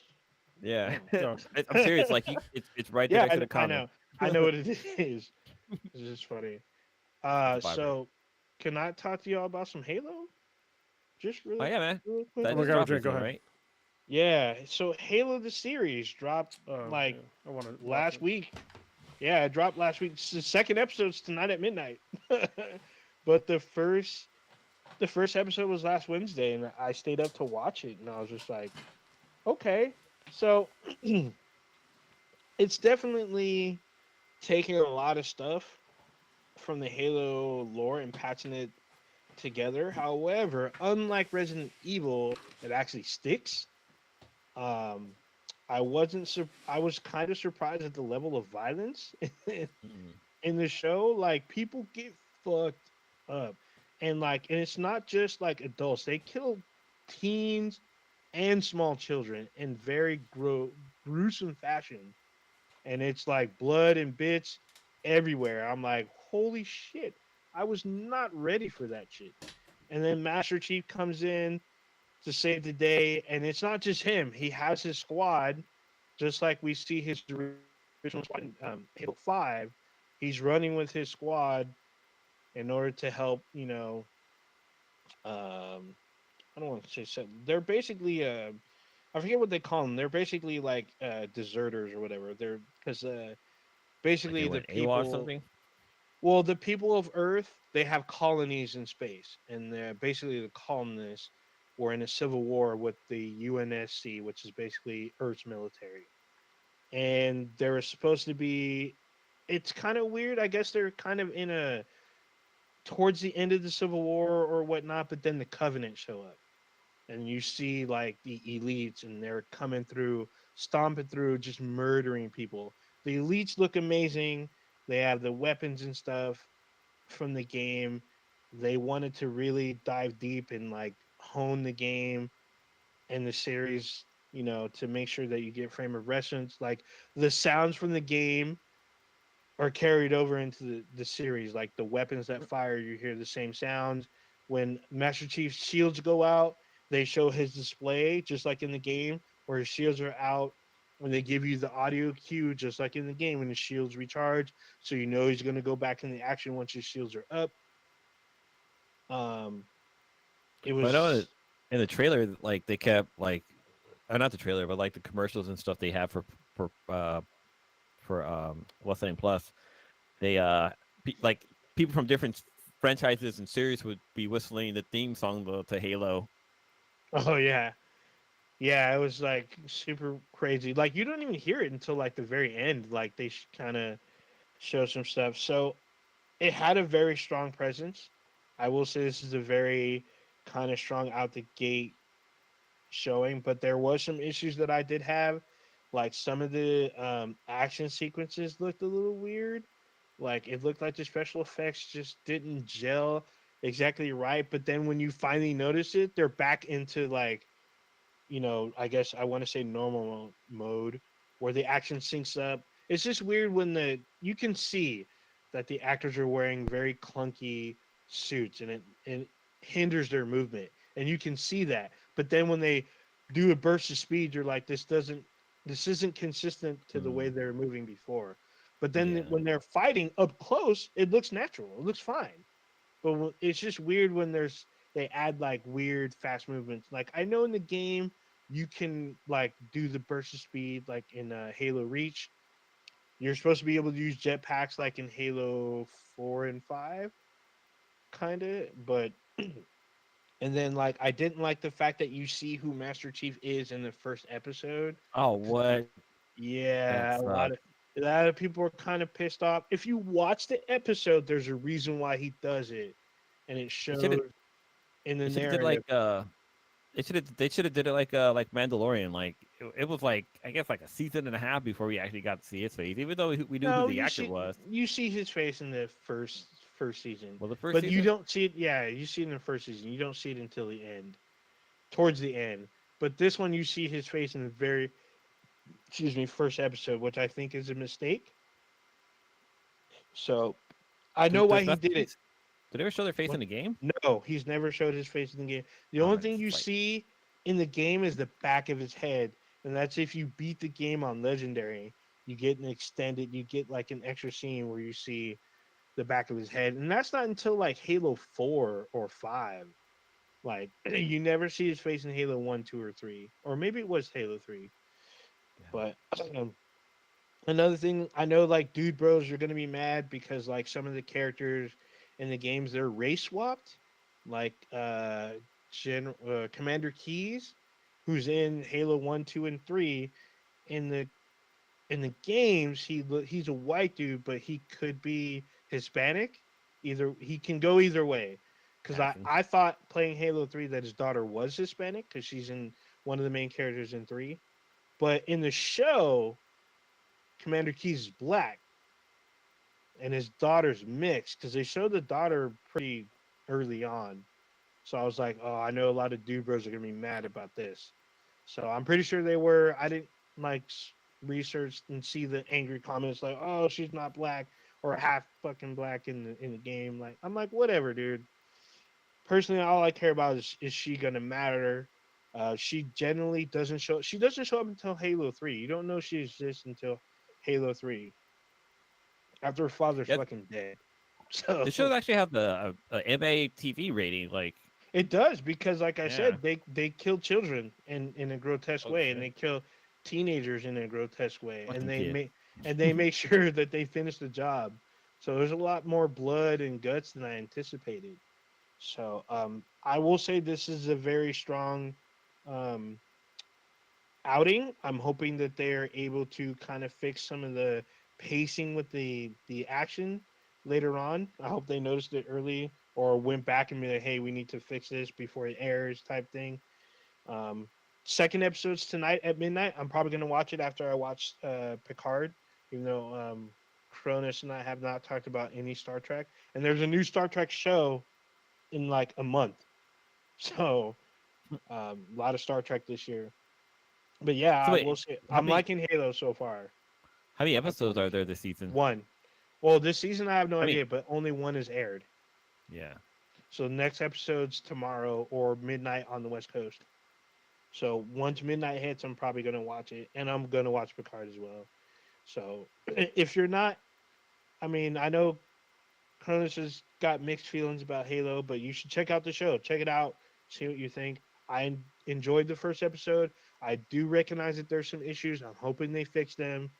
S1: Yeah,
S3: No.
S1: I'm serious. Like it's right there next to the condom.
S2: I know what it is. It's just funny. So can I talk to y'all about some Halo? Just really.
S1: Oh yeah, man.
S2: Real quick?
S1: That
S3: We're
S1: just
S3: gonna
S1: dropped
S3: drink, go
S1: recently,
S3: ahead.
S1: right?
S2: Yeah. So Halo the series dropped
S3: I want to
S2: last week. Yeah, it dropped last week. The second episode's tonight at midnight. But the first episode was last Wednesday, and I stayed up to watch it, and I was just like, okay. So it's definitely taking a lot of stuff from the Halo lore and patching it together. However, unlike Resident Evil, it actually sticks. I was kind of surprised at the level of violence in the show. Like people get fucked up, and it's not just like adults. They kill teens and small children in very gruesome fashion, and it's like blood and bits everywhere. I'm like, holy shit! I was not ready for that shit. And then Master Chief comes in to save the day, and it's not just him. He has his squad, just like we see his original squad in Halo 5. He's running with his squad in order to help, I don't want to say they're basically I forget what they call them. They're basically like deserters or whatever. They're because basically
S1: Like
S2: the people.
S1: AWOL or something?
S2: Well, the people of Earth, they have colonies in space, and they're basically the colonists were in a civil war with the UNSC, which is basically Earth's military. And there was supposed to be, it's kind of weird. I guess they're kind of towards the end of the Civil War or whatnot, but then the Covenant show up. And you see like the elites, and they're coming through, stomping through, just murdering people. The elites look amazing. They have the weapons and stuff from the game. They wanted to really dive deep and like hone the game and the series, to make sure that you get frame of reference. Like the sounds from the game are carried over into the series. Like the weapons that fire, you hear the same sounds. When Master Chief's shields go out, they show his display just like in the game, where his shields are out. When they give you the audio cue, just like in the game, when his shields recharge, so you know he's going to go back in the action once his shields are up. It was.
S1: But I know in the trailer, like they kept like, not the trailer, but like the commercials and stuff they have for what's the name Plus, they like people from different franchises and series would be whistling the theme song to Halo.
S2: Oh yeah, Yeah, it was like super crazy. Like you don't even hear it until like the very end. Like they kind of show some stuff. So it had a very strong presence. I will say this is a very kind of strong out the gate showing, but there was some issues that I did have. Like some of the action sequences looked a little weird. Like it looked like the special effects just didn't gel exactly right. But then when you finally notice it, they're back into like, I guess I want to say normal mode where the action syncs up. It's just weird when you can see that the actors are wearing very clunky suits and it hinders their movement. And you can see that. But then when they do a burst of speed, you're like, this isn't consistent to the way
S1: Mm,
S2: they're moving before. But then
S1: yeah.
S2: when they're fighting up close, it looks natural. It looks fine. But it's just weird when they add like weird fast movements. Like I know in the game you can like do the burst of speed like in Halo Reach. You're supposed to be able to use jetpacks like in Halo 4 and 5 kind of, but and then like I didn't like the fact that you see who Master Chief is in the first episode.
S1: Oh, what? That
S2: Yeah,
S1: sucks.
S2: a lot of people are kind of pissed off. If you watch the episode, there's a reason why he does it, and it
S1: They should have.
S2: shows in the
S1: They should have did
S2: narrative.
S1: like They should have did it like Mandalorian. Like it was like I guess like a season and a half before we actually got to see his face, even though we knew who
S2: No,
S1: the actor was.
S2: you see his face in the first season,
S1: Well, the first
S2: but you
S1: season.
S2: don't see it. Yeah, you see it in the first season. You don't see it until the end, towards the end. But this one, you see his face in the very, excuse me, first episode, which I think is a mistake. So I know why
S1: Does
S2: he
S1: Master
S2: did it.
S1: Chief? Did they ever show their face
S2: What?
S1: in the game?
S2: No, he's never showed his face in the game. The
S1: Oh,
S2: only
S1: it's
S2: thing you
S1: like
S2: see in the game is the back of his head, and that's if you beat the game on Legendary. You get an extended, you get like an extra scene where you see the back of his head, and that's not until like Halo 4 or 5. Like you never see his face in Halo 1, 2, or 3, or maybe it was Halo 3.
S1: yeah.
S2: But another thing, I know like dude bros are gonna be mad because like some of the characters in the games they're race swapped, like Commander Keys, who's in Halo 1, 2, and 3. In the games, he's a white dude, but he could be Hispanic. Either he can go either way. Because I,
S1: Gotcha.
S2: I thought playing Halo 3 that his daughter was Hispanic because she's in one of the main characters in 3. But in the show, Commander Keys is black and his daughter's mixed because they showed the daughter pretty early on. So I was like, oh, I know a lot of dude bros are gonna be mad about this. So I'm pretty sure they were. I didn't like research and see the angry comments like, oh, she's not black or half fucking black in the game. Like I'm like, whatever, dude. Personally, all I care about is she gonna matter. She generally doesn't show. She doesn't show up until Halo 3. You don't know she exists until Halo 3 after her father's
S1: Yeah,
S2: fucking dead.
S1: the shows
S2: So
S1: actually have the MA TV rating. Like,
S2: it does because, like I
S1: yeah.
S2: said, they kill children in a grotesque
S1: Oh
S2: way, and
S1: shit.
S2: they kill teenagers in a grotesque way,
S1: Fucking kid.
S2: and they make sure that they finish the job. So there's a lot more blood and guts than I anticipated. So I will say this is a very strong um, outing. I'm hoping that they are able to kind of fix some of the pacing with the action later on. I hope they noticed it early or went back and be like, "Hey, we need to fix this before it airs," type thing. Um, Second episode's tonight at midnight. I'm probably gonna watch it after I watch Picard, even though Cronus and I have not talked about any Star Trek. And there's a new Star Trek show in like a month, so a lot of Star Trek this year. But yeah,
S1: So
S2: I will
S1: wait,
S2: say
S1: how
S2: I'm
S1: many
S2: liking Halo so far.
S1: how many
S2: I will
S1: episodes are
S2: mention
S1: there this season?
S2: one. Well, this season I have no
S1: I mean,
S2: idea, but only one is aired.
S1: yeah.
S2: So the next episode's tomorrow or midnight on the West Coast. So once midnight hits, I'm probably gonna watch it, and I'm gonna watch Picard as well. So if you're not, I mean, I know Cronus has got mixed feelings about Halo, but you should check out the show. Check it out, see what you think. I enjoyed the first episode. I do recognize that there's some issues. I'm hoping they fix them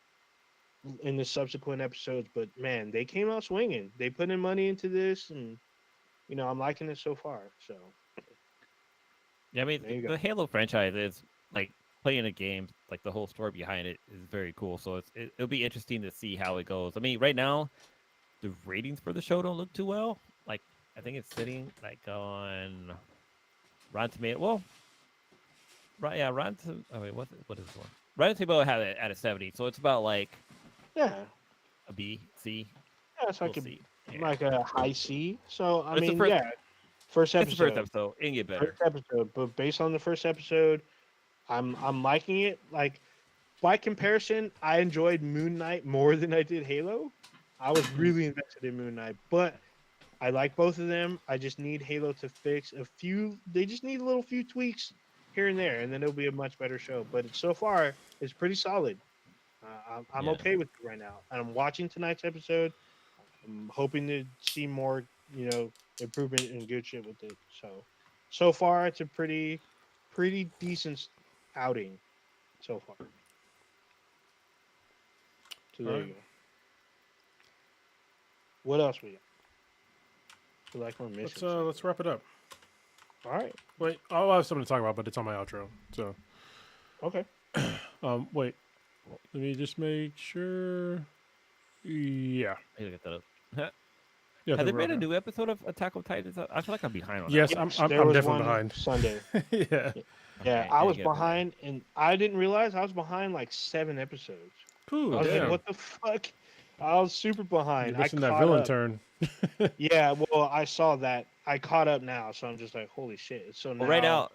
S2: in the subsequent episodes. But man, they came out swinging. They put in money into this, and I'm liking it so far. So
S1: Yeah, I mean
S2: there you go.
S1: the Halo franchise is like playing a game, like the whole story behind it is very cool. So it'll be interesting to see how it goes. I mean, right now the ratings for the show don't look too well. Like I think it's sitting like on Rotten Tomato. Well, right, yeah, oh wait, what is this one? Rotten Tomato had it at a 70, so it's about like
S2: Yeah,
S1: a B, C.
S2: yeah, it's
S1: We'll
S2: like a
S1: see. Yeah,
S2: like a high C. So I
S1: but
S2: mean, yeah, first
S1: it's the first
S2: episode,
S1: episode. It can get
S2: first
S1: better.
S2: episode. But based on the first episode, I'm liking it. Like by comparison, I enjoyed Moon Knight more than I did Halo. I was really invested in Moon Knight, but I like both of them. I just need Halo to fix a few. They just need a little few tweaks here and there, and then it'll be a much better show. But so far, it's pretty solid. I'm
S1: Yeah.
S2: okay with it right now. And I'm watching tonight's episode. I'm hoping to see more, improvement and good shit with it. So far, it's a pretty decent outing so far. So
S3: All
S2: there
S3: right.
S2: you go. What else we got? Feel like we're missing.
S3: Let's wrap it up.
S2: All right.
S3: Wait, I'll have something to talk about, but it's on my outro. So,
S2: Okay.
S3: wait, let me just make sure. Yeah.
S1: I gotta get that up.
S3: Yeah.
S1: Have they
S3: we're
S1: made a
S3: okay.
S1: new episode of Attack on Titans? I feel like I'm behind on
S3: Yes,
S1: that.
S3: I'm
S2: There was
S3: definitely
S2: one
S3: behind.
S2: Sunday.
S3: Yeah.
S2: Yeah,
S1: Okay,
S2: I
S1: I
S2: was
S1: get that.
S2: behind, and I didn't realize I was behind like 7 episodes.
S3: Ooh,
S2: I was
S3: damn.
S2: like, "What the fuck?" I was super behind.
S3: You're missing that
S2: caught
S3: villain
S2: up.
S3: turn.
S2: Yeah, well, I saw that. I caught up now, so I'm just like, "Holy shit!" So now,
S1: Well, right now,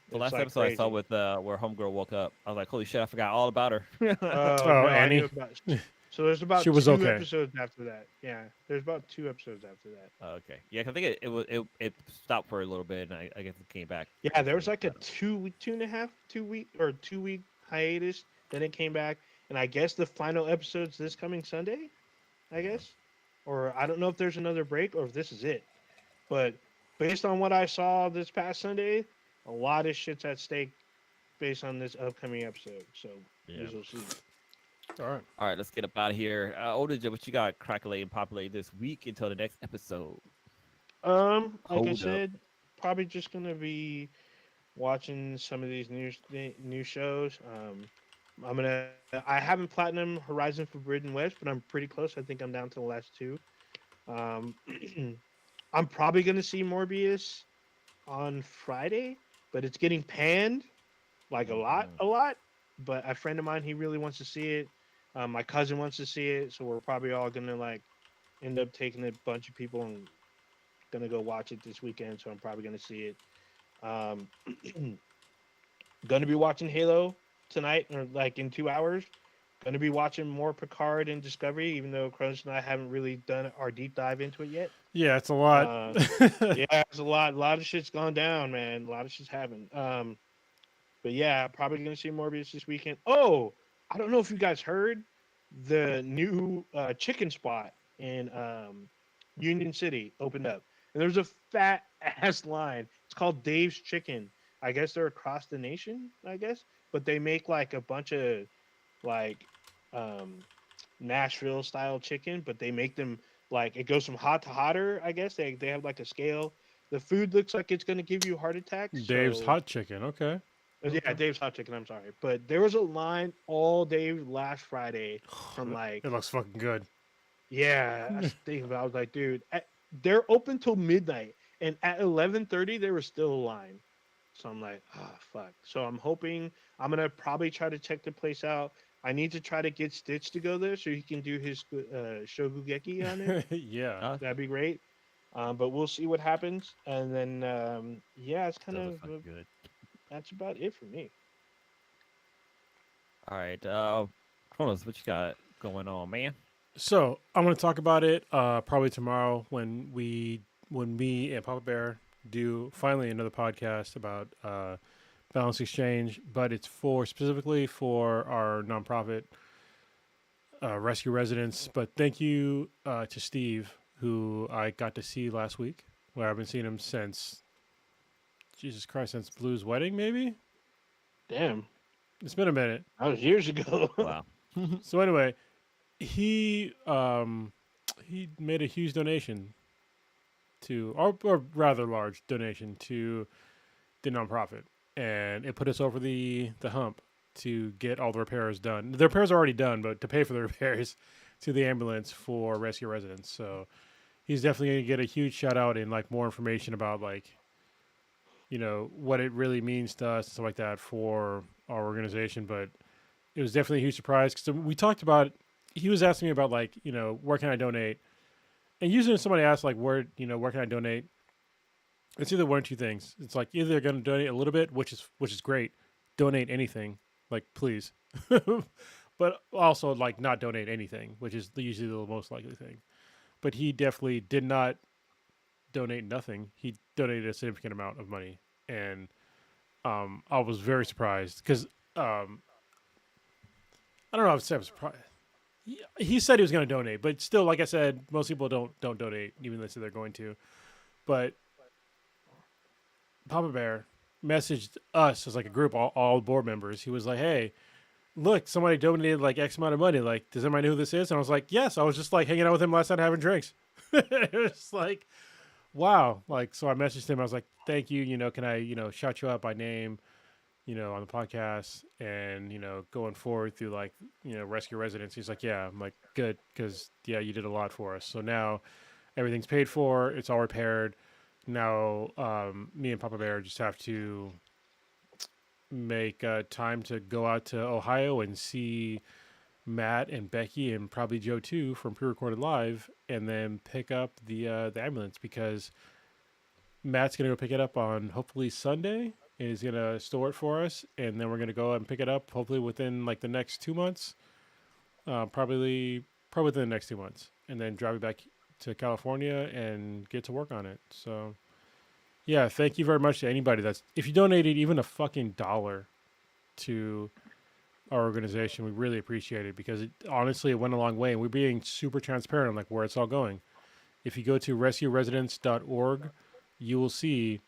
S1: the
S2: it's
S1: last
S2: like
S1: episode I saw
S2: crazy.
S1: with where Homegirl woke up, I was like, holy shit, I forgot all about her.
S2: Oh
S3: Oh,
S2: no, I knew
S3: Annie.
S2: about. So there's about
S3: She was
S2: two
S3: okay.
S2: episodes after that. Yeah, there's about 2 episodes after that.
S1: Okay, yeah, 'cause I think it stopped for a little bit, and I guess it came back.
S2: Yeah, there was like a
S1: recently.
S2: 2 week hiatus. Then it came back, and I guess the final episode's this coming Sunday. I guess, or I don't know if there's another break or if this is it. But based on what I saw this past Sunday, a lot of shit's at stake based on this upcoming episode. So
S1: Yeah.
S2: we will see.
S3: All right.
S1: All right, let's get up out of here. Oda, what you got crackling and populate this week until the next episode?
S2: Like
S1: Hold
S2: I
S1: up.
S2: said, probably just gonna be watching some of these new shows. I haven't platinum Horizon Forbidden West, but I'm pretty close. I think I'm down to the last 2. Um, I'm probably gonna see Morbius on Friday, but it's getting panned like a lot. But a friend of mine, he really wants to see it. My cousin wants to see it, so we're probably all gonna like end up taking a bunch of people and gonna go watch it this weekend. So I'm probably gonna see it. Um, gonna be watching Halo tonight, or like in 2 hours. Gonna be watching more Picard and Discovery, even though Kronos and I haven't really done our deep dive into it yet.
S3: Yeah, it's a lot.
S2: Yeah, it's a lot. A lot of shit's gone down, man. A lot of shit's happened. But yeah, probably gonna see Morbius this weekend. Oh, I don't know if you guys heard the new chicken spot in Union City opened up, and there's a fat ass line. It's called Dave's Chicken. I guess they're across the nation. I guess, but they make like a bunch of like Nashville style chicken, but they make them like it goes from hot to hotter. I guess they have like a scale. The food looks like it's gonna give you heart attacks.
S3: Dave's
S2: so-
S3: hot chicken. Okay.
S2: Yeah, Dave's Hot Chicken. I'm sorry, but there was a line all day last Friday from like,
S3: It looks fucking good.
S2: yeah. I was thinking about. I was like, dude, they're open till midnight, and at 11:30 there was still a line. So I'm like, ah, fuck. So I'm hoping I'm gonna probably try to check the place out. I need to try to get Stitch to go there so he can do his Shogugeki on it.
S3: Yeah.
S2: That'd be great. But we'll see what happens, and then yeah, it's kind
S1: That
S2: of
S1: was fucking good.
S2: that's about it for me.
S1: All right, Kronos, what you got going on, man?
S3: So I'm going to talk about it probably tomorrow when me and Papa Bear do finally another podcast about balance exchange, but it's specifically for our nonprofit rescue residents. But thank you to Steve, who I got to see last week, where I've been seeing him since Jesus Christ, since Blue's wedding, maybe.
S2: Damn,
S3: It's been a minute.
S2: that was years ago.
S1: Wow.
S3: So anyway, he made a huge donation to, or rather large donation to the nonprofit, and it put us over the hump to get all the repairs done. The repairs are already done, but to pay for the repairs to the ambulance for rescue residents. So he's definitely going to get a huge shout out and like more information about like what it really means to us and stuff like that for our organization. But it was definitely a huge surprise because we talked about. He was asking me about like where can I donate, and usually when somebody asks like where can I donate, it's either one or two things. It's like either they're going to donate a little bit, which is great. Donate anything, like please, but also like not donate anything, which is usually the most likely thing. But he definitely did not donate nothing. He donated a significant amount of money, and I was very surprised because I don't know. I was surprised. He said he was going to donate, but still, like I said, most people don't donate, even though they say they're going to. But Papa Bear messaged us as like a group, all board members. He was like, "Hey, look, somebody donated like X amount of money. Like, does anybody know who this is?" And I was like, "Yes." I was just like hanging out with him last night having drinks. It was like, wow. Like, so I messaged him. I was like, "Thank you. Can I shout you out by name? On the podcast and going forward through like rescue residents." He's like, "Yeah." I'm like, "Good, because yeah, you did a lot for us. So now everything's paid for. It's all repaired. Now me and Papa Bear just have to make time to go out to Ohio and see Matt and Becky and probably Joe too from pre-recorded live, and then pick up the ambulance because Matt's gonna go pick it up on hopefully Sunday. Is gonna store it for us, and then we're gonna go out and pick it up hopefully within like the next 2 months, probably within the next 2 months, and then drive it back to California and get to work on it. So yeah, thank you very much to anybody if you donated even a fucking dollar to our organization, we really appreciate it because honestly it went a long way, and we're being super transparent on like where it's all going. If you go to rescueresidents.org, you will see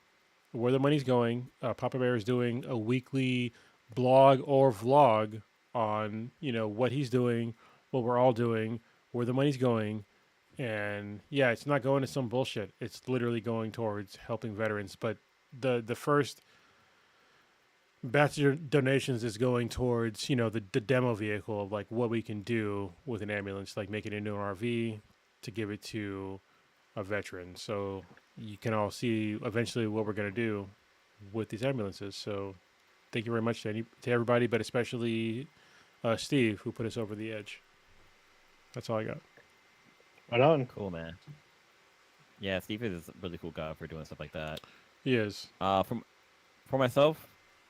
S3: where the money's going. Papa Bear is doing a weekly blog or vlog on what he's doing, what we're all doing, where the money's going, and yeah, it's not going to some bullshit. It's literally going towards helping veterans. But the first batch of donations is going towards the demo vehicle of like what we can do with an ambulance, like make it into an RV to give it to a veteran. So you can all see eventually what we're going to do with these ambulances. So thank you very much to everybody, but especially Steve, who put us over the edge. That's all I got.
S2: Right on.
S1: Cool, man. Yeah, Steve is a really cool guy for doing stuff like that.
S3: He is.
S1: For myself,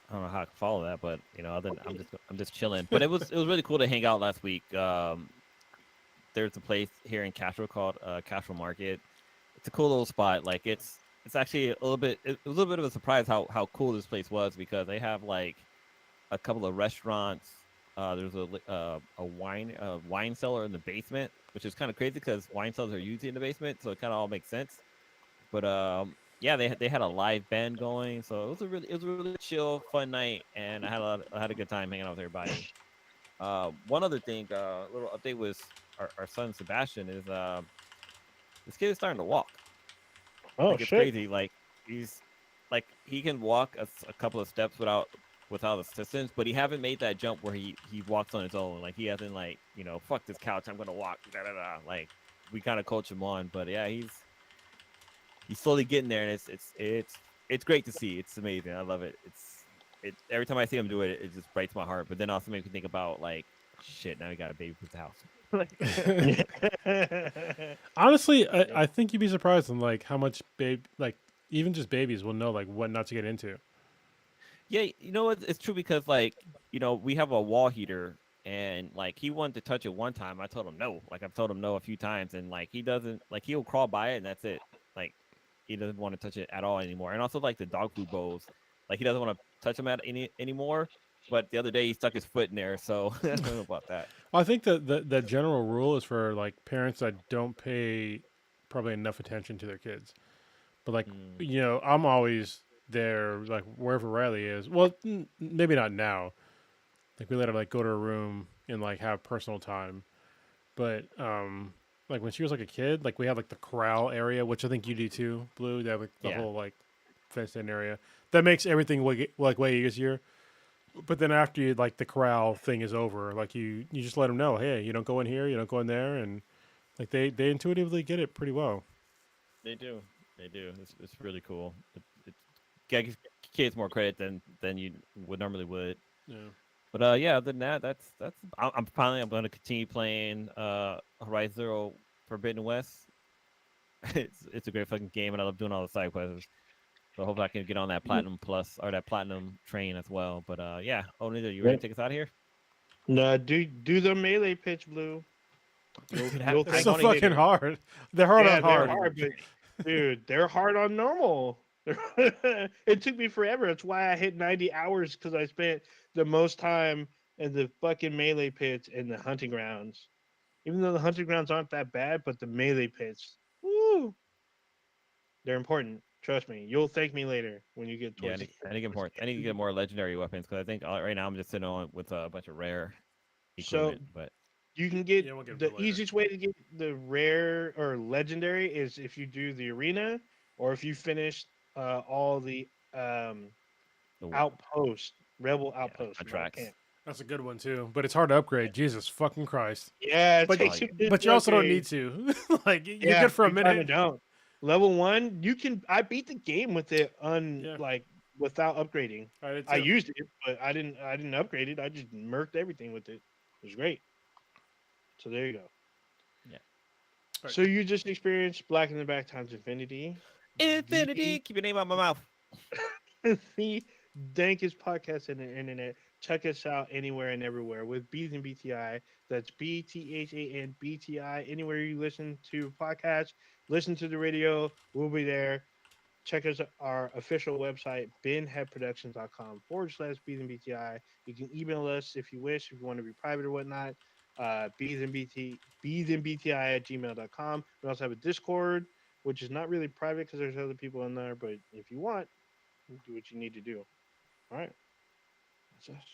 S1: I don't know how I can follow that, but other than I'm just chilling. But it was really cool to hang out last week. There's a place here in Castro called Castro Market. It's a cool little spot. Like it's actually a little bit. It was a little bit of a surprise how cool this place was because they have like a couple of restaurants. There's a wine cellar in the basement, which is kind of crazy because wine cellars are usually in the basement, so it kind of all makes sense. But yeah, they had a live band going, so it was a really chill, fun night, and I had a good time hanging out with everybody. One other thing, little update was our son Sebastian is this kid is starting to walk.
S2: Oh,
S1: like, it's
S2: shit.
S1: crazy. Like he can walk a couple of steps without assistance, but he haven't made that jump where he walks on his own. Like he hasn't like fuck this couch, I'm gonna walk. Da, da, da. Like we kind of coach him on, but yeah, he's slowly getting there, and it's great to see. It's amazing. I love it. It's every time I see him do it, it just breaks my heart. But then also makes me think about like shit. Now we got a baby with the house.
S3: Honestly, I think you'd be surprised on like how much like even just babies will know like what not to get into.
S1: Yeah, it's true because like we have a wall heater, and like he wanted to touch it one time. I told him no. Like I've told him no a few times, and like he doesn't. Like he'll crawl by it, and that's it. Like he doesn't want to touch it at all anymore. And also like the dog food bowls, like he doesn't want to touch them anymore. But the other day he stuck his foot in there, so I don't know about that.
S3: Well, I think that the general rule is for like parents that don't pay probably enough attention to their kids. But like I'm always there, like wherever Riley is. Well, maybe not now. Like we let her like go to her room and like have personal time. But like when she was like a kid, like we had like the corral area, which I think you do too, Blue. They have like the whole like fenced in area. That makes everything way easier. But then after you like the corral thing is over, like you just let them know, hey, you don't go in here, you don't go in there, and like they intuitively get it pretty well.
S1: They do. They do. It's really cool. It gives kids more credit than you would normally would.
S3: Yeah.
S1: But yeah, other than that, that's. I'm going to continue playing Horizon Zero Forbidden West. It's a great fucking game, and I love doing all the side quests. So hopefully I can get on that platinum plus or that platinum train as well. But yeah, Onita, you ready to take us out of here?
S2: No, do the melee pitch, Blue. You'll
S3: They're
S2: thank
S3: so
S2: me
S3: fucking
S2: later.
S3: hard. They're hard
S2: Yeah,
S3: on
S2: they're
S3: hard.
S2: hard, but dude, they're hard on normal. It took me forever. That's why I hit 90 hours because I spent the most time in the fucking melee pits and the hunting grounds. Even though the hunting grounds aren't that bad, but the melee pits, woo, they're important. Trust me. You'll thank me later when you get
S1: Yeah,
S2: towards
S1: I need to get more. I need to get more legendary weapons because I think right now I'm just sitting on with a bunch of rare
S2: So
S1: equipment. But
S2: you can get
S3: Yeah, we'll get
S2: the
S3: into it later.
S2: easiest way to get the rare or legendary is if you do the arena or if you finish all the
S1: the,
S2: outpost, rebel
S1: yeah,
S2: outpost, rebel
S1: contracts.
S2: camp.
S3: That's a good one too. But it's hard to upgrade. Jesus fucking Christ.
S2: Yeah, it
S3: But
S2: takes a bit
S3: but
S2: to
S3: you also don't
S2: upgrade.
S3: need to. Like you're
S2: Yeah,
S3: good for a
S2: you kinda
S3: minute.
S2: don't. Level 1, you can. I beat the game with it
S3: Yeah,
S2: without upgrading.
S3: I did
S2: I
S3: too.
S2: used it, but I didn't upgrade it. I just murked everything with it. It was great. So there you go.
S1: Yeah.
S3: Right.
S2: So you just experienced Black in the Back times Infinity.
S1: Infinity, keep your name out of my mouth.
S2: The dankest podcast in the internet. Check us out anywhere and everywhere with Bees and BTI. That's BTHANBTI. Anywhere you listen to podcasts, listen to the radio, we'll be there. Check us our official website, benheadproductions.com/Bees and BTI. You can email us if you wish, if you want to be private or whatnot. Beesandbti@gmail.com. We also have a Discord, which is not really private because there's other people in there, but if you want, do what you need to do. All right. That's us.